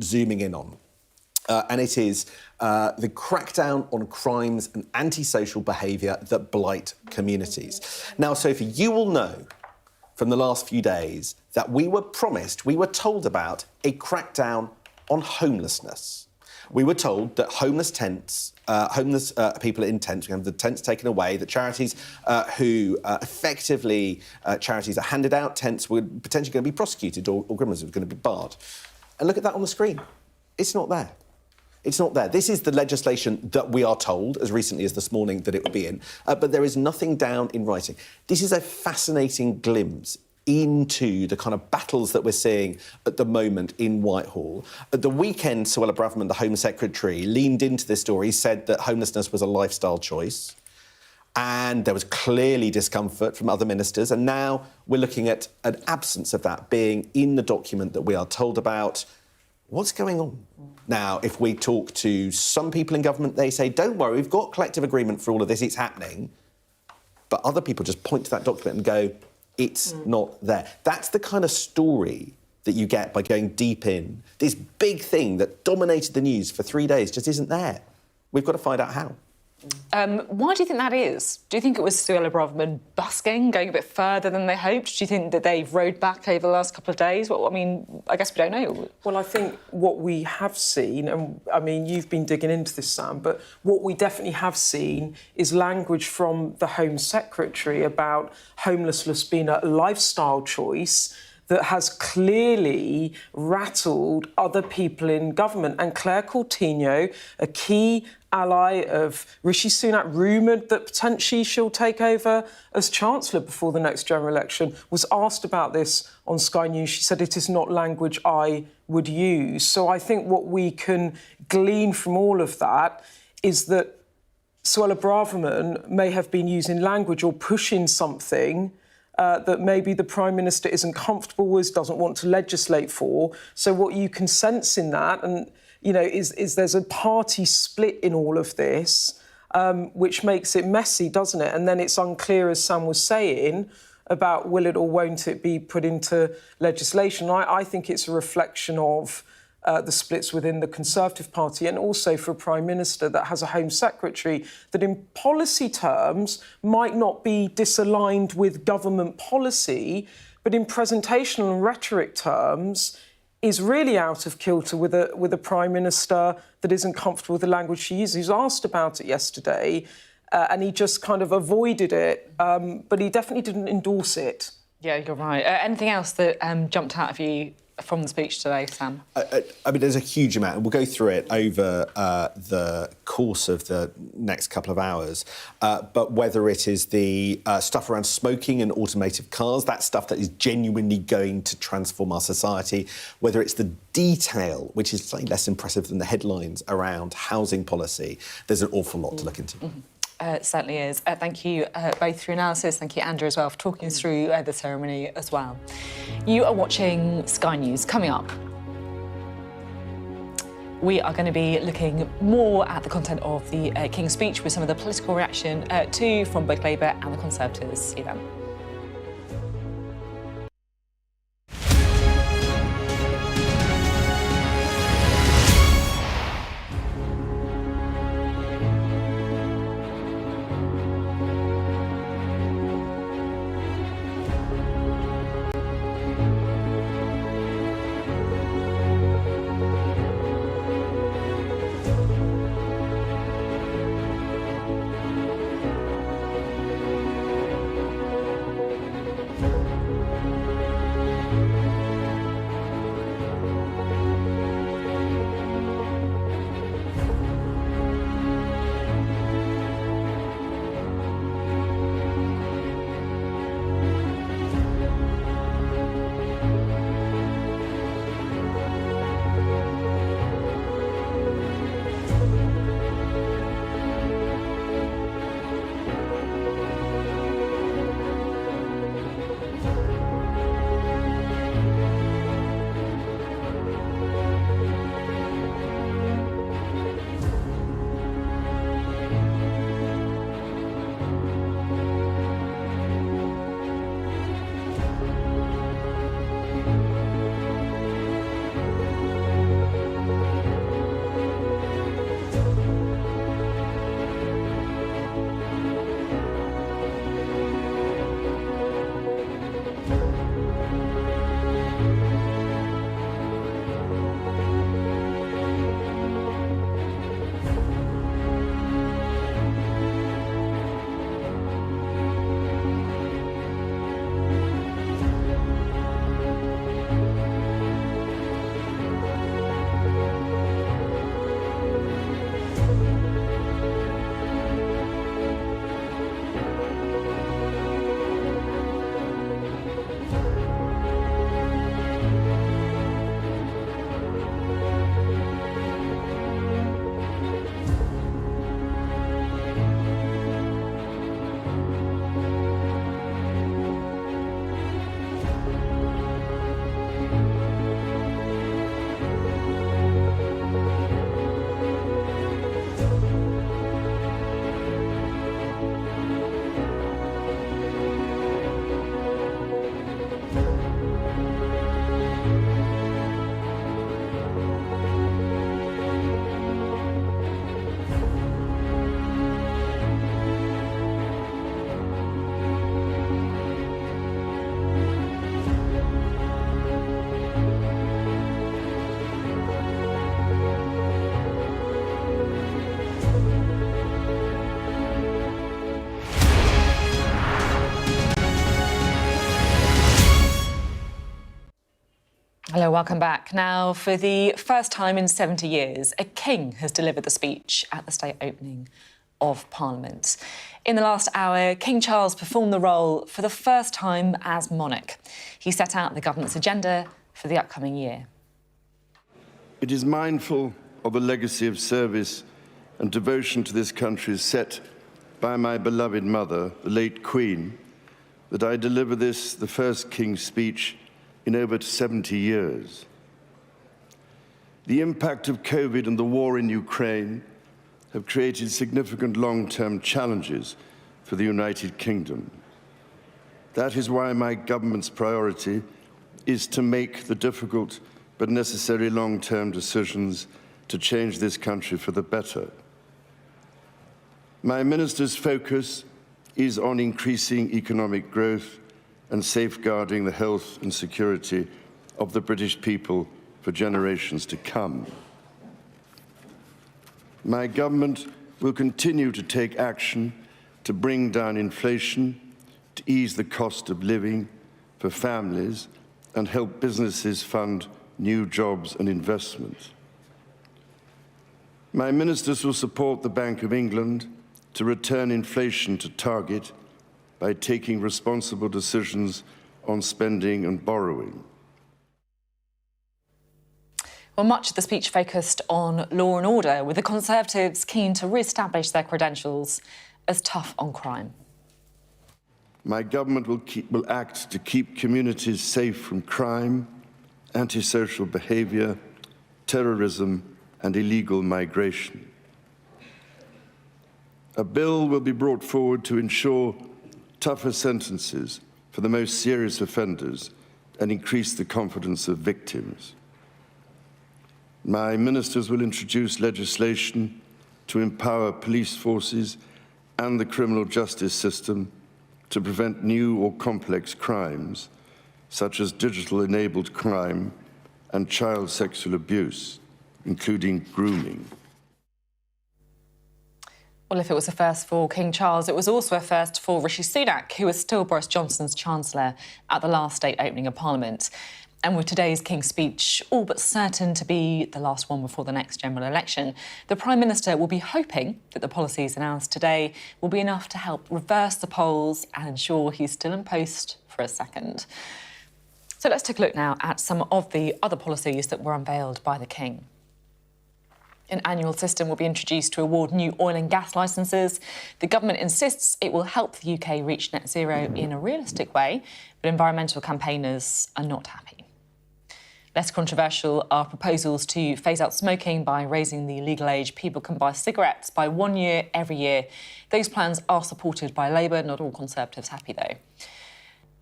zooming in on. And it is the crackdown on crimes and antisocial behaviour that blight communities. Now, Sophie, you will know from the last few days that we were told about a crackdown on homelessness. We were told that homeless people in tents, we have the tents taken away, that charities charities that handed out tents were potentially going to be prosecuted or criminals were going to be barred. And look at that on the screen. It's not there. It's not there. This is the legislation that we are told, as recently as this morning, that it would be in, but there is nothing down in writing. This is a fascinating glimpse into the kind of battles that we're seeing at the moment in Whitehall. At the weekend, Suella Braverman, the Home Secretary, leaned into this story, said that homelessness was a lifestyle choice, and there was clearly discomfort from other ministers, and now we're looking at an absence of that being in the document that we are told about. What's going on? Now, if we talk to some people in government, they say, don't worry, we've got collective agreement for all of this, it's happening. But other people just point to that document and go, it's not there. That's the kind of story that you get by going deep in. This big thing that dominated the news for 3 days just isn't there. We've got to find out how. Why do you think that is? Do you think it was Suella Braverman busking, going a bit further than they hoped? Do you think that they've rode back over the last couple of days? Well, I mean, I guess we don't know. Well, I think what we have seen, and I mean, you've been digging into this, Sam, but what we definitely have seen is language from the Home Secretary about homelessness being a lifestyle choice that has clearly rattled other people in government. And Claire Coutinho, a key ally of Rishi Sunak, rumoured that potentially she'll take over as Chancellor before the next general election, was asked about this on Sky News. She said, it is not language I would use. So I think what we can glean from all of that is that Suella Braverman may have been using language or pushing something that maybe the Prime Minister isn't comfortable with, doesn't want to legislate for. So what you can sense in that, and you know, is there's a party split in all of this, which makes it messy, doesn't it? And then it's unclear, as Sam was saying, about will it or won't it be put into legislation. I think it's a reflection of the splits within the Conservative Party, and also for a Prime Minister that has a Home Secretary that in policy terms might not be disaligned with government policy, but in presentational and rhetoric terms is really out of kilter with a Prime Minister that isn't comfortable with the language she uses. He was asked about it yesterday and he just kind of avoided it, but he definitely didn't endorse it. Yeah, you're right. Anything else that jumped out of you from the speech today, Sam? I mean, there's a huge amount, and we'll go through it over the course of the next couple of hours. But whether it is the stuff around smoking and automated cars, that stuff that is genuinely going to transform our society, whether it's the detail, which is slightly less impressive than the headlines around housing policy, there's an awful lot to look into. It certainly is. Thank you both for your analysis. Thank you, Andrew, as well, for talking us through the ceremony as well. You are watching Sky News. Coming up, we are going to be looking more at the content of the King's speech with some of the political reaction from both Labour and the Conservatives. See you then. Hello, welcome back. Now, for the first time in 70 years, a king has delivered the speech at the state opening of Parliament. In the last hour, King Charles performed the role for the first time as monarch. He set out the government's agenda for the upcoming year. It is mindful of the legacy of service and devotion to this country set by my beloved mother, the late Queen, that I deliver this, the first King's speech in over 70 years. The impact of COVID and the war in Ukraine have created significant long-term challenges for the United Kingdom. That is why my government's priority is to make the difficult but necessary long-term decisions to change this country for the better. My minister's focus is on increasing economic growth and safeguarding the health and security of the British people for generations to come. My government will continue to take action to bring down inflation, to ease the cost of living for families, and help businesses fund new jobs and investment. My ministers will support the Bank of England to return inflation to target by taking responsible decisions on spending and borrowing. Well, much of the speech focused on law and order, with the Conservatives keen to re-establish their credentials as tough on crime. My government will act to keep communities safe from crime, antisocial behaviour, terrorism and illegal migration. A bill will be brought forward to ensure tougher sentences for the most serious offenders and increase the confidence of victims. My ministers will introduce legislation to empower police forces and the criminal justice system to prevent new or complex crimes, such as digital-enabled crime and child sexual abuse, including grooming. Well, if it was a first for King Charles, it was also a first for Rishi Sunak, who was still Boris Johnson's Chancellor at the last state opening of Parliament. And with today's King's speech all but certain to be the last one before the next general election, the Prime Minister will be hoping that the policies announced today will be enough to help reverse the polls and ensure he's still in post for a second. So let's take a look now at some of the other policies that were unveiled by the King. An annual system will be introduced to award new oil and gas licences. The government insists it will help the UK reach net zero in a realistic way, but environmental campaigners are not happy. Less controversial are proposals to phase out smoking by raising the legal age people can buy cigarettes by 1 year every year. Those plans are supported by Labour, not all Conservatives happy though.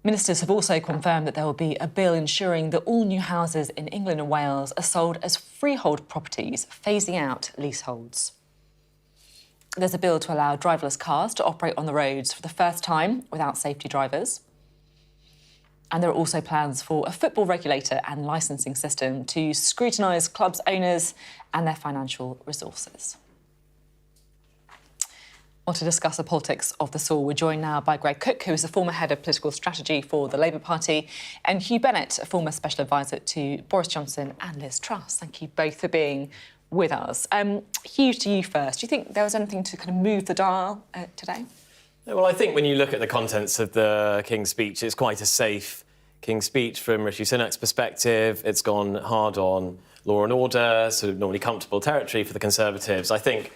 Ministers have also confirmed that there will be a bill ensuring that all new houses in England and Wales are sold as freehold properties, phasing out leaseholds. There's a bill to allow driverless cars to operate on the roads for the first time without safety drivers. And there are also plans for a football regulator and licensing system to scrutinise clubs' owners and their financial resources. Well, to discuss the politics of the Saw, we're joined now by Greg Cook, who is the former head of political strategy for the Labour Party, and Hugh Bennett, a former special advisor to Boris Johnson and Liz Truss. Thank you both for being with us. Hugh, to you first. Do you think there was anything to kind of move the dial today? Well, I think when you look at the contents of the King's speech, it's quite a safe King's speech from Rishi Sunak's perspective. It's gone hard on law and order, sort of normally comfortable territory for the Conservatives. I think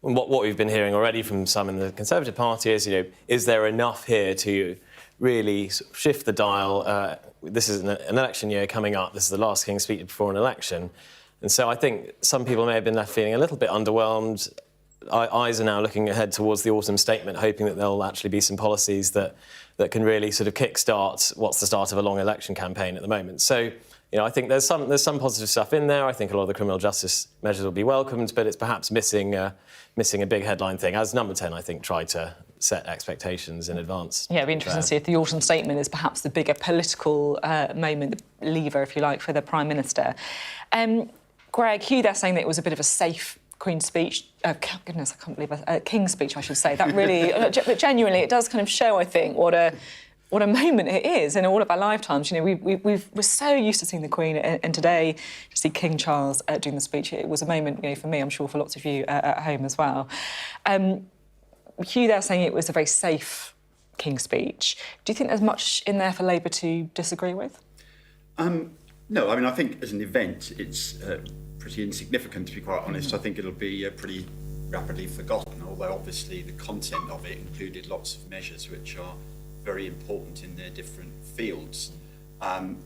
what we've been hearing already from some in the Conservative Party is, is there enough here to really sort of shift the dial? This is an election year coming up. This is the last King's speech before an election. And so I think some people may have been left feeling a little bit underwhelmed. Eyes are now looking ahead towards the autumn statement, hoping that there'll actually be some policies that can really sort of kick-start what's the start of a long election campaign at the moment. So, I think there's some positive stuff in there. I think a lot of the criminal justice measures will be welcomed, but it's perhaps missing a big headline thing, as Number 10, I think, tried to set expectations in advance. Yeah, it'd be interesting to see if the autumn statement is perhaps the bigger political moment, the lever, if you like, for the Prime Minister. Greg, Hugh, they're saying that it was a bit of a safe Queen's speech. Goodness, I can't believe King's speech, I should say. That really, but genuinely, it does kind of show, I think, what what a moment it is in all of our lifetimes. You know, we're so used to seeing the Queen, and today to see King Charles doing the speech, it was a moment, you know, for me, I'm sure for lots of you at home as well. Hugh there saying it was a very safe King's speech. Do you think there's much in there for Labour to disagree with? No, I mean, I think as an event, it's pretty insignificant, to be quite honest. I think it'll be pretty rapidly forgotten, although obviously the content of it included lots of measures which are very important in their different fields.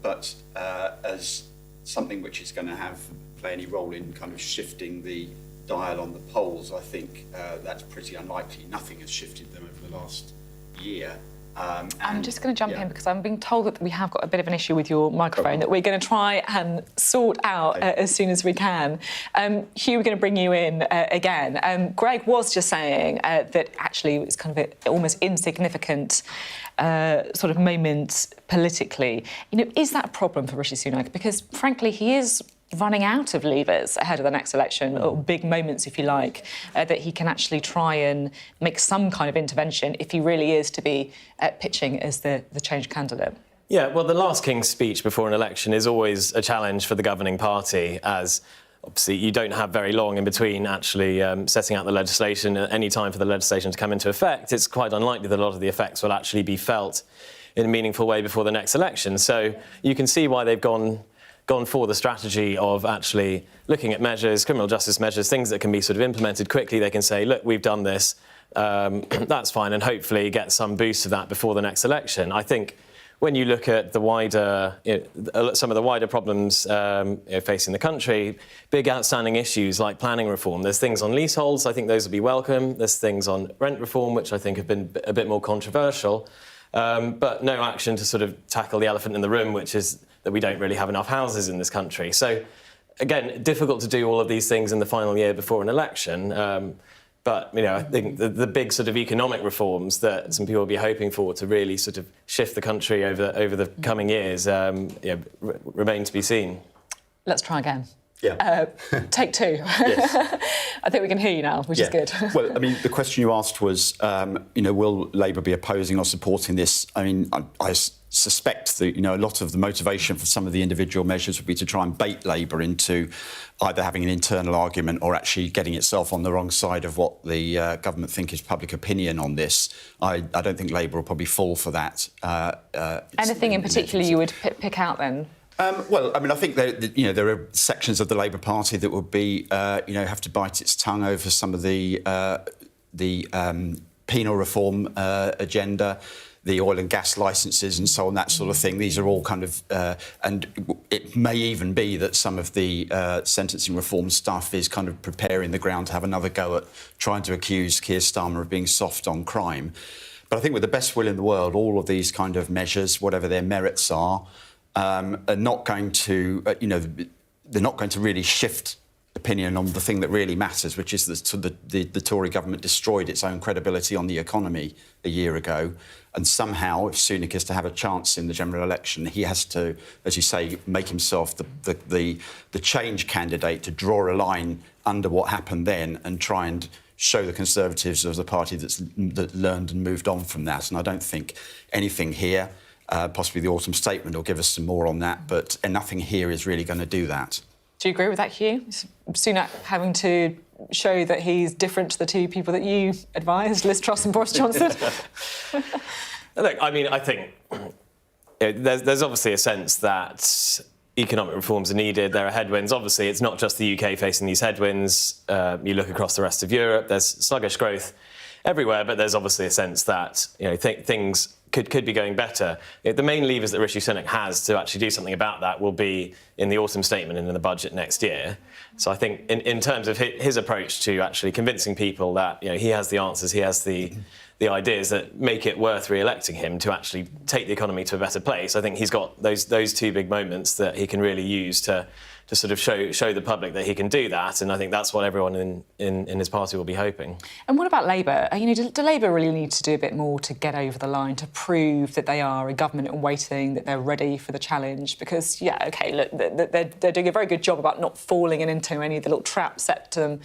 But as something which is going to play any role in kind of shifting the dial on the polls, I think that's pretty unlikely. Nothing has shifted them over the last year. I'm just going to jump in because I'm being told that we have got a bit of an issue with your microphone that we're going to try and sort out as soon as we can. Hugh, we're going to bring you in again. Greg was just saying that actually it's kind of an almost insignificant sort of moment politically. You know, is that a problem for Rishi Sunak? Because frankly, he is running out of levers ahead of the next election, or big moments, if you like, that he can actually try and make some kind of intervention if he really is to be pitching as the change candidate. Yeah, well, the last King's speech before an election is always a challenge for the governing party, as obviously you don't have very long in between actually setting out the legislation. Any time for the legislation to come into effect, it's quite unlikely that a lot of the effects will actually be felt in a meaningful way before the next election. So you can see why they've gone for the strategy of actually looking at measures, criminal justice measures, things that can be sort of implemented quickly. They can say, look, we've done this, that's fine, and hopefully get some boost of that before the next election. I think when you look at the wider, some of the wider problems facing the country, big outstanding issues like planning reform, there's things on leaseholds, I think those will be welcome. There's things on rent reform, which I think have been a bit more controversial. But no action to sort of tackle the elephant in the room, which is that we don't really have enough houses in this country. So, again, difficult to do all of these things in the final year before an election. But, you know, I think the big sort of economic reforms that some people will be hoping for to really sort of shift the country over the coming years remain to be seen. Let's try again. Yeah. Take two. Yes. I think we can hear you now, which is good. Well, I mean, the question you asked was, will Labour be opposing or supporting this? I mean, I suspect that, a lot of the motivation for some of the individual measures would be to try and bait Labour into either having an internal argument or actually getting itself on the wrong side of what the government think is public opinion on this. I don't think Labour will probably fall for that. Anything in particular you would pick out then? Well, I mean, I think there are sections of the Labour Party that would be, have to bite its tongue over some of the penal reform agenda, the oil and gas licences and so on, that sort of thing. These are all kind of... and it may even be that some of the sentencing reform stuff is kind of preparing the ground to have another go at trying to accuse Keir Starmer of being soft on crime. But I think with the best will in the world, all of these kind of measures, whatever their merits are not going to, they're not going to really shift opinion on the thing that really matters, which is the Tory government destroyed its own credibility on the economy a year ago. And somehow, if Sunak is to have a chance in the general election, he has to, as you say, make himself the change candidate to draw a line under what happened then and try and show the Conservatives as a party that learned and moved on from that. And I don't think anything here, possibly the autumn statement will give us some more on that, but nothing here is really going to do that. Do you agree with that, Hugh? Sunak having to show that he's different to the two people that you advised, Liz Truss and Boris Johnson? Look, I mean, I think there's obviously a sense that economic reforms are needed. There are headwinds. Obviously, it's not just the UK facing these headwinds. You look across the rest of Europe, there's sluggish growth everywhere, but there's obviously a sense that things could be going better. The main levers that Rishi Sunak has to actually do something about that will be in the autumn statement and in the budget next year. So I think in terms of his approach to actually convincing people that he has the answers, he has the ideas that make it worth re-electing him to actually take the economy to a better place, I think he's got those two big moments that he can really use to sort of show the public that he can do that, and I think that's what everyone in his party will be hoping. And what about Labour? Do Labour really need to do a bit more to get over the line, to prove that they are a government in waiting, that they're ready for the challenge? Because, look, they're doing a very good job about not falling into any of the little traps set to them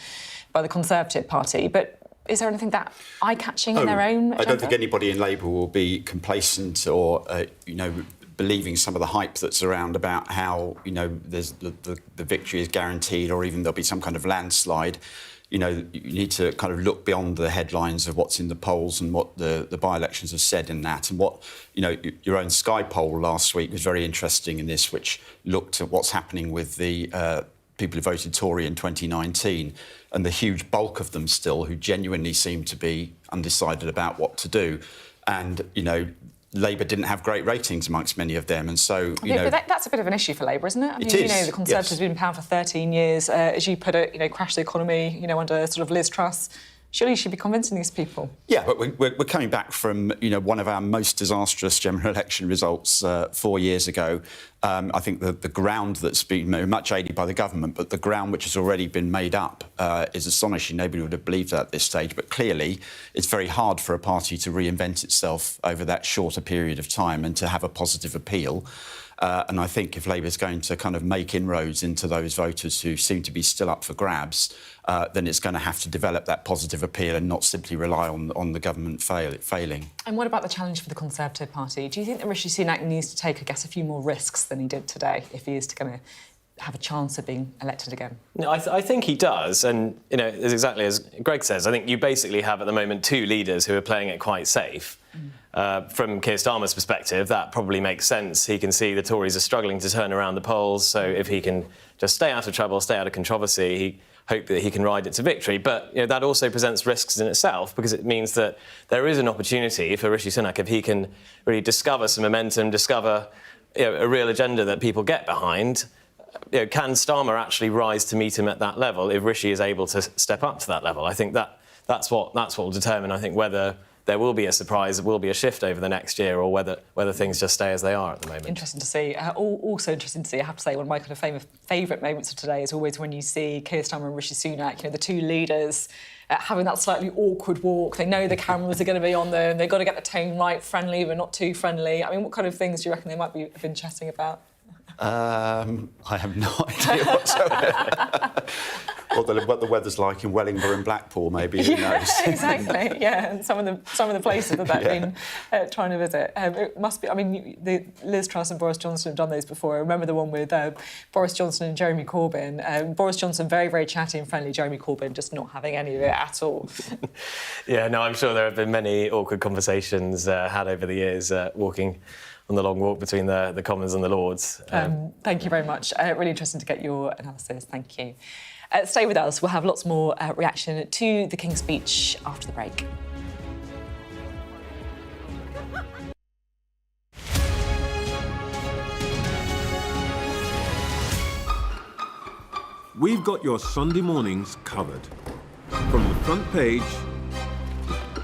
by the Conservative Party, but Is there anything that eye-catching in their own agenda? I don't think anybody in Labour will be complacent or, believing some of the hype that's around about how, there's the victory is guaranteed, or even there'll be some kind of landslide. You need to kind of look beyond the headlines of what's in the polls and what the by-elections have said in that. And what, your own Sky poll last week was very interesting in this, which looked at what's happening with the people who voted Tory in 2019, and the huge bulk of them still who genuinely seem to be undecided about what to do. And, Labour didn't have great ratings amongst many of them, and so but that's a bit of an issue for Labour, isn't it? I mean, the Conservatives have been in power for 13 years, as you put it, crashed the economy, under sort of Liz Truss. Surely you should be convincing these people. Yeah, but we're coming back from one of our most disastrous general election results 4 years ago. I think the ground that's been much aided by the government, but the ground which has already been made up is astonishing. Nobody would have believed that at this stage. But clearly, it's very hard for a party to reinvent itself over that shorter period of time and to have a positive appeal. And I think if Labour's going to kind of make inroads into those voters who seem to be still up for grabs, then it's going to have to develop that positive appeal and not simply rely on the government failing. And what about the challenge for the Conservative Party? Do you think that Rishi Sunak needs to take, I guess, a few more risks than he did today if he is to kind of have a chance of being elected again? No, I think he does. And, as exactly as Greg says, I think you basically have at the moment two leaders who are playing it quite safe. From Keir Starmer's perspective, that probably makes sense. He can see the Tories are struggling to turn around the polls, so if he can just stay out of trouble, stay out of controversy, he hope that he can ride it to victory. But that also presents risks in itself, because it means that there is an opportunity for Rishi Sunak, if he can really discover some momentum, discover a real agenda that people get behind. Can Starmer actually rise to meet him at that level if Rishi is able to step up to that level? I think that's what will determine, I think, whether there will be a surprise, there will be a shift over the next year, or whether things just stay as they are at the moment. Interesting to see. Also interesting to see, I have to say, one of my kind of favourite moments of today is always when you see Keir Starmer and Rishi Sunak, the two leaders having that slightly awkward walk. They know the cameras are going to be on them. They've got to get the tone right, friendly but not too friendly. I mean, what kind of things do you reckon they might have been chatting about? I have no idea whatsoever. What the weather's like in Wellingborough and Blackpool, maybe, who knows? Exactly, yeah, and some of the places that they've been trying to visit. It must be, I mean, Liz Truss and Boris Johnson have done those before. I remember the one with Boris Johnson and Jeremy Corbyn. Boris Johnson very, very chatty and friendly, Jeremy Corbyn just not having any of it at all. Yeah, no, I'm sure there have been many awkward conversations had over the years, walking on the long walk between the Commons and the Lords. Thank you very much. Really interesting to get your analysis. Thank you. Stay with us. We'll have lots more reaction to the King's speech after the break. We've got your Sunday mornings covered. From the front page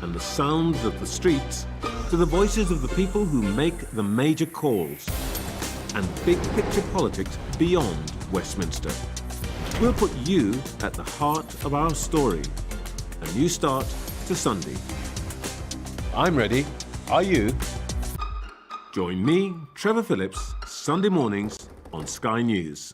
and the sounds of the streets to the voices of the people who make the major calls and big picture politics beyond Westminster. We'll put you at the heart of our story. A new start to Sunday. I'm ready. Are you? Join me, Trevor Phillips, Sunday mornings on Sky News.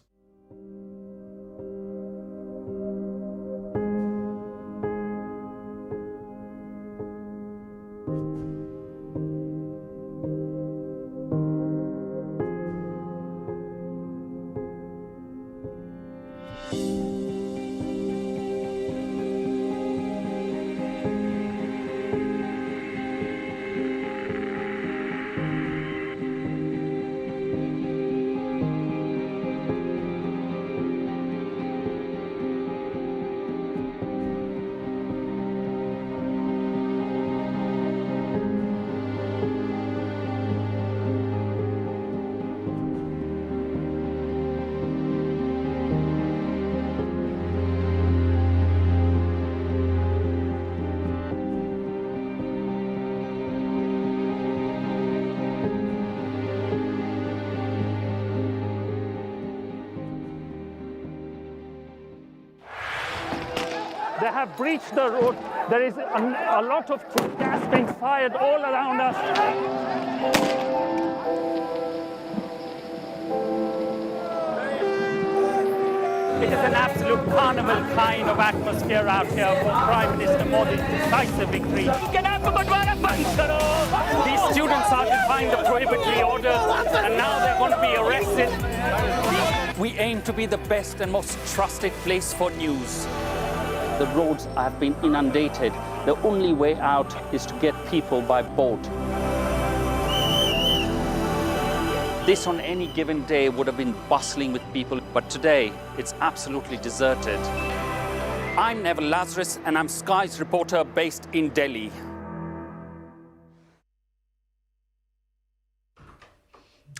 They have breached the road. There is a lot of gas being fired all around us. It is an absolute carnival kind of atmosphere out here for Prime Minister Modi's decisive victory. These students are defying the prohibitory orders, and now they're going to be arrested. We aim to be the best and most trusted place for news. The roads have been inundated. The only way out is to get people by boat. This on any given day would have been bustling with people, but today it's absolutely deserted. I'm Neville Lazarus, and I'm Sky's reporter based in Delhi.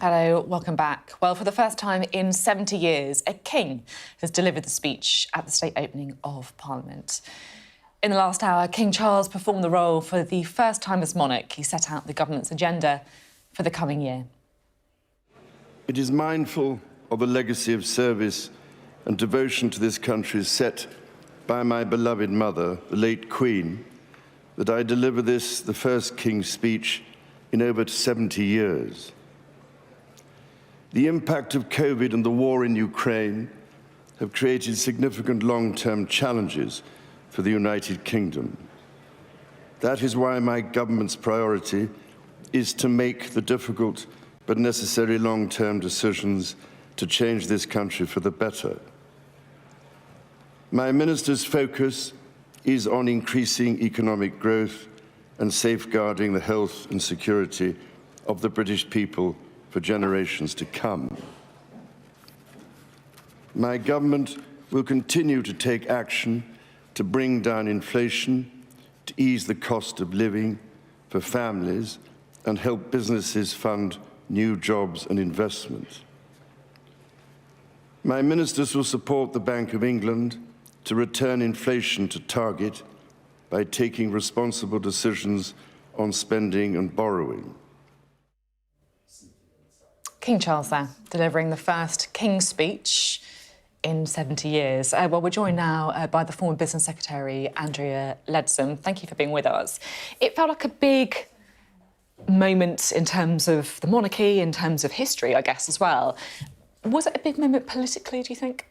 Hello, welcome back. Well, for the first time in 70 years, a king has delivered the speech at the state opening of Parliament. In the last hour, King Charles performed the role for the first time as monarch. He set out the government's agenda for the coming year. It is mindful of the legacy of service and devotion to this country set by my beloved mother, the late Queen, that I deliver this, the first King's speech in over 70 years. The impact of COVID and the war in Ukraine have created significant long-term challenges for the United Kingdom. That is why my government's priority is to make the difficult but necessary long-term decisions to change this country for the better. My minister's focus is on increasing economic growth and safeguarding the health and security of the British people for generations to come. My government will continue to take action to bring down inflation, to ease the cost of living for families, and help businesses fund new jobs and investment. My ministers will support the Bank of England to return inflation to target by taking responsible decisions on spending and borrowing. King Charles there, delivering the first King's speech in 70 years. Well, we're joined now by the former Business Secretary, Andrea Leadsom. Thank you for being with us. It felt like a big moment in terms of the monarchy, in terms of history, I guess, as well. Was it a big moment politically, do you think?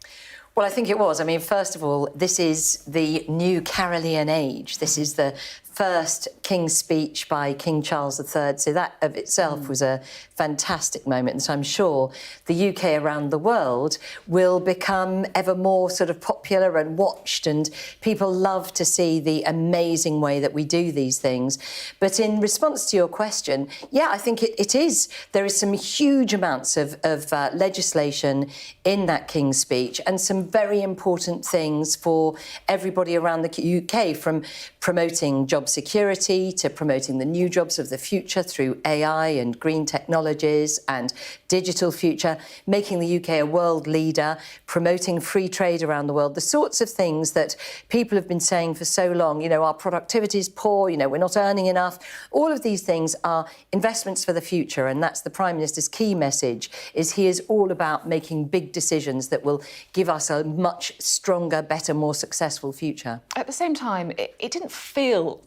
Well, I think it was. I mean, first of all, this is the new Carolean age. This is the first King's speech by King Charles III. So that of itself was a fantastic moment. And so I'm sure the UK around the world will become ever more sort of popular and watched, and people love to see the amazing way that we do these things. But in response to your question, yeah, I think it is. There is some huge amounts of legislation in that King's speech, and some very important things for everybody around the UK, from promoting job security to promoting the new jobs of the future through AI and green technologies and digital future, making the UK a world leader, promoting free trade around the world, the sorts of things that people have been saying for so long. You know, our productivity is poor, you know, we're not earning enough. All of these things are investments for the future, and that's the Prime Minister's key message, is he is all about making big decisions that will give us a much stronger, better, more successful future. At the same time, it didn't feel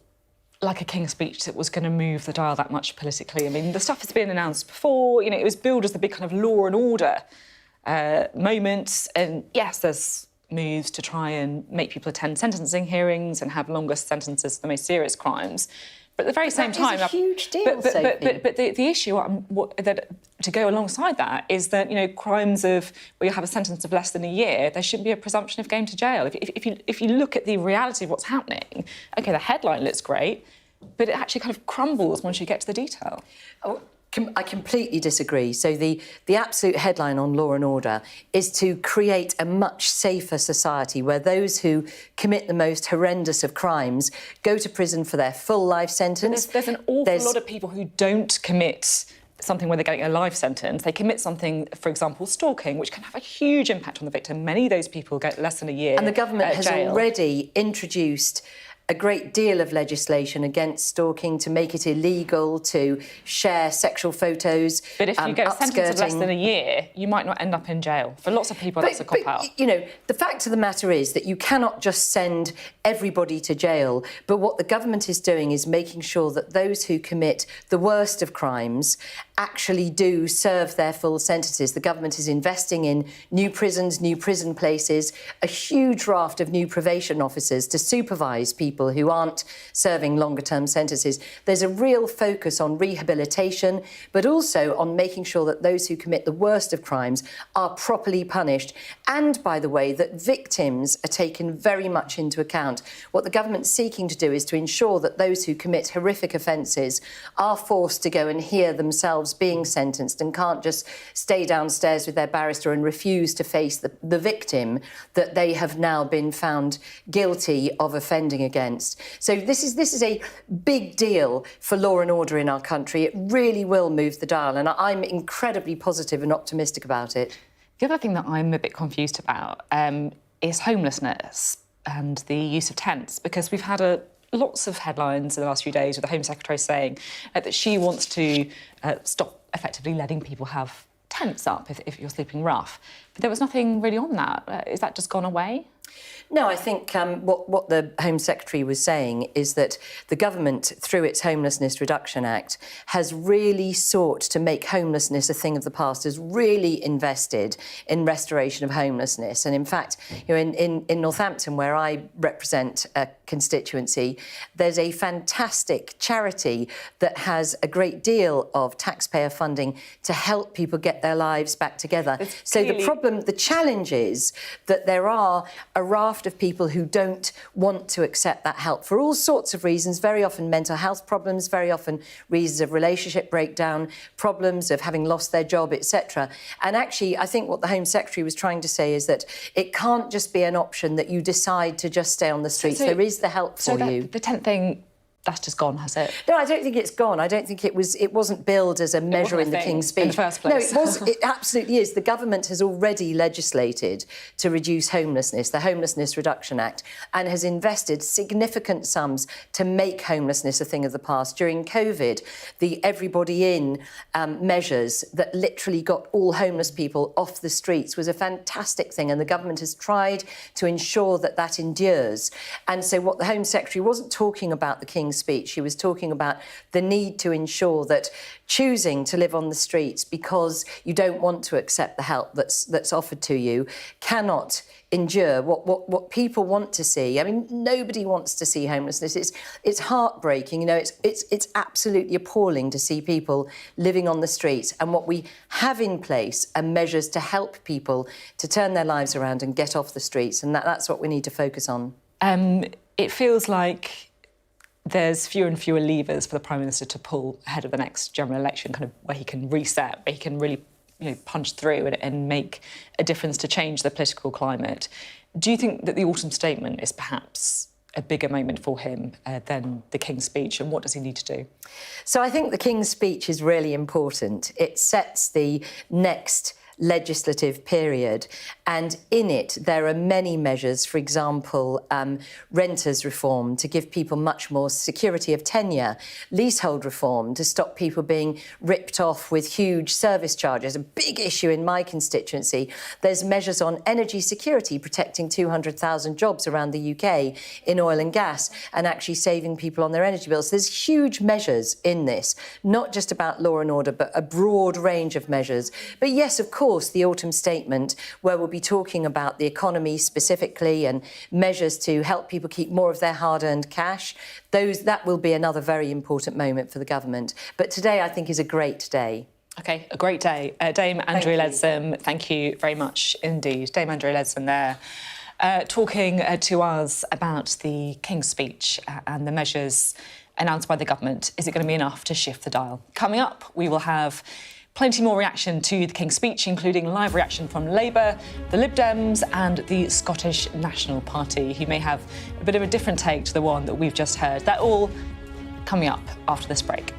like a King's speech that was going to move the dial that much politically. I mean, the stuff has been announced before, you know, it was billed as the big kind of law and order moment. And yes, there's moves to try and make people attend sentencing hearings and have longer sentences for the most serious crimes. But at the very same time, that is a huge deal, Sophie. But the issue that to go alongside that is that, you know, crimes of where you have a sentence of less than a year, there shouldn't be a presumption of going to jail. If you look at the reality of what's happening, OK, the headline looks great, but it actually kind of crumbles once you get to the detail. Oh, I completely disagree. So the absolute headline on Law and Order is to create a much safer society where those who commit the most horrendous of crimes go to prison for their full life sentence. There's an awful lot of people who don't commit something where they're getting a life sentence. They commit something, for example, stalking, which can have a huge impact on the victim. Many of those people get less than a year. And the government has jail. already introduced a great deal of legislation against stalking to make it illegal to share sexual photos. But if you get a sentence of less than a year, you might not end up in jail. For lots of people, that's a cop-out. You know, the fact of the matter is that you cannot just send everybody to jail, but what the government is doing is making sure that those who commit the worst of crimes actually do serve their full sentences. The government is investing in new prisons, new prison places, a huge raft of new probation officers to supervise people who aren't serving longer-term sentences. There's a real focus on rehabilitation, but also on making sure that those who commit the worst of crimes are properly punished. And, by the way, that victims are taken very much into account. What the government's seeking to do is to ensure that those who commit horrific offences are forced to go and hear themselves being sentenced and can't just stay downstairs with their barrister and refuse to face the victim that they have now been found guilty of offending against. So this is a big deal for law and order in our country. It really will move the dial, and I'm incredibly positive and optimistic about it. The other thing that I'm a bit confused about is homelessness and the use of tents, because we've had lots of headlines in the last few days with the Home Secretary saying that she wants to stop effectively letting people have tents up if you're sleeping rough. But there was nothing really on that. Is that just gone away? No, I think what the Home Secretary was saying is that the government, through its Homelessness Reduction Act, has really sought to make homelessness a thing of the past, has really invested in restoration of homelessness. And in fact, you know, in Northampton, where I represent a constituency, there's a fantastic charity that has a great deal of taxpayer funding to help people get their lives back together. So the challenge is that there are a raft of people who don't want to accept that help for all sorts of reasons, very often mental health problems, very often reasons of relationship breakdown, problems of having lost their job, etc. And actually, I think what the Home Secretary was trying to say is that it can't just be an option that you decide to just stay on the streets. There is the help for you. The tent thing, that's just gone, has it? No, I don't think it's gone. I don't think it wasn't billed as a measure in the King's speech. In the first place. No, it absolutely is. The government has already legislated to reduce homelessness, the Homelessness Reduction Act, and has invested significant sums to make homelessness a thing of the past. During COVID, the Everybody In measures that literally got all homeless people off the streets was a fantastic thing, and the government has tried to ensure that that endures. And so what the Home Secretary wasn't talking about the King's speech. She was talking about the need to ensure that choosing to live on the streets because you don't want to accept the help that's offered to you cannot endure. What people want to see, I mean, nobody wants to see homelessness. It's heartbreaking. You know, it's absolutely appalling to see people living on the streets. And what we have in place are measures to help people to turn their lives around and get off the streets. And that's what we need to focus on. It feels like there's fewer and fewer levers for the Prime Minister to pull ahead of the next general election, kind of where he can reset, where he can really, you know, punch through and make a difference to change the political climate. Do you think that the autumn statement is perhaps a bigger moment for him than the King's speech, and what does he need to do? So I think the King's speech is really important. It sets the next legislative period, and in it there are many measures, for example, renters reform to give people much more security of tenure, leasehold reform to stop people being ripped off with huge service charges, a big issue in my constituency. There's measures on energy security, protecting 200,000 jobs around the UK in oil and gas and actually saving people on their energy bills. There's huge measures in this, not just about law and order, but a broad range of measures. But yes, of course, the autumn statement, where we'll be talking about the economy specifically and measures to help people keep more of their hard-earned cash, that will be another very important moment for the government. But today, I think, is a great day. OK, a great day. Dame Andrea Leadsom, thank you very much indeed. Dame Andrea Leadsom there, talking to us about the King's speech and the measures announced by the government. Is it going to be enough to shift the dial? Coming up, we will have plenty more reaction to the King's speech, including live reaction from Labour, the Lib Dems and the Scottish National Party, who may have a bit of a different take to the one that we've just heard. That all coming up after this break.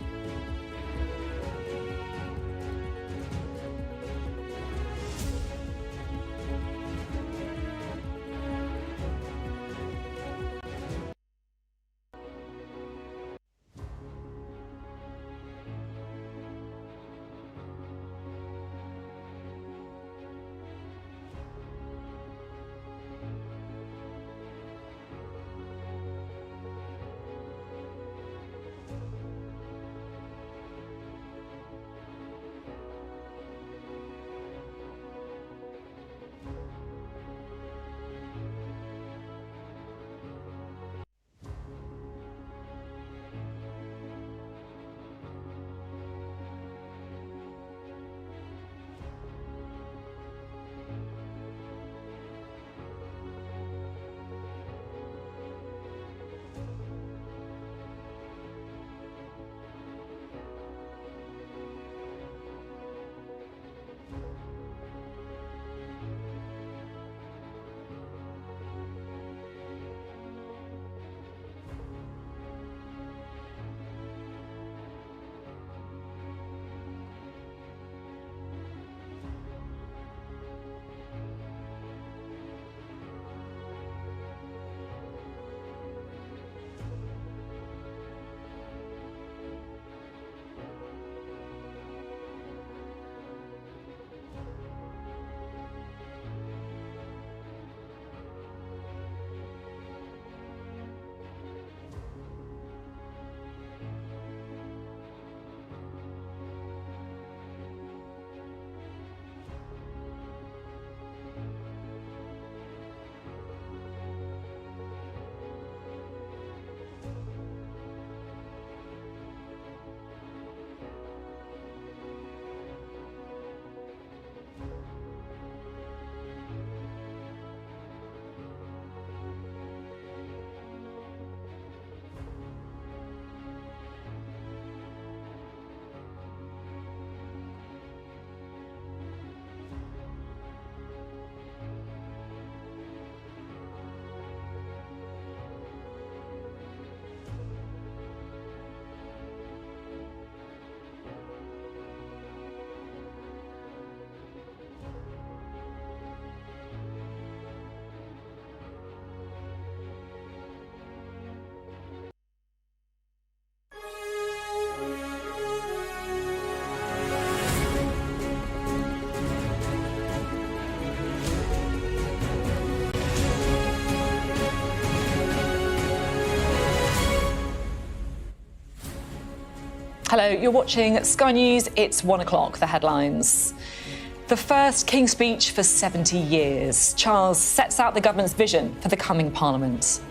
Hello, you're watching Sky News. It's 1 o'clock, the headlines. The first King's Speech for 70 years. Charles sets out the government's vision for the coming Parliament.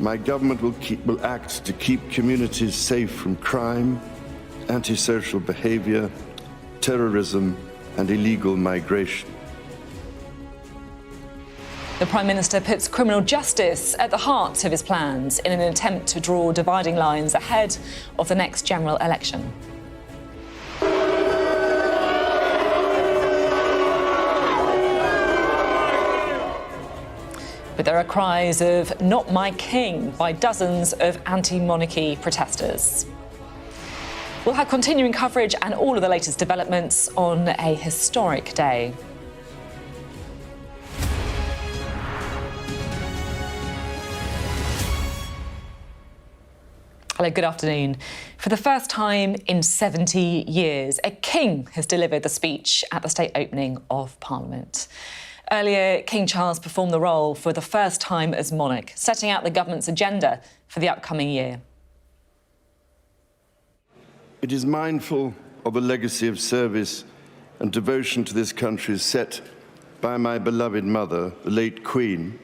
My government will act to keep communities safe from crime, antisocial behaviour, terrorism and illegal migration. The Prime Minister puts criminal justice at the heart of his plans in an attempt to draw dividing lines ahead of the next general election. But there are cries of "Not my king" by dozens of anti-monarchy protesters. We'll have continuing coverage and all of the latest developments on a historic day. Hello, good afternoon. For the first time in 70 years, a king has delivered the speech at the state opening of Parliament. Earlier, King Charles performed the role for the first time as monarch, setting out the government's agenda for the upcoming year. It is mindful of the legacy of service and devotion to this country set by my beloved mother, the late Queen,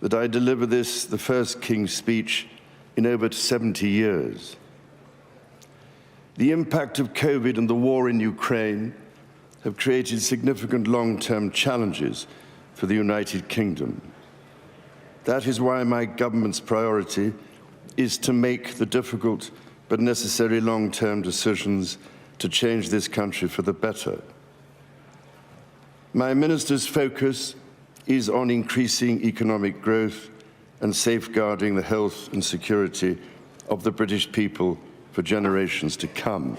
that I deliver this, the first King's Speech, in over 70 years. The impact of COVID and the war in Ukraine have created significant long-term challenges for the United Kingdom. That is why my government's priority is to make the difficult but necessary long-term decisions to change this country for the better. My minister's focus is on increasing economic growth and safeguarding the health and security of the British people for generations to come.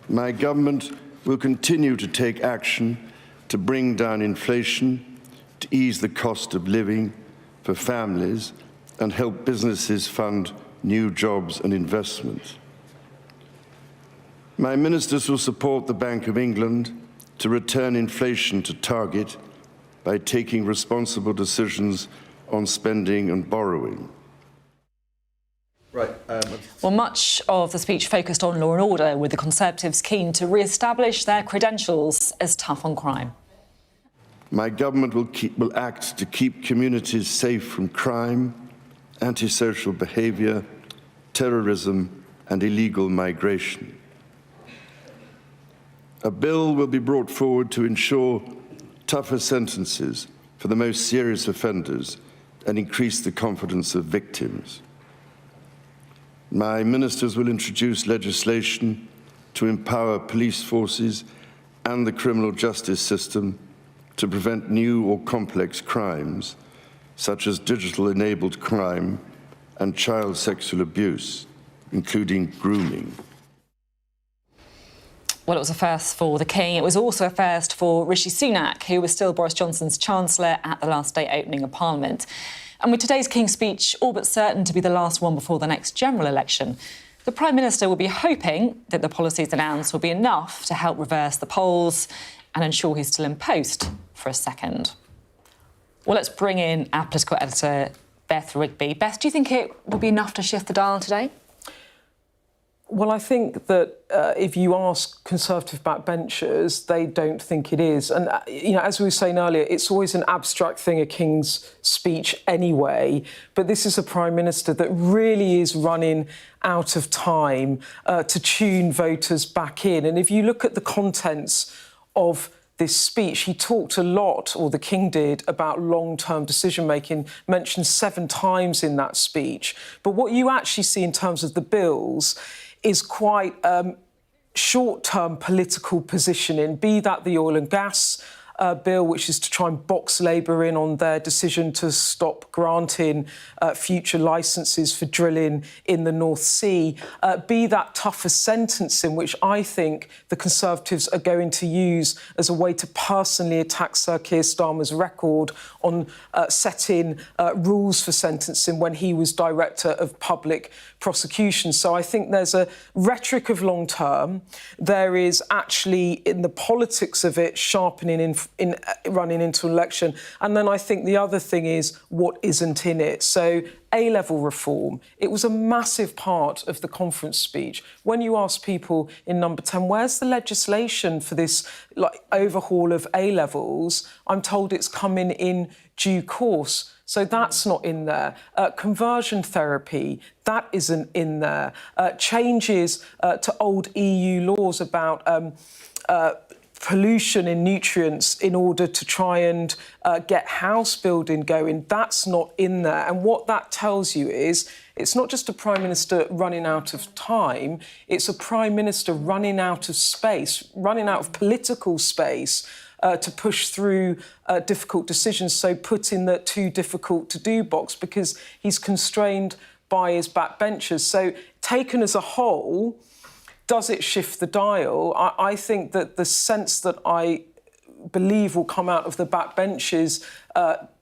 My government will continue to take action to bring down inflation, to ease the cost of living for families, and help businesses fund new jobs and investment. My ministers will support the Bank of England to return inflation to target by taking responsible decisions on spending and borrowing. Right. Well, much of the speech focused on law and order, with the Conservatives keen to re-establish their credentials as tough on crime. My government will act to keep communities safe from crime, antisocial behaviour, terrorism and illegal migration. A bill will be brought forward to ensure tougher sentences for the most serious offenders and increase the confidence of victims. My ministers will introduce legislation to empower police forces and the criminal justice system to prevent new or complex crimes, such as digital-enabled crime and child sexual abuse, including grooming. Well, it was a first for the King. It was also a first for Rishi Sunak, who was still Boris Johnson's Chancellor at the last day opening of Parliament. And with today's King's Speech all but certain to be the last one before the next general election, the Prime Minister will be hoping that the policies announced will be enough to help reverse the polls and ensure he's still in post for a second. Well, let's bring in our political editor, Beth Rigby. Beth, do you think it will be enough to shift the dial today? Well, I think that if you ask Conservative backbenchers, they don't think it is. And, as we were saying earlier, it's always an abstract thing, a King's Speech anyway. But this is a Prime Minister that really is running out of time to tune voters back in. And if you look at the contents of this speech, he talked a lot, or the King did, about long-term decision-making, mentioned 7 times in that speech. But what you actually see in terms of the bills is quite short-term political positioning, be that the oil and gas bill, which is to try and box Labour in on their decision to stop granting future licences for drilling in the North Sea, be that tougher sentencing, which I think the Conservatives are going to use as a way to personally attack Sir Keir Starmer's record on setting rules for sentencing when he was Director of Public Prosecution. So I think there's a rhetoric of long term. There is actually, in the politics of it, sharpening in running into an election. And then I think the other thing is what isn't in it. So A-level reform, it was a massive part of the conference speech. When you ask people in number 10, where's the legislation for this overhaul of A-levels, I'm told it's coming in due course. So that's not in there. Conversion therapy, that isn't in there. Changes to old EU laws about pollution in nutrients in order to try and get house building going, that's not in there. And what that tells you is it's not just a Prime Minister running out of time, it's a Prime Minister running out of space, running out of political space to push through difficult decisions, so put in the too difficult to do box because he's constrained by his backbenchers. So taken as a whole, does it shift the dial? I think that the sense that I believe will come out of the backbenches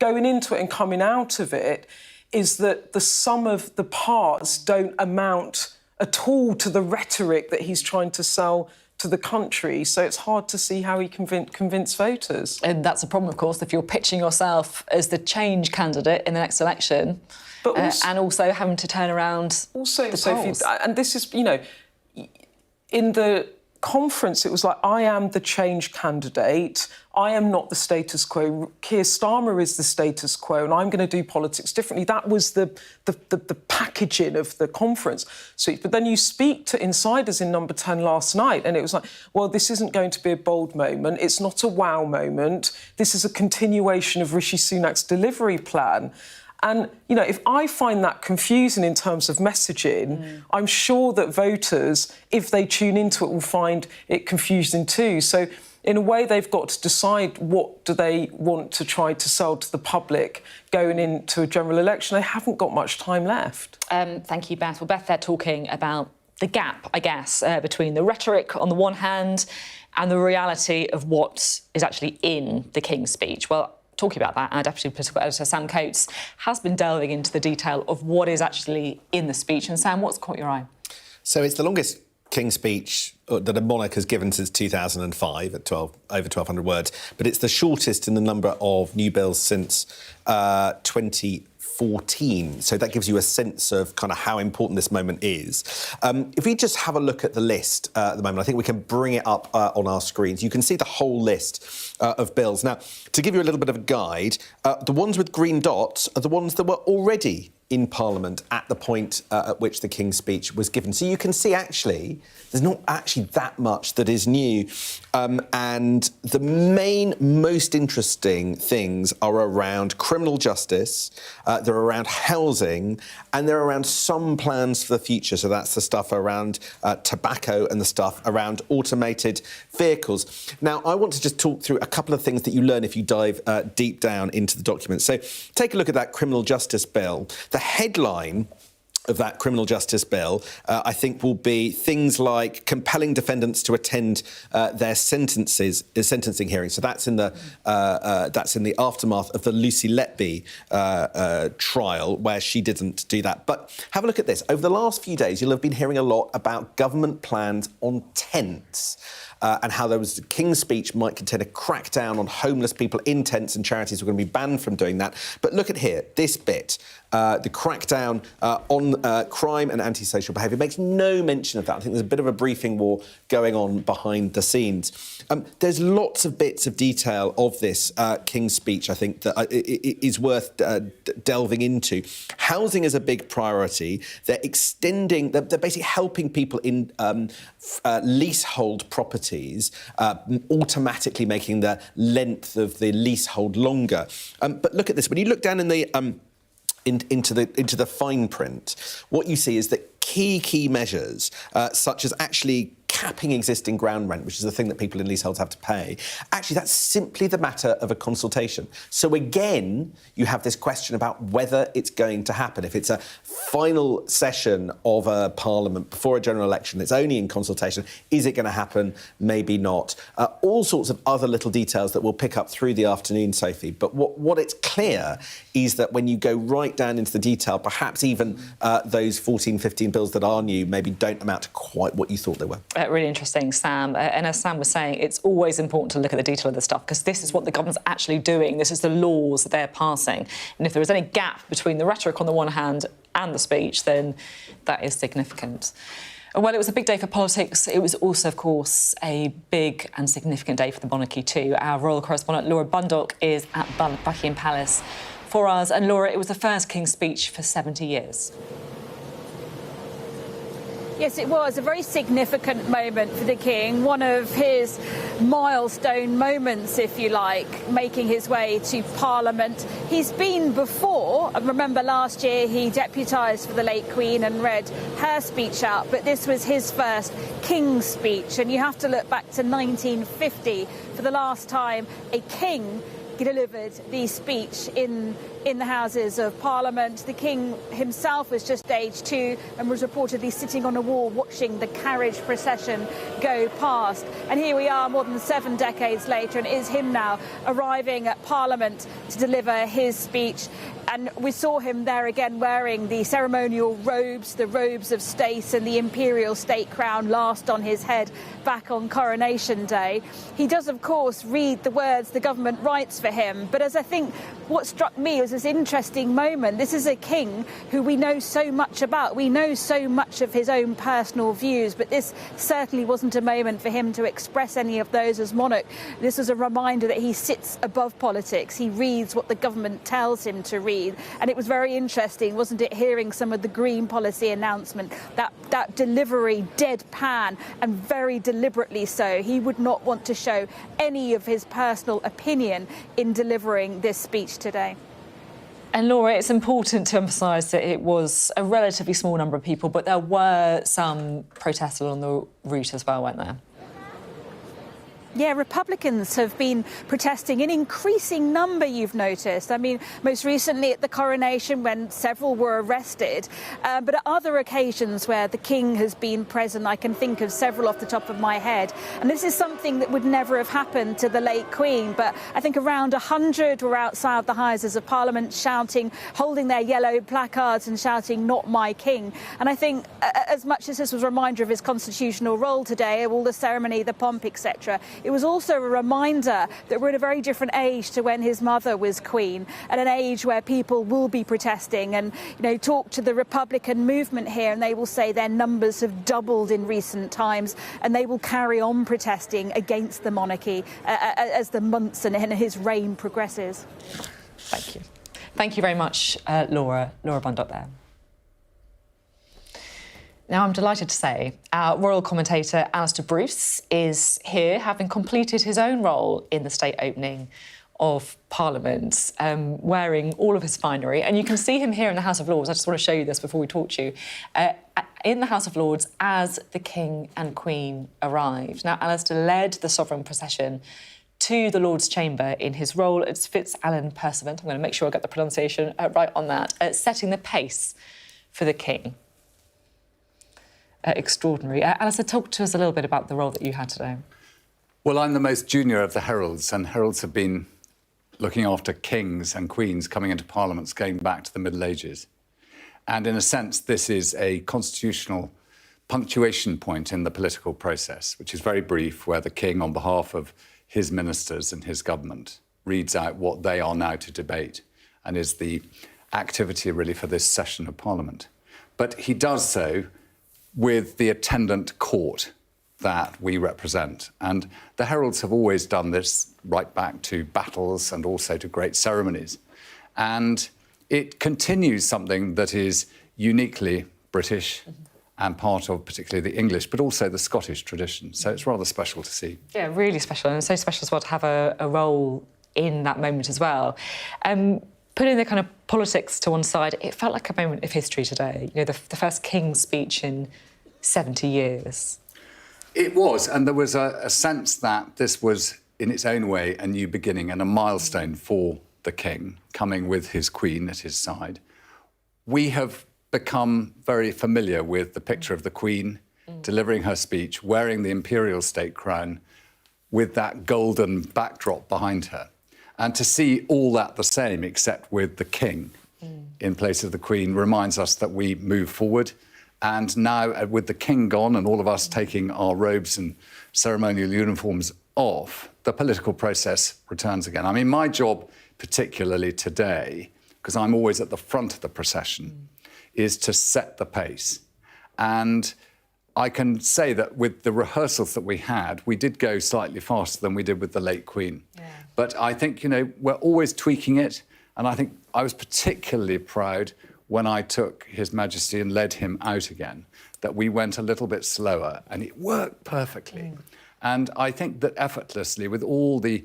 going into it and coming out of it is that the sum of the parts don't amount at all to the rhetoric that he's trying to sell to the country, so it's hard to see how he convince voters. And that's a problem, of course, if you're pitching yourself as the change candidate in the next election, but also, and also having to turn around the Sophie, polls. And this is, you know, in the conference, it was like, I am the change candidate, I am not the status quo. Keir Starmer is the status quo, and I'm going to do politics differently. That was the packaging of the conference speech. But then you speak to insiders in number 10 last night, and it was like, well, this isn't going to be a bold moment. It's not a wow moment. This is a continuation of Rishi Sunak's delivery plan. And, you know, if I find that confusing in terms of messaging, I'm sure that voters, if they tune into it, will find it confusing too. So, in a way, they've got to decide what do they want to try to sell to the public going into a general election. They haven't got much time left. Thank you, Beth. Well, Beth, they're talking about the gap, I guess, between the rhetoric on the one hand and the reality of what is actually in the King's speech. Well, talking about that, our Deputy Political Editor Sam Coates has been delving into the detail of what is actually in the speech. And Sam, what's caught your eye? So it's the longest King's speech that a monarch has given since 2005 at over 1,200 words, but it's the shortest in the number of new bills since 2014. So that gives you a sense of kind of how important this moment is. If we just have a look at the list at the moment, I think we can bring it up on our screens. You can see the whole list of bills. Now, to give you a little bit of a guide, the ones with green dots are the ones that were already in Parliament at the point at which the King's speech was given. So you can see, actually, there's not actually that much that is new. And the main, most interesting things are around criminal justice, they're around housing, and they're around some plans for the future. So that's the stuff around tobacco and the stuff around automated vehicles. Now, I want to just talk through a couple of things that you learn if you dive deep down into the document. So take a look at that criminal justice bill. The headline of that criminal justice bill, I think, will be things like compelling defendants to attend their sentencing hearings. So that's in the aftermath of the Lucy Letby trial, where she didn't do that. But have a look at this. Over the last few days, you'll have been hearing a lot about government plans on tents. And how there was the King's speech might contain a crackdown on homeless people in tents, and charities were going to be banned from doing that. But look at here, this bit. The crackdown on crime and antisocial behaviour makes no mention of that. I think there's a bit of a briefing war going on behind the scenes. There's lots of bits of detail of this King's speech, I think, that is worth delving into. Housing is a big priority. They're extending, they're basically helping people in leasehold properties, automatically making the length of the leasehold longer. But look at this. When you look down in the into the fine print, what you see is that key measures, such as actually capping existing ground rent, which is the thing that people in leaseholds have to pay, actually that's simply the matter of a consultation. So again, you have this question about whether it's going to happen. If it's a final session of a parliament before a general election, it's only in consultation. Is it going to happen? Maybe not. All sorts of other little details that we'll pick up through the afternoon, Sophie. But what it's clear is that when you go right down into the detail, perhaps even those 14, 15 bills that are new maybe don't amount to quite what you thought they were. really interesting, Sam. And as Sam was saying, it's always important to look at the detail of the stuff because this is what the government's actually doing. This is the laws that they're passing. And if there is any gap between the rhetoric on the one hand and the speech, then that is significant. Well, it was a big day for politics. It was also, of course, a big and significant day for the monarchy too. Our royal correspondent, Laura Bundock, is at Buckingham Palace for us. And Laura, it was the first King's speech for 70 years. Yes, it was a very significant moment for the King, one of his milestone moments, if you like, making his way to Parliament. He's been before, and remember last year he deputised for the late Queen and read her speech out, but this was his first King's speech, and you have to look back to 1950 for the last time a king delivered the speech in the Houses of Parliament. The King himself was just aged 2 and was reportedly sitting on a wall watching the carriage procession go past. And here we are more than 7 decades later, and it is him now arriving at Parliament to deliver his speech. And we saw him there again wearing the ceremonial robes, the robes of state and the imperial state crown last on his head back on Coronation Day. He does, of course, read the words the government writes for him. But as I think what struck me was this interesting moment. This is a king who we know so much about. We know so much of his own personal views, but this certainly wasn't a moment for him to express any of those as monarch. This was a reminder that he sits above politics. He reads what the government tells him to read. And it was very interesting, wasn't it, hearing some of the Green policy announcement, that delivery deadpan and very deliberately so. He would not want to show any of his personal opinion in delivering this speech today. And Laura, it's important to emphasise that it was a relatively small number of people, but there were some protests along the route as well, weren't there? Yeah, Republicans have been protesting in increasing number, you've noticed. I mean, most recently at the coronation when several were arrested, but at other occasions where the King has been present, I can think of several off the top of my head. And this is something that would never have happened to the late Queen, but I think around 100 were outside the Houses of Parliament shouting, holding their yellow placards and shouting, "Not my King." And I think as much as this was a reminder of his constitutional role today, all the ceremony, the pomp, etc., it was also a reminder that we're in a very different age to when his mother was Queen, at an age where people will be protesting. And, you know, talk to the Republican movement here and they will say their numbers have doubled in recent times and they will carry on protesting against the monarchy as the months and his reign progresses. Thank you. Thank you very much, Laura Bundock there. Now, I'm delighted to say our royal commentator, Alistair Bruce, is here, having completed his own role in the state opening of Parliament, wearing all of his finery. And you can see him here in the House of Lords. I just want to show you this before we talk to you. In the House of Lords as the King and Queen arrived. Now, Alistair led the sovereign procession to the Lord's Chamber in his role as Fitz-Alan Pursuant. I'm going to make sure I get the pronunciation right on that, setting the pace for the King. Extraordinary. Alistair, talk to us a little bit about the role that you had today. Well, I'm the most junior of the heralds, and heralds have been looking after kings and queens coming into parliaments going back to the Middle Ages. And in a sense, this is a constitutional punctuation point in the political process, which is very brief, where the king, on behalf of his ministers and his government, reads out what they are now to debate and is the activity really for this session of Parliament. But he does so with the attendant court that we represent. And the heralds have always done this right back to battles and also to great ceremonies. And it continues something that is uniquely British and part of particularly the English, but also the Scottish tradition. So it's rather special to see. Yeah, really special. And it's so special as well to have a role in that moment as well. Putting the kind of politics to one side, it felt like a moment of history today. You know, the first King's speech in 70 years. It was, and there was a sense that this was, in its own way, a new beginning and a milestone for the King, coming with his Queen at his side. We have become very familiar with the picture of the Queen delivering her speech, wearing the imperial state crown, with that golden backdrop behind her. And to see all that the same, except with the King in place of the Queen, reminds us that we move forward And now, with the king gone and all of us taking our robes and ceremonial uniforms off, the political process returns again. I mean, my job, particularly today, because I'm always at the front of the procession, is to set the pace. And I can say that with the rehearsals that we had, we did go slightly faster than we did with the late Queen. Yeah. But I think, you know, we're always tweaking it. And I think I was particularly proud when I took His Majesty and led him out again, that we went a little bit slower and it worked perfectly. And I think that effortlessly, with all the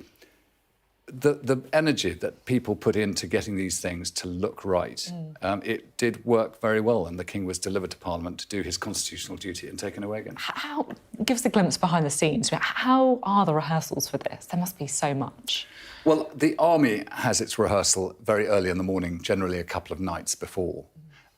energy that people put into getting these things to look right, it did work very well, and the King was delivered to Parliament to do his constitutional duty and taken away again. Give us a glimpse behind the scenes. How are the rehearsals for this? There must be so much. Well, the army has its rehearsal very early in the morning, generally a couple of nights before.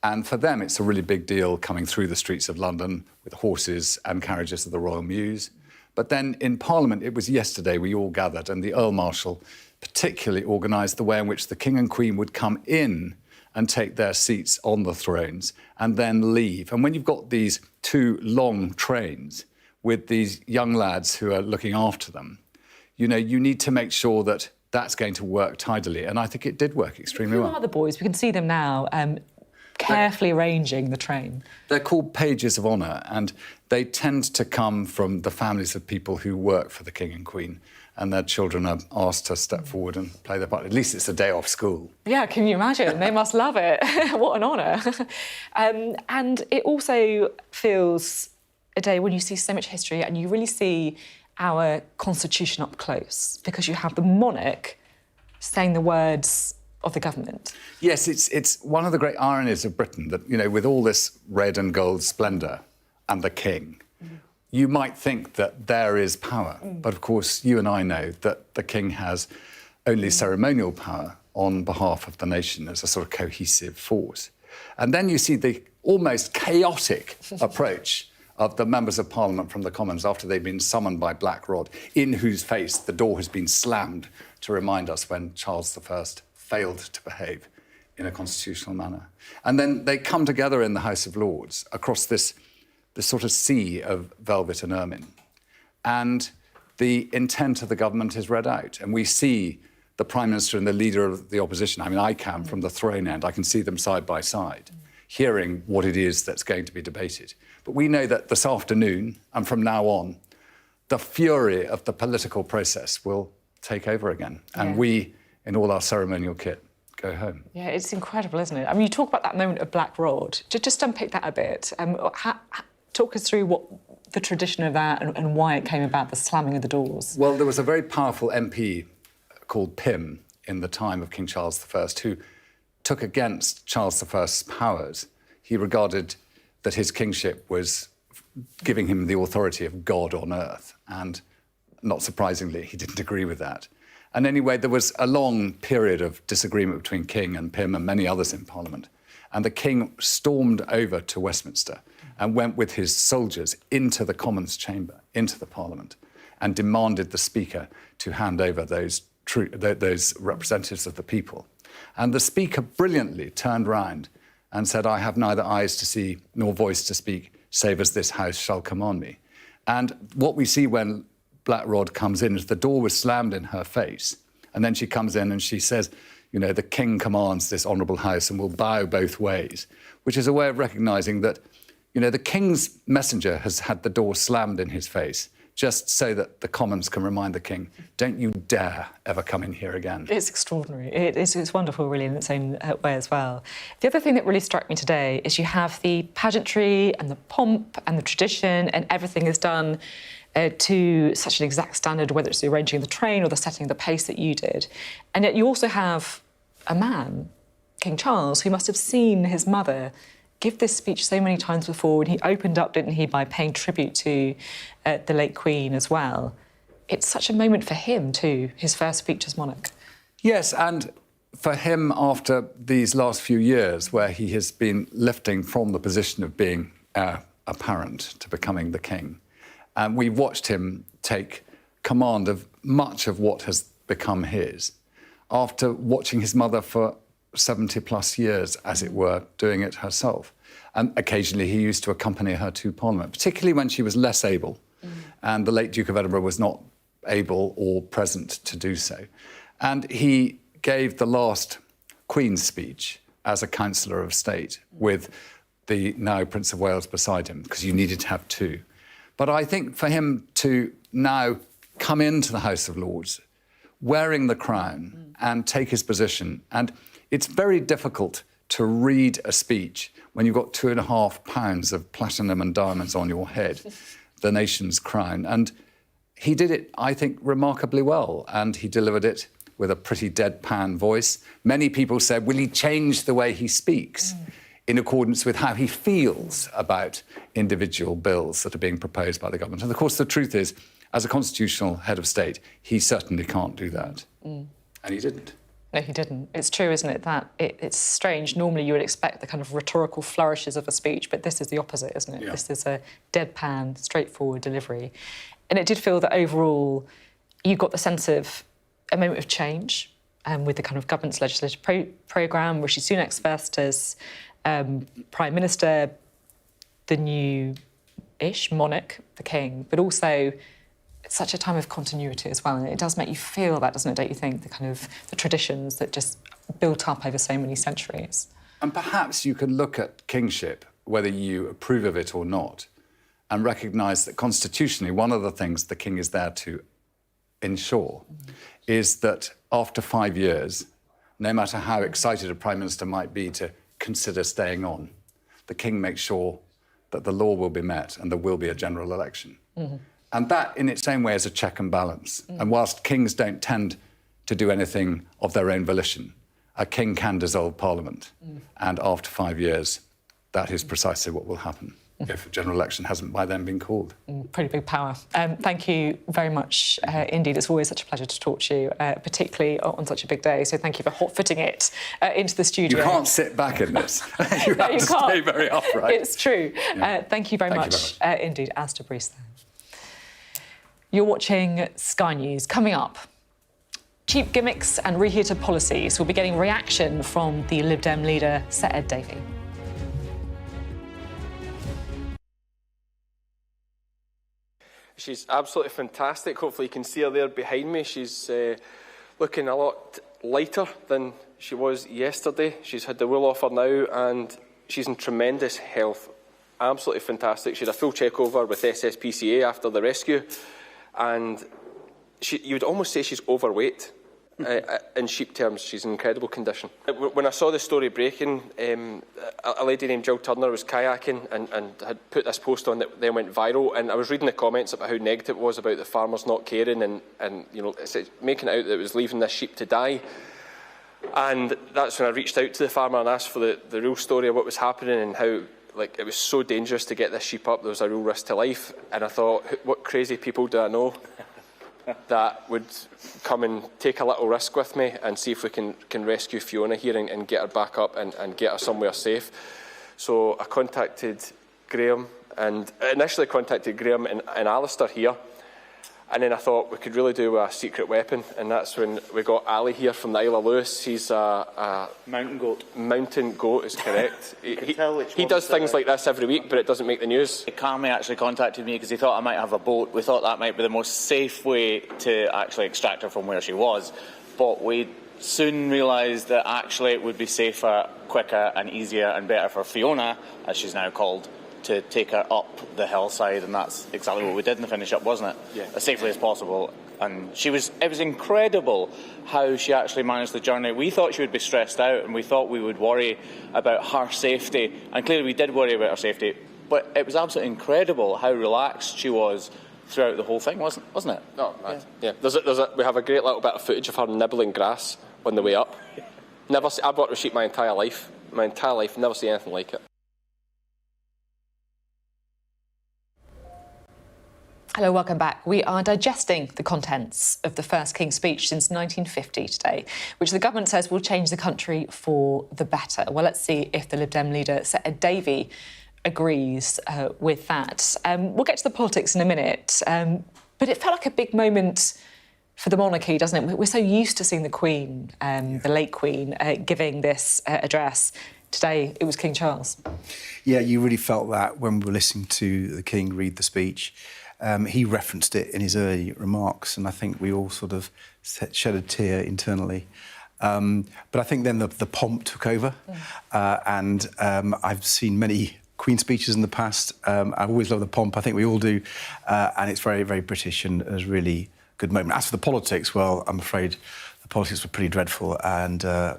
And for them, it's a really big deal coming through the streets of London with horses and carriages of the Royal Mews. But then in Parliament, it was yesterday we all gathered, and the Earl Marshal particularly organised the way in which the King and Queen would come in and take their seats on the thrones and then leave. And when you've got these two long trains with these young lads who are looking after them, you know, you need to make sure that that's going to work tidily. And I think it did work extremely well. Who are the boys? We can see them now carefully arranging the train. They're called pages of honour, and they tend to come from the families of people who work for the King and Queen, and their children are asked to step forward and play their part. At least it's a day off school. Yeah, can you imagine? They must love it. What an honour. And it also feels a day when you see so much history and you really see our constitution up close, because you have the monarch saying the words of the government. Yes, it's one of the great ironies of Britain that, you know, with all this red and gold splendour and the king, you might think that there is power. But of course, you and I know that the king has only ceremonial power on behalf of the nation as a sort of cohesive force. And then you see the almost chaotic approach of the members of Parliament from the Commons after they've been summoned by Black Rod, in whose face the door has been slammed to remind us when Charles I failed to behave in a constitutional manner. And then they come together in the House of Lords across this sort of sea of velvet and ermine. And the intent of the government is read out. And we see the Prime Minister and the leader of the opposition. I mean, I can, from the throne end, I can see them side by side, hearing what it is that's going to be debated. But we know that this afternoon, and from now on, the fury of the political process will take over again. And we, in all our ceremonial kit, go home. Yeah, it's incredible, isn't it? I mean, you talk about that moment of Black Rod. Just unpick that a bit. Talk us through what the tradition of that and why it came about, the slamming of the doors. Well, there was a very powerful MP called Pym in the time of King Charles I who took against Charles I's powers. He regarded that his kingship was giving him the authority of God on earth. And not surprisingly, he didn't agree with that. And anyway, there was a long period of disagreement between King and Pym and many others in Parliament. And the King stormed over to Westminster and went with his soldiers into the Commons chamber, into the Parliament, and demanded the Speaker to hand over those representatives of the people. And the Speaker brilliantly turned round and said, "I have neither eyes to see nor voice to speak, save as this House shall command me." And what we see when Black Rod comes in is the door was slammed in her face. And then she comes in and she says, you know, the King commands this honourable House and will bow both ways, which is a way of recognising that, you know, the King's messenger has had the door slammed in his face just so that the Commons can remind the King, don't you dare ever come in here again. It's extraordinary. It's wonderful, really, in its own way as well. The other thing that really struck me today is you have the pageantry and the pomp and the tradition, and everything is done to such an exact standard, whether it's the arranging of the train or the setting of the pace that you did. And yet you also have a man, King Charles, who must have seen his mother give this speech so many times before, and he opened up, didn't he, by paying tribute to the late Queen as well. It's such a moment for him too, his first speech as monarch. Yes, and for him after these last few years where he has been lifting from the position of being a parent to becoming the king, and we've watched him take command of much of what has become his. After watching his mother for 70-plus years, as it were, doing it herself. And occasionally he used to accompany her to Parliament, particularly when she was less able, and the late Duke of Edinburgh was not able or present to do so. And he gave the last Queen's speech as a Councillor of State with the now Prince of Wales beside him, because you needed to have two. But I think for him to now come into the House of Lords wearing the crown and take his position, and it's very difficult to read a speech when you've got 2.5 pounds of platinum and diamonds on your head, the nation's crown. And he did it, I think, remarkably well, and he delivered it with a pretty deadpan voice. Many people said, will he change the way he speaks in accordance with how he feels about individual bills that are being proposed by the government? And of course, the truth is, as a constitutional head of state, he certainly can't do that. And he didn't. No, he didn't. It's true, isn't it, that it's strange. Normally you would expect the kind of rhetorical flourishes of a speech, but this is the opposite, isn't it? Yeah. This is a deadpan, straightforward delivery. And it did feel that overall you got the sense of a moment of change with the kind of government's legislative programme, Rishi Sunak's first as Prime Minister, the new-ish monarch, the King, but also it's such a time of continuity as well, and it does make you feel that, doesn't it, don't you think, the traditions that just built up over so many centuries. And perhaps you can look at kingship, whether you approve of it or not, and recognise that constitutionally one of the things the King is there to ensure is that after 5 years, no matter how excited a Prime Minister might be to consider staying on, the King makes sure that the law will be met and there will be a general election. And that, in its own way, is a check and balance. And whilst kings don't tend to do anything of their own volition, a king can dissolve Parliament. And after 5 years, that is precisely what will happen if a general election hasn't by then been called. Pretty big power. Thank you very much indeed. It's always such a pleasure to talk to you, particularly on such a big day. So thank you for hot-footing it into the studio. You can't sit back in this. You have to stay very upright. It's true. Yeah. Thank you very much indeed, as to Bruce there. You're watching Sky News. Coming up, cheap gimmicks and reheated policies will be getting reaction from the Lib Dem leader, Sir Ed Davey. She's absolutely fantastic. Hopefully you can see her there behind me. She's looking a lot lighter than she was yesterday. She's had the wool off her now and she's in tremendous health. Absolutely fantastic. She had a full check over with SSPCA after the rescue. And you would almost say she's overweight. In sheep terms, she's in incredible condition. When I saw the story breaking, a lady named Jill Turner was kayaking and had put this post on that then went viral. And I was reading the comments about how negative it was about the farmers not caring and you know, making it out that it was leaving this sheep to die. And that's when I reached out to the farmer and asked for the real story of what was happening and how it was so dangerous to get this sheep up. There was a real risk to life. And I thought, what crazy people do I know that would come and take a little risk with me and see if we can rescue Fiona here and get her back up and get her somewhere safe. So I contacted Graham and initially contacted Graham and Alistair here. And then I thought we could really do a secret weapon, and that's when we got Ali here from the Isle of Lewis. He's a mountain goat. Mountain goat is correct. he does things like this every week, but it doesn't make the news. Carmi actually contacted me because he thought I might have a boat. We thought that might be the most safe way to actually extract her from where she was. But we soon realised that actually it would be safer, quicker and easier and better for Fiona, as she's now called, to take her up the hillside, and that's exactly what we did in the finish up, wasn't it? Yeah. As safely as possible. And it was incredible how she actually managed the journey. We thought she would be stressed out, and we thought we would worry about her safety, and clearly we did worry about her safety, but it was absolutely incredible how relaxed she was throughout the whole thing, wasn't it? Oh, yeah. We have a great little bit of footage of her nibbling grass on the way up. I've worked with sheep my entire life, never seen anything like it. Hello, welcome back. We are digesting the contents of the first King's speech since 1950 today, which the government says will change the country for the better. Well, let's see if the Lib Dem leader, Sir Ed Davey, agrees with that. We'll get to the politics in a minute, but it felt like a big moment for the monarchy, doesn't it? We're so used to seeing the Queen, the late Queen, giving this address. Today, it was King Charles. Yeah, you really felt that when we were listening to the King read the speech. He referenced it in his early remarks, and I think we all sort of shed a tear internally. But I think then the pomp took over, and I've seen many Queen speeches in the past. I always love the pomp, I think we all do, and it's very, very British and a really good moment. As for the politics, well, I'm afraid the politics were pretty dreadful, and I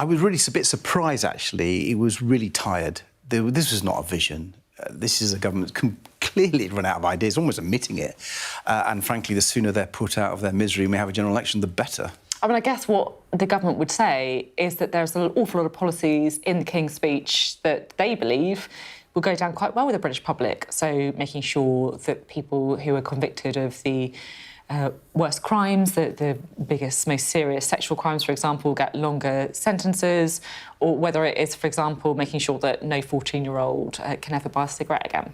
was really a bit surprised, actually. He was really tired. This was not a vision. This is a government that's clearly run out of ideas, almost admitting it. And frankly, the sooner they're put out of their misery and we have a general election, the better. I mean, I guess what the government would say is that there's an awful lot of policies in the King's speech that they believe will go down quite well with the British public. So making sure that people who are convicted of the worst crimes, the biggest, most serious sexual crimes, for example, get longer sentences, or whether it is, for example, making sure that no 14-year-old can ever buy a cigarette again.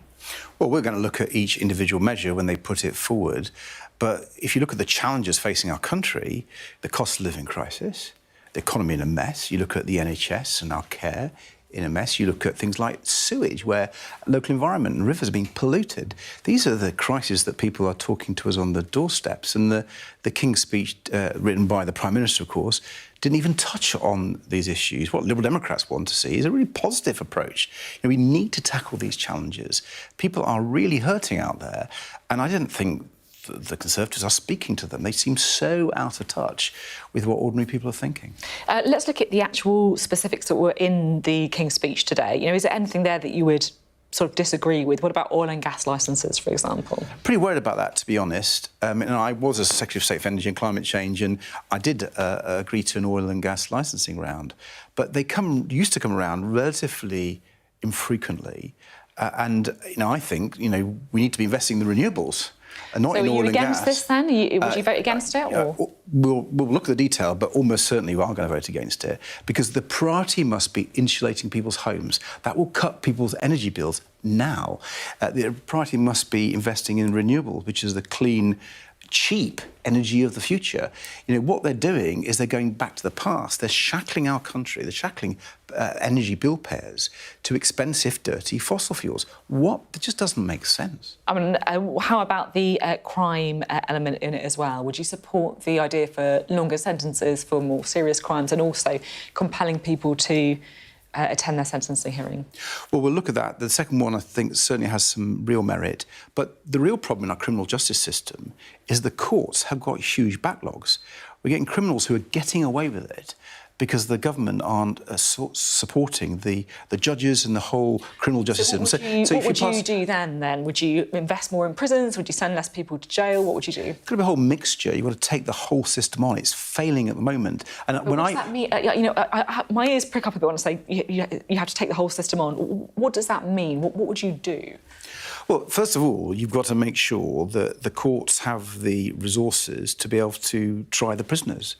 Well, we're going to look at each individual measure when they put it forward. But if you look at the challenges facing our country, the cost of living crisis, the economy in a mess, you look at the NHS and our care in a mess. You look at things like sewage, where local environment and rivers are being polluted. These are the crises that people are talking to us on the doorsteps. And the King's speech, written by the Prime Minister, of course, didn't even touch on these issues. What Liberal Democrats want to see is a really positive approach. You know, we need to tackle these challenges. People are really hurting out there, and I didn't think the Conservatives are speaking to them. They seem so out of touch with what ordinary people are thinking. Let's look at the actual specifics that were in the King's speech today. You know, is there anything there that you would sort of disagree with? What about oil and gas licences, for example? Pretty worried about that, to be honest. I was a Secretary of State for Energy and Climate Change, and I did agree to an oil and gas licensing round. But they used to come around relatively infrequently. And I think, we need to be investing in the renewables. Not so in are oil you and against gas. this then? Would you vote against it? Or? We'll look at the detail, but almost certainly we are going to vote against it, because the priority must be insulating people's homes. That will cut people's energy bills now. The priority must be investing in renewables, which is the clean, cheap energy of the future. What they're doing is they're going back to the past. They're shackling our country, they're shackling energy bill payers to expensive, dirty fossil fuels. That just doesn't make sense. I mean, how about the crime element in it as well? Would you support the idea for longer sentences for more serious crimes and also compelling people to attend their sentencing hearing? Well, we'll look at that. The second one, I think, certainly has some real merit. But the real problem in our criminal justice system is the courts have got huge backlogs. We're getting criminals who are getting away with it because the government aren't supporting the judges and the whole criminal justice system. What would you do then? Would you invest more in prisons? Would you send less people to jail? What would you do? It's got to be a whole mixture. You've got to take the whole system on. It's failing at the moment. And what does that mean? My ears prick up a bit when I say you have to take the whole system on. What does that mean? What would you do? Well, first of all, you've got to make sure that the courts have the resources to be able to try the prisoners.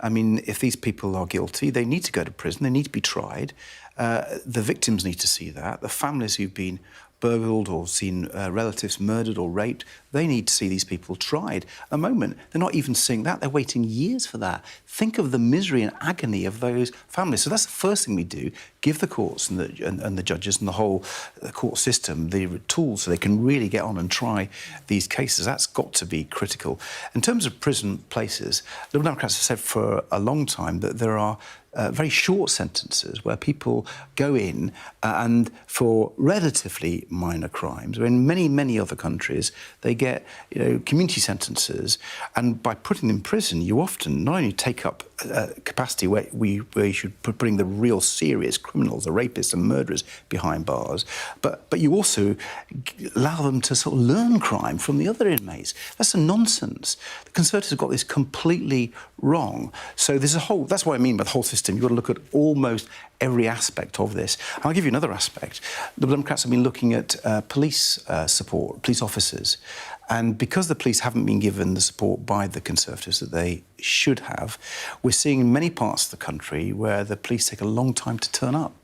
I mean, if these people are guilty, they need to go to prison, they need to be tried. The victims need to see that. The families who've been burgled or seen relatives murdered or raped, they need to see these people tried. At the moment, they're not even seeing that. They're waiting years for that. Think of the misery and agony of those families. So that's the first thing we do, give the courts and the judges and the whole court system the tools so they can really get on and try these cases. That's got to be critical. In terms of prison places, Liberal Democrats have said for a long time that there are very short sentences where people go in and for relatively minor crimes. In many, many other countries, they get community sentences, and by putting them in prison, you often not only take up capacity where you should putting the real serious criminals, the rapists and murderers behind bars, but you also allow them to sort of learn crime from the other inmates. That's a nonsense. The Conservatives have got this completely wrong. So there's that's what I mean by the whole system. You've got to look at almost every aspect of this. And I'll give you another aspect. The Democrats have been looking at police support, police officers. And because the police haven't been given the support by the Conservatives that they should have, we're seeing in many parts of the country where the police take a long time to turn up.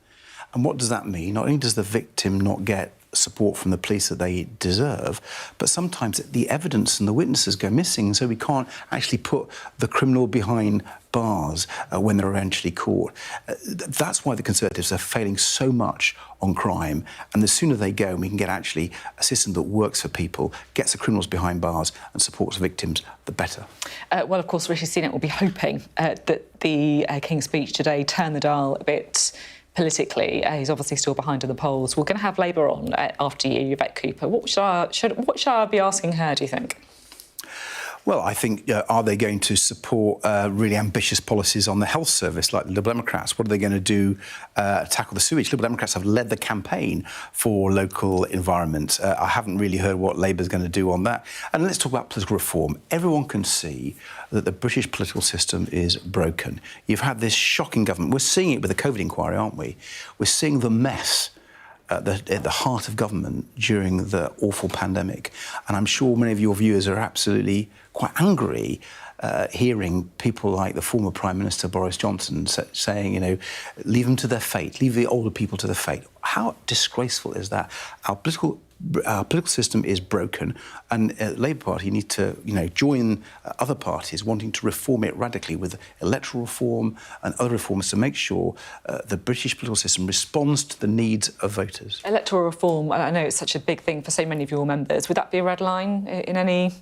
And what does that mean? Not only does the victim not get support from the police that they deserve, but sometimes the evidence and the witnesses go missing, so we can't actually put the criminal behind bars when they're eventually caught. That's why the Conservatives are failing so much on crime, and the sooner they go and we can get actually a system that works for people, gets the criminals behind bars and supports victims, the better. Well, of course, Rishi Sunak will be hoping that the King's speech today turned the dial a bit politically. He's obviously still behind in the polls. We're going to have Labour on after you, Yvette Cooper. What should I be asking her, do you think? Well, I think, are they going to support really ambitious policies on the health service like the Liberal Democrats? What are they going to do to tackle the sewage? Liberal Democrats have led the campaign for local environment. I haven't really heard what Labour's going to do on that. And let's talk about political reform. Everyone can see that the British political system is broken. You've had this shocking government. We're seeing it with the COVID inquiry, aren't we? We're seeing the mess at the heart of government during the awful pandemic. And I'm sure many of your viewers are absolutely quite angry hearing people like the former Prime Minister Boris Johnson saying, you know, leave them to their fate, leave the older people to their fate. How disgraceful is that? Our political system is broken, and the Labour Party need to, you know, join other parties wanting to reform it radically with electoral reform and other reforms to make sure the British political system responds to the needs of voters. Electoral reform, I know it's such a big thing for so many of your members. Would that be a red line in any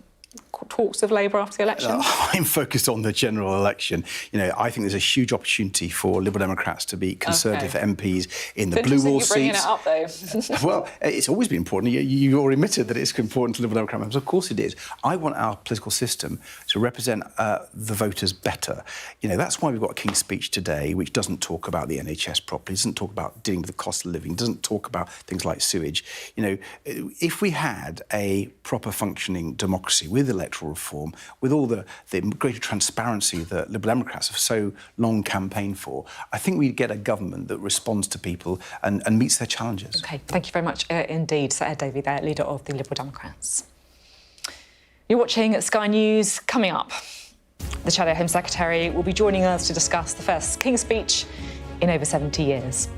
talks of Labour after the election? I'm focused on the general election. You know, I think there's a huge opportunity for Liberal Democrats to be Conservative MPs in the blue wall seats. You're bringing it up, though. Well, it's always been important. You already admitted that it's important to Liberal Democrat members. Of course it is. I want our political system to represent the voters better. You know, that's why we've got a King's speech today, which doesn't talk about the NHS properly, doesn't talk about dealing with the cost of living, doesn't talk about things like sewage. You know, if we had a proper functioning democracy with electoral reform, with all the greater transparency that Liberal Democrats have so long campaigned for, I think we'd get a government that responds to people and meets their challenges. OK, thank you very much indeed. So Ed Davey there, leader of the Liberal Democrats. You're watching Sky News. Coming up, the Shadow Home Secretary will be joining us to discuss the first King's speech in over 70 years.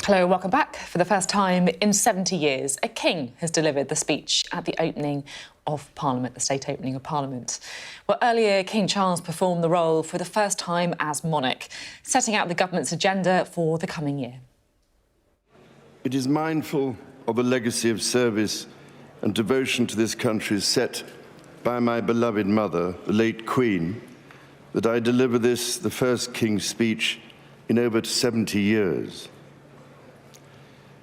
Hello, welcome back. For the first time in 70 years, a king has delivered the speech at the opening of Parliament, the state opening of Parliament. Well, earlier, King Charles performed the role for the first time as monarch, setting out the government's agenda for the coming year. It is mindful of the legacy of service and devotion to this country set by my beloved mother, the late Queen, that I deliver this, the first King's speech in over 70 years.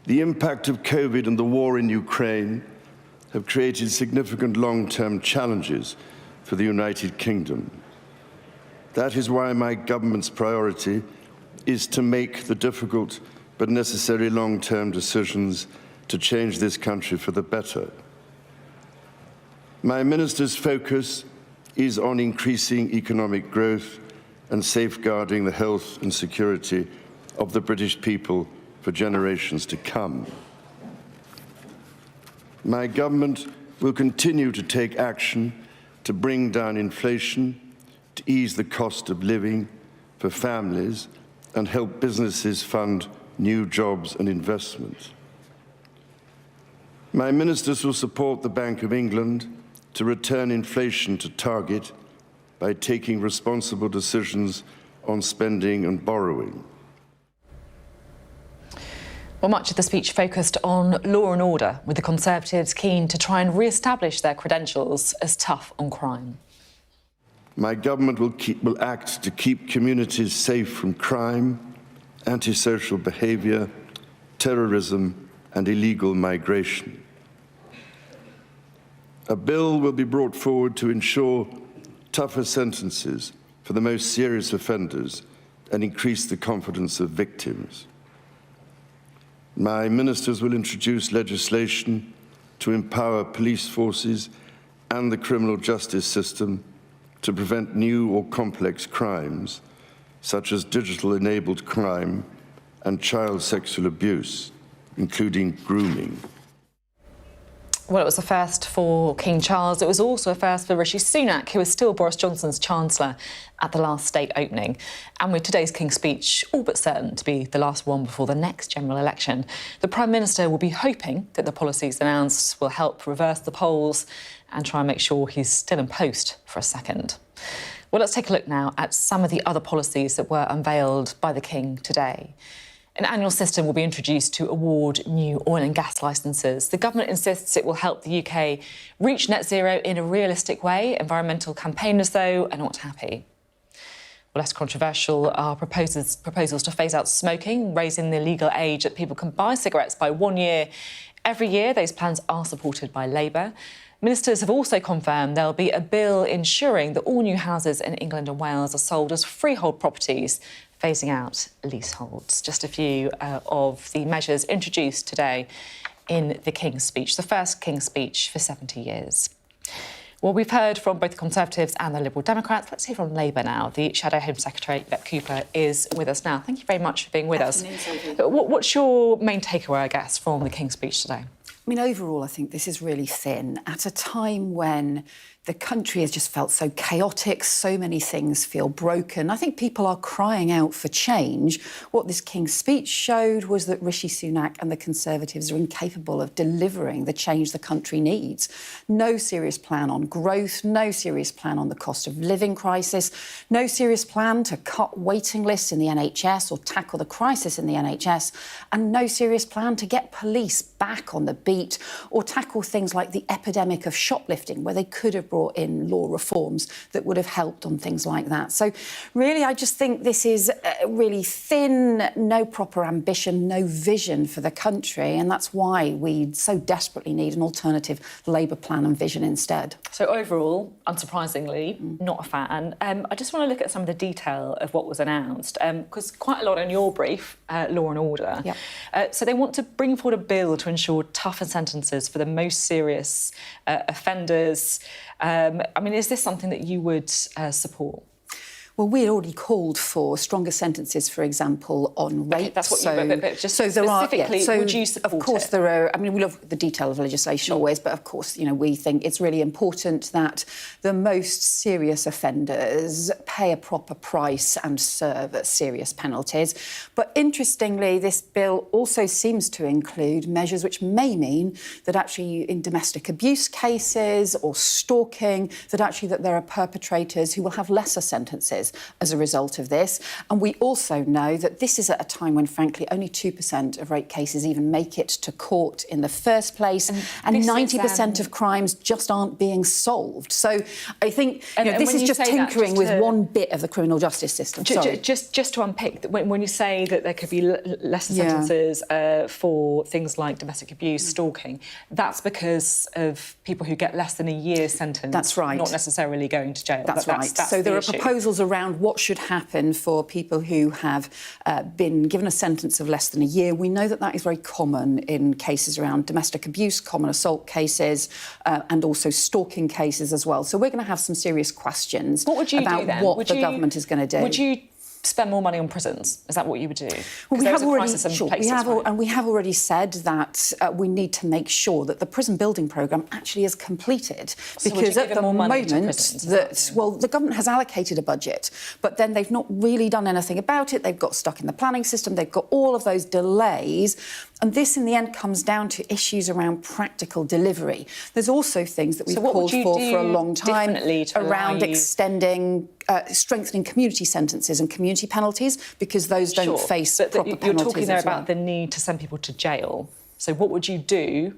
The impact of COVID and the war in Ukraine have created significant long-term challenges for the United Kingdom. That is why my government's priority is to make the difficult but necessary long-term decisions to change this country for the better. My minister's focus is on increasing economic growth and safeguarding the health and security of the British people for generations to come. My government will continue to take action to bring down inflation, to ease the cost of living for families, and help businesses fund new jobs and investment. My ministers will support the Bank of England to return inflation to target by taking responsible decisions on spending and borrowing. Well, much of the speech focused on law and order, with the Conservatives keen to try and re-establish their credentials as tough on crime. My government will act to keep communities safe from crime, antisocial behaviour, terrorism and illegal migration. A bill will be brought forward to ensure tougher sentences for the most serious offenders and increase the confidence of victims. My ministers will introduce legislation to empower police forces and the criminal justice system to prevent new or complex crimes, such as digital-enabled crime and child sexual abuse, including grooming. Well, it was a first for King Charles. It was also a first for Rishi Sunak, who is still Boris Johnson's Chancellor at the last state opening. And with today's King's speech all but certain to be the last one before the next general election, the Prime Minister will be hoping that the policies announced will help reverse the polls and try and make sure he's still in post for a second. Well, let's take a look now at some of the other policies that were unveiled by the King today. An annual system will be introduced to award new oil and gas licences. The government insists it will help the UK reach net zero in a realistic way. Environmental campaigners, though, are not happy. Well, less controversial are proposals to phase out smoking, raising the legal age that people can buy cigarettes by 1 year every year. Those plans are supported by Labour. Ministers have also confirmed there'll be a bill ensuring that all new houses in England and Wales are sold as freehold properties, phasing out leaseholds. Just a few of the measures introduced today in the King's speech, the first King's speech for 70 years. Well, we've heard from both the Conservatives and the Liberal Democrats. Let's hear from Labour now. The Shadow Home Secretary, Yvette Cooper, is with us now. Thank you very much for being with us. What's your main takeaway, I guess, from the King's speech today? I mean, overall, I think this is really thin. At a time when the country has just felt so chaotic, so many things feel broken. I think people are crying out for change. What this King's speech showed was that Rishi Sunak and the Conservatives are incapable of delivering the change the country needs. No serious plan on growth, no serious plan on the cost of living crisis, no serious plan to cut waiting lists in the NHS or tackle the crisis in the NHS, and no serious plan to get police back on the beat or tackle things like the epidemic of shoplifting, where they could have brought in law reforms that would have helped on things like that. So really, I just think this is really thin, no proper ambition, no vision for the country, and that's why we so desperately need an alternative Labour plan and vision instead. So overall, unsurprisingly, not a fan. I just want to look at some of the detail of what was announced, because quite a lot in your brief, law and order. Yep. So they want to bring forward a bill to ensure tougher sentences for the most serious offenders. I mean, is this something that you would support? Well, we already called for stronger sentences, for example, on rape. Okay, that's what you... But just so specifically, would you support Of course, there are... I mean, we love the detail of legislation always, but of course, you know, we think it's really important that the most serious offenders pay a proper price and serve serious penalties. But interestingly, this bill also seems to include measures which may mean that actually in domestic abuse cases or stalking, that there are perpetrators who will have lesser sentences as a result of this. And we also know that this is at a time when, frankly, only 2% of rape cases even make it to court in the first place, and 90% of crimes just aren't being solved. So I think this is just tinkering with one bit of the criminal justice system. Just to unpick, when you say that there could be lesser sentences for things like domestic abuse, stalking, that's because of people who get less than a year's sentence. That's right. Not necessarily going to jail. That's right. So there are proposals around what should happen for people who have been given a sentence of less than a year. We know that that is very common in cases around domestic abuse, common assault cases, and also stalking cases as well. So we're going to have some serious questions about what the government is going to do. Would you spend more money on prisons? Is that what you would do? Well, we have already said that we need to make sure that the prison building programme actually is completed, because at the moment the government has allocated a budget, but then they've not really done anything about it. They've got stuck in the planning system. They've got all of those delays. And this, in the end, comes down to issues around practical delivery. There's also things that we've called for a long time around extending, strengthening community sentences and community penalties, because those don't face proper penalties. You're talking there about the need to send people to jail. So what would you do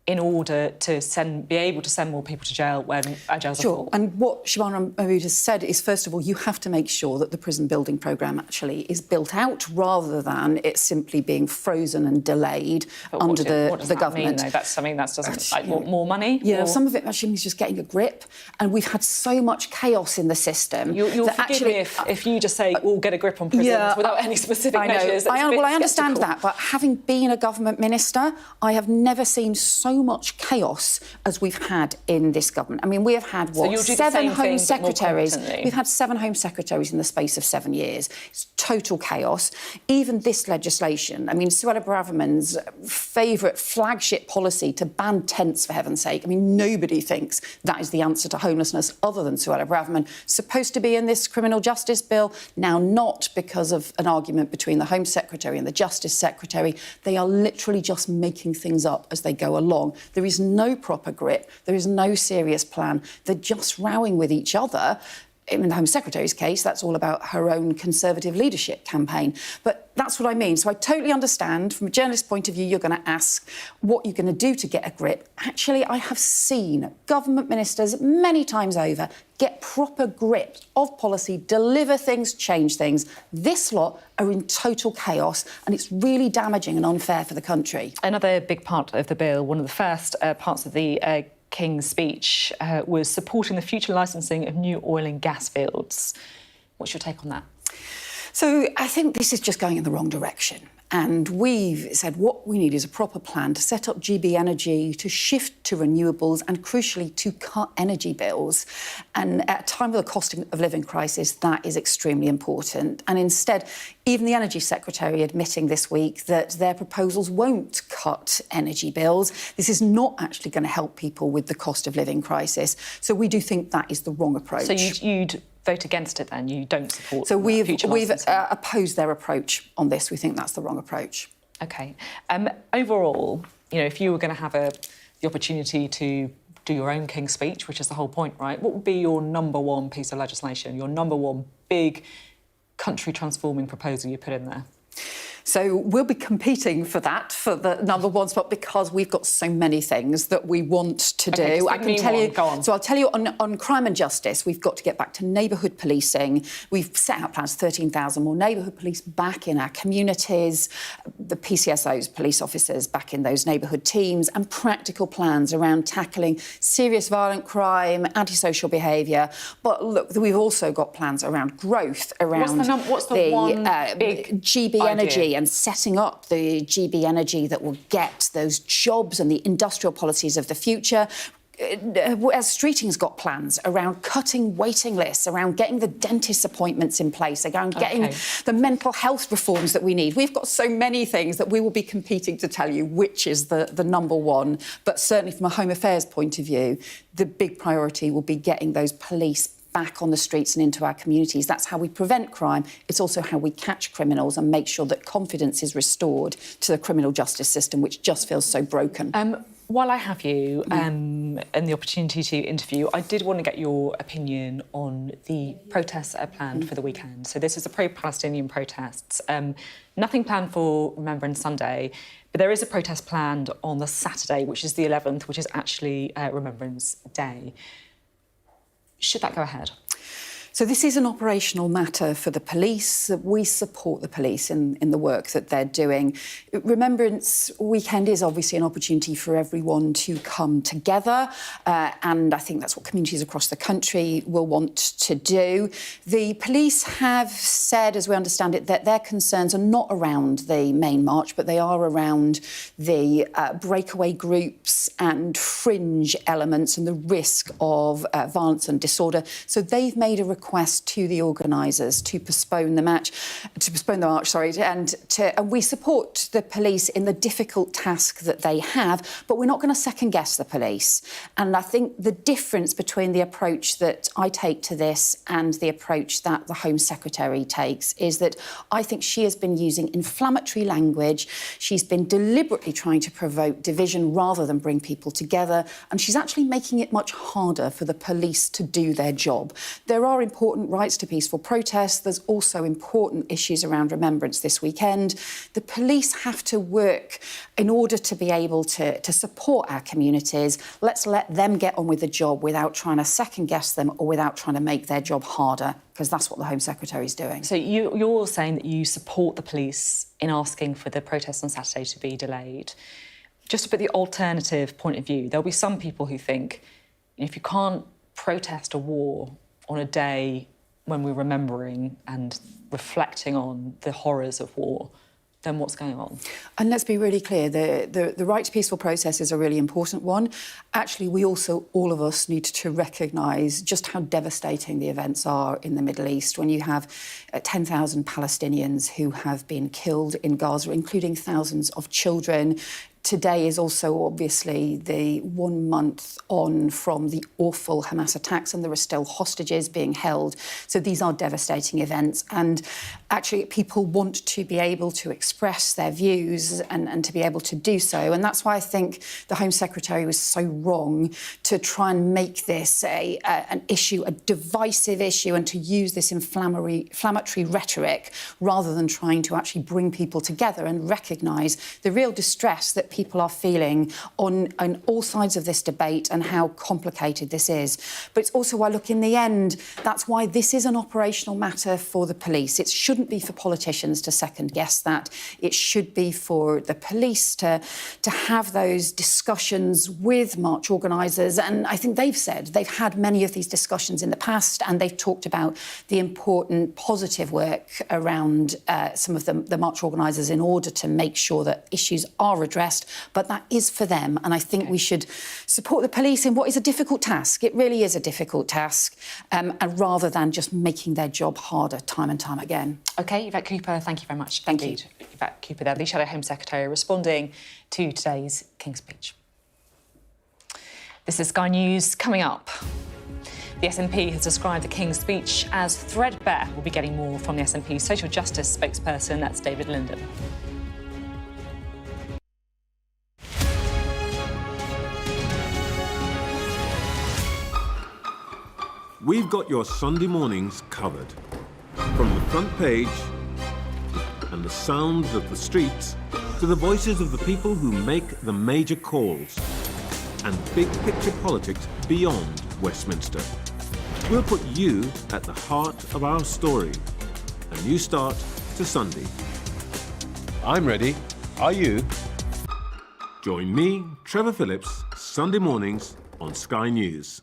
in order to be able to send more people to jail when jails are full? And what Shabana Mahmood has said is, first of all, you have to make sure that the prison building programme actually is built out, rather than it simply being frozen and delayed under the government. Mean, that's something that doesn't... Like, more money? Yeah, some of it actually means just getting a grip. And we've had so much chaos in the system. You'll forgive me if you just say, we'll get a grip on prisons without any specific measures. I understand that, but having been a government minister, I have never seen so much chaos as we've had in this government. I mean, we have had, what, 7 Home Secretaries? We've had 7 Home Secretaries in the space of 7 years. It's total chaos. Even this legislation, I mean, Suella Braverman's favourite flagship policy to ban tents, for heaven's sake. I mean, nobody thinks that is the answer to homelessness other than Suella Braverman. Supposed to be in this criminal justice bill, now not, because of an argument between the Home Secretary and the Justice Secretary. They are literally just making things up as they go along. There is no proper grip. There is no serious plan. They're just rowing with each other. In the Home Secretary's case, that's all about her own Conservative leadership campaign. But that's what I mean. So I totally understand, from a journalist's point of view, you're going to ask what you're going to do to get a grip. Actually, I have seen government ministers many times over get proper grip of policy, deliver things, change things. This lot are in total chaos, and it's really damaging and unfair for the country. Another big part of the bill, one of the first parts of the King's speech, was supporting the future licensing of new oil and gas fields. What's your take on that? So I think this is just going in the wrong direction. And we've said what we need is a proper plan to set up GB Energy, to shift to renewables and, crucially, to cut energy bills. And at a time of the cost of living crisis, that is extremely important. And instead, even the Energy Secretary admitting this week that their proposals won't cut energy bills. This is not actually going to help people with the cost of living crisis. So we do think that is the wrong approach. So you'd vote against it then? You don't support So we've opposed their approach on this. We think that's the wrong approach. OK. Overall, you know, if you were going to have the opportunity to do your own King's speech, which is the whole point, right, what would be your number one piece of legislation, your number one big country-transforming proposal you put in there? So we'll be competing for that, for the number one spot, because we've got so many things that we want to do. I can tell you. Go on. So I'll tell you on crime and justice, we've got to get back to neighbourhood policing. We've set out plans, 13,000 more neighbourhood police back in our communities, the PCSOs, police officers, back in those neighbourhood teams, and practical plans around tackling serious violent crime, antisocial behaviour. But look, we've also got plans around growth, around what's the one big GB Energy, and setting up the GB Energy that will get those jobs and the industrial policies of the future. as Streeting's got plans around cutting waiting lists, around getting the dentist appointments in place, around getting the mental health reforms that we need. We've got so many things that we will be competing to tell you which is the number one. But certainly from a Home Affairs point of view, the big priority will be getting those police back on the streets and into our communities. That's how we prevent crime. It's also how we catch criminals and make sure that confidence is restored to the criminal justice system, which just feels so broken. While I have you and the opportunity to interview, I did want to get your opinion on the protests that are planned for the weekend. So this is the pro-Palestinian protests. Nothing planned for Remembrance Sunday, but there is a protest planned on the Saturday, which is the 11th, which is actually Remembrance Day. Should that go ahead? So this is an operational matter for the police. We support the police in the work that they're doing. Remembrance Weekend is obviously an opportunity for everyone to come together, and I think that's what communities across the country will want to do. The police have said, as we understand it, that their concerns are not around the main march, but they are around the breakaway groups and fringe elements and the risk of violence and disorder. So they've made a request to the organisers to postpone the march, and we support the police in the difficult task that they have, but we're not going to second guess the police. And I think the difference between the approach that I take to this and the approach that the Home Secretary takes is that I think she has been using inflammatory language. She's been deliberately trying to provoke division rather than bring people together, and she's actually making it much harder for the police to do their job. There are important rights to peaceful protest. There's also important issues around remembrance this weekend. The police have to work in order to be able to support our communities. Let's let them get on with the job without trying to second-guess them or without trying to make their job harder, because that's what the Home Secretary is doing. So you're saying that you support the police in asking for the protests on Saturday to be delayed. Just to put the alternative point of view, there'll be some people who think if you can't protest a war on a day when we're remembering and reflecting on the horrors of war, then what's going on? And let's be really clear, the right to peaceful protest is a really important one. Actually, we also, all of us, need to recognise just how devastating the events are in the Middle East when you have 10,000 Palestinians who have been killed in Gaza, including thousands of children. Today is also obviously the 1 month on from the awful Hamas attacks, and there are still hostages being held. So these are devastating events, and actually people want to be able to express their views and to be able to do so. And that's why I think the Home Secretary was so wrong to try and make this an issue, a divisive issue, and to use this inflammatory rhetoric rather than trying to actually bring people together and recognise the real distress that people are feeling on all sides of this debate and how complicated this is. But it's also why, look, in the end, that's why this is an operational matter for the police. It shouldn't be for politicians to second-guess that. It should be for the police to have those discussions with march organisers. And I think they've said they've had many of these discussions in the past, and they've talked about the important positive work around some of the march organisers in order to make sure that issues are addressed. But that is for them, and I think we should support the police in what is a difficult task. It really is a difficult task, and rather than just making their job harder time and time again. OK, Yvette Cooper, thank you very much. Thank you. Yvette Cooper there, the Shadow Home Secretary, responding to today's King's Speech. This is Sky News. Coming up, the SNP has described the King's Speech as threadbare. We'll be getting more from the SNP's social justice spokesperson, that's David Linden. We've got your Sunday mornings covered. From the front page and the sounds of the streets to the voices of the people who make the major calls and big picture politics beyond Westminster. We'll put you at the heart of our story. A new start to Sunday. I'm ready. Are you? Join me, Trevor Phillips, Sunday mornings on Sky News.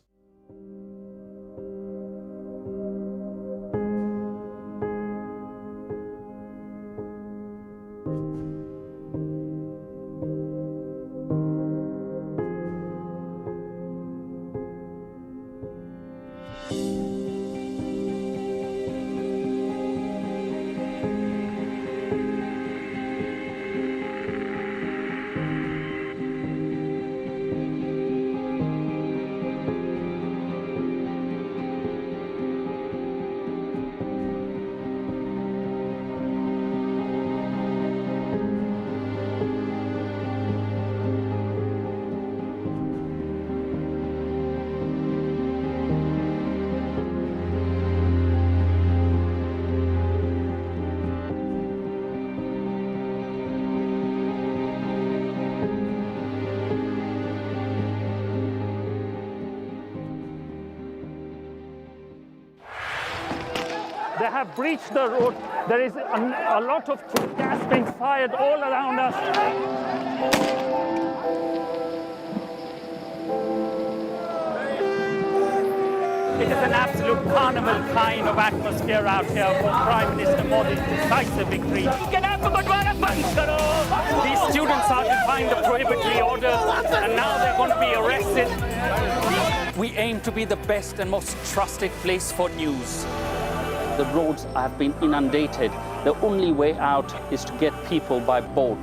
They have breached the road. There is a lot of gas being fired all around us. It is an absolute carnival kind of atmosphere out here for Prime Minister Modi's decisive victory. These students are defying the prohibitory order, and now they're going to be arrested. We aim to be the best and most trusted place for news. The roads have been inundated. The only way out is to get people by boat.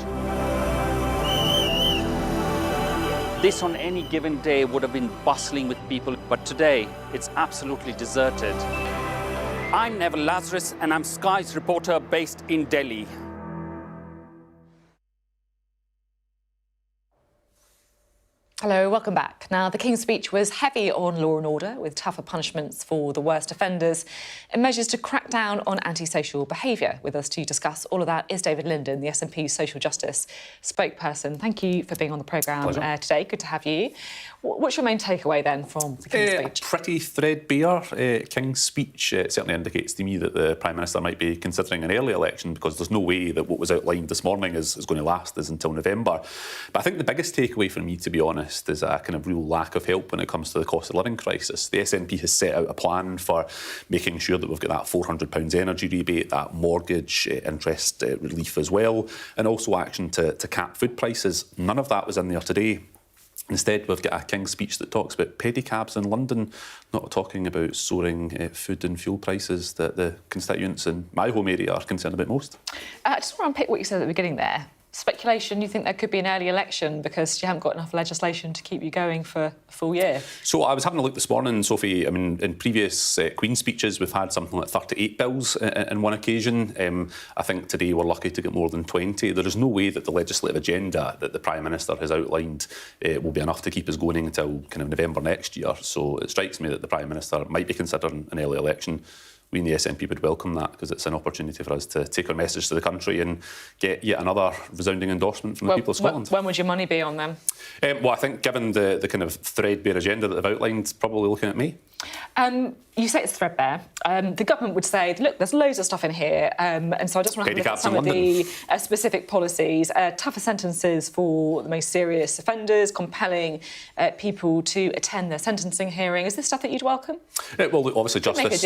This on any given day would have been bustling with people, but today it's absolutely deserted. I'm Neville Lazarus, and I'm Sky's reporter based in Delhi. Hello, welcome back. Now, the King's speech was heavy on law and order, with tougher punishments for the worst offenders and measures to crack down on antisocial behaviour. With us to discuss all of that is David Linden, the SNP's social justice spokesperson. Thank you for being on the programme today. Good to have you. What's your main takeaway, then, from the King's speech? Pretty threadbare King's speech. It certainly indicates to me that the Prime Minister might be considering an early election, because there's no way that what was outlined this morning is going to last us until November. But I think the biggest takeaway for me, to be honest, is a kind of real lack of help when it comes to the cost of living crisis. The SNP has set out a plan for making sure that we've got that £400 energy rebate, that mortgage interest relief as well, and also action to cap food prices. None of that was in there today. Instead, we've got a King's speech that talks about pedicabs in London, not talking about soaring food and fuel prices that the constituents in my home area are concerned about most. I just want to unpick what you said at the beginning there. Speculation, you think there could be an early election because you haven't got enough legislation to keep you going for a full year? So I was having a look this morning, Sophie. I mean, in previous Queen's speeches, we've had something like 38 bills in one occasion. I think today we're lucky to get more than 20. There is no way that the legislative agenda that the Prime Minister has outlined will be enough to keep us going until kind of November next year. So it strikes me that the Prime Minister might be considering an early election. We in the SNP would welcome that, because it's an opportunity for us to take our message to the country and get yet another resounding endorsement from the people of Scotland. When would your money be on them? Well, I think given the kind of threadbare agenda that they've outlined, probably looking at me. You say it's threadbare. The government would say, look, there's loads of stuff in here, and so I just want to look at some of the specific policies. Tougher sentences for the most serious offenders, compelling people to attend their sentencing hearing. Is this stuff that you'd welcome? Well, obviously justice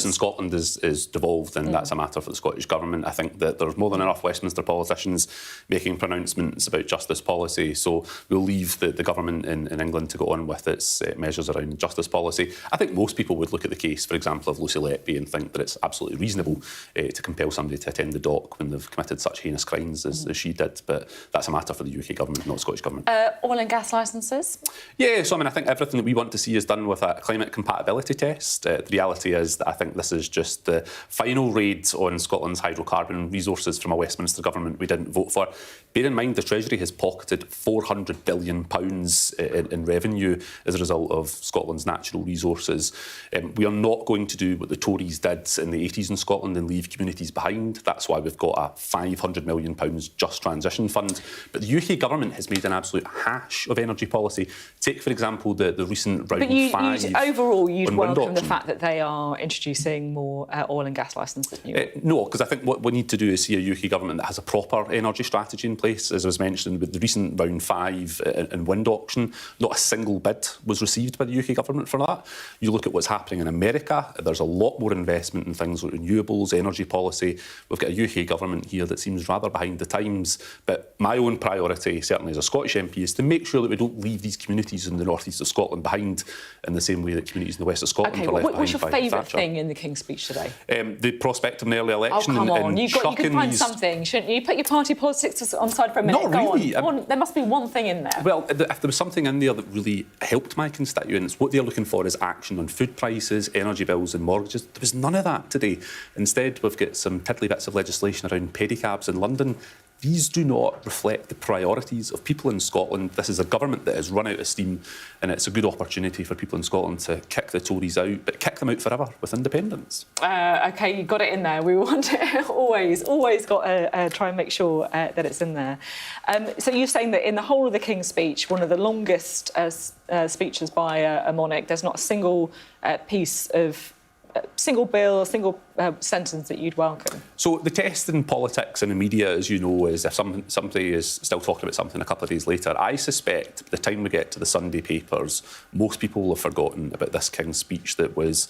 in Scotland is devolved, and that's a matter for the Scottish Government. I think that there's more than enough Westminster politicians making pronouncements about justice policy, so we'll leave the government in England to go on with its measures around justice policy. I think most people would look at the case, for example, of Lucy Letby and think that it's absolutely reasonable to compel somebody to attend the dock when they've committed such heinous crimes as she did, but that's a matter for the UK Government, not the Scottish Government. Oil and gas licences? Yeah, so I mean, I think everything that we want to see is done with a climate compatibility test. The reality is that I think this is just the final raid on Scotland's hydrocarbon resources from a Westminster Government we didn't vote for. Bear in mind, the Treasury has pocketed £400 billion in revenue as a result of Scotland's natural resources. We are not going to do what the Tories did in the 80s in Scotland and leave communities behind. That's why we've got a £500 million Just Transition Fund. But the UK Government has made an absolute hash of energy policy. Take, for example, the recent round 5. Overall, you'd welcome the fact that they are introducing more oil and gas licences? No, because I think what we need to do is see a UK Government that has a proper energy strategy in place. As was mentioned, with the recent round 5 and wind auction, not a single bid was received by the UK Government for that. You look at what's happening in America, there's a lot more investment in things like renewables, energy policy. We've got a UK Government here that seems rather behind the times. But my own priority, certainly as a Scottish MP, is to make sure that we don't leave these communities in the north east of Scotland behind in the same way that communities in the west of Scotland were left behind. What's your favourite thing in the King's speech today? The prospect of an early election. Oh, come on. You can find these... something, shouldn't you? Put your party politics on side for a minute. Not really. Go on. There must be one thing in there. Well, if there was something in there that really helped my constituents, what they're looking for is action on food prices, energy bills and mortgages. There was none of that today. Instead, we've got some tiddly bits of legislation around pedicabs in London. These do not reflect the priorities of people in Scotland. This is a government that has run out of steam, and it's a good opportunity for people in Scotland to kick the Tories out, but kick them out forever with independence. OK, you got it in there. We want to always got to try and make sure that it's in there. So you're saying that in the whole of the King's speech, one of the longest speeches by a monarch, there's not a single piece of single bill, a single sentence that you'd welcome? So the test in politics and in media, as you know, is if somebody is still talking about something a couple of days later. I suspect by the time we get to the Sunday papers, most people will have forgotten about this King's speech that was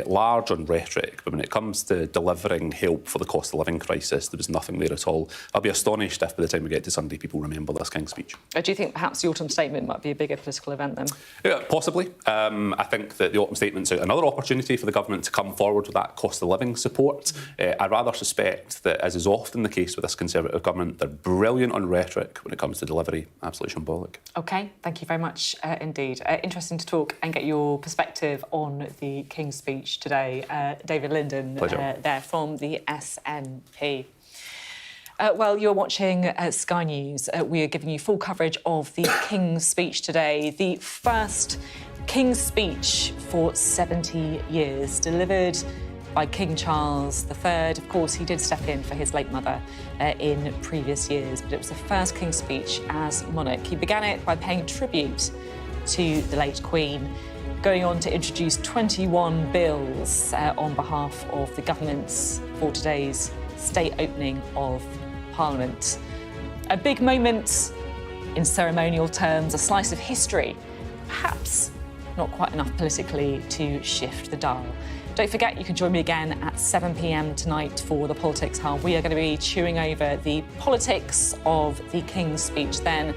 large on rhetoric, but when it comes to delivering help for the cost of living crisis, there was nothing there at all. I'll be astonished if by the time we get to Sunday, people remember this King's speech. Do you think perhaps the autumn statement might be a bigger political event then? Yeah, possibly. I think that the autumn statement's another opportunity for the government to come forward with that cost of living support. I rather suspect that, as is often the case with this Conservative government, they're brilliant on rhetoric when it comes to delivery. Absolutely shambolic. OK, thank you very much indeed. Interesting to talk and get your perspective on the King's speech today. David Linden there from the SNP. Well, you're watching Sky News. We are giving you full coverage of the King's speech today, the first King's speech for 70 years, delivered by King Charles III. Of course, he did step in for his late mother in previous years, but it was the first King's speech as monarch. He began it by paying tribute to the late Queen, going on to introduce 21 bills on behalf of the government for today's state opening of Parliament. A big moment in ceremonial terms, a slice of history, perhaps not quite enough politically to shift the dial. Don't forget, you can join me again at 7 p.m. tonight for the Politics Hub. We are going to be chewing over the politics of the King's speech then.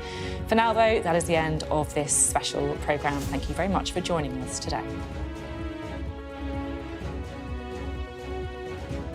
For now, though, that is the end of this special programme. Thank you very much for joining us today.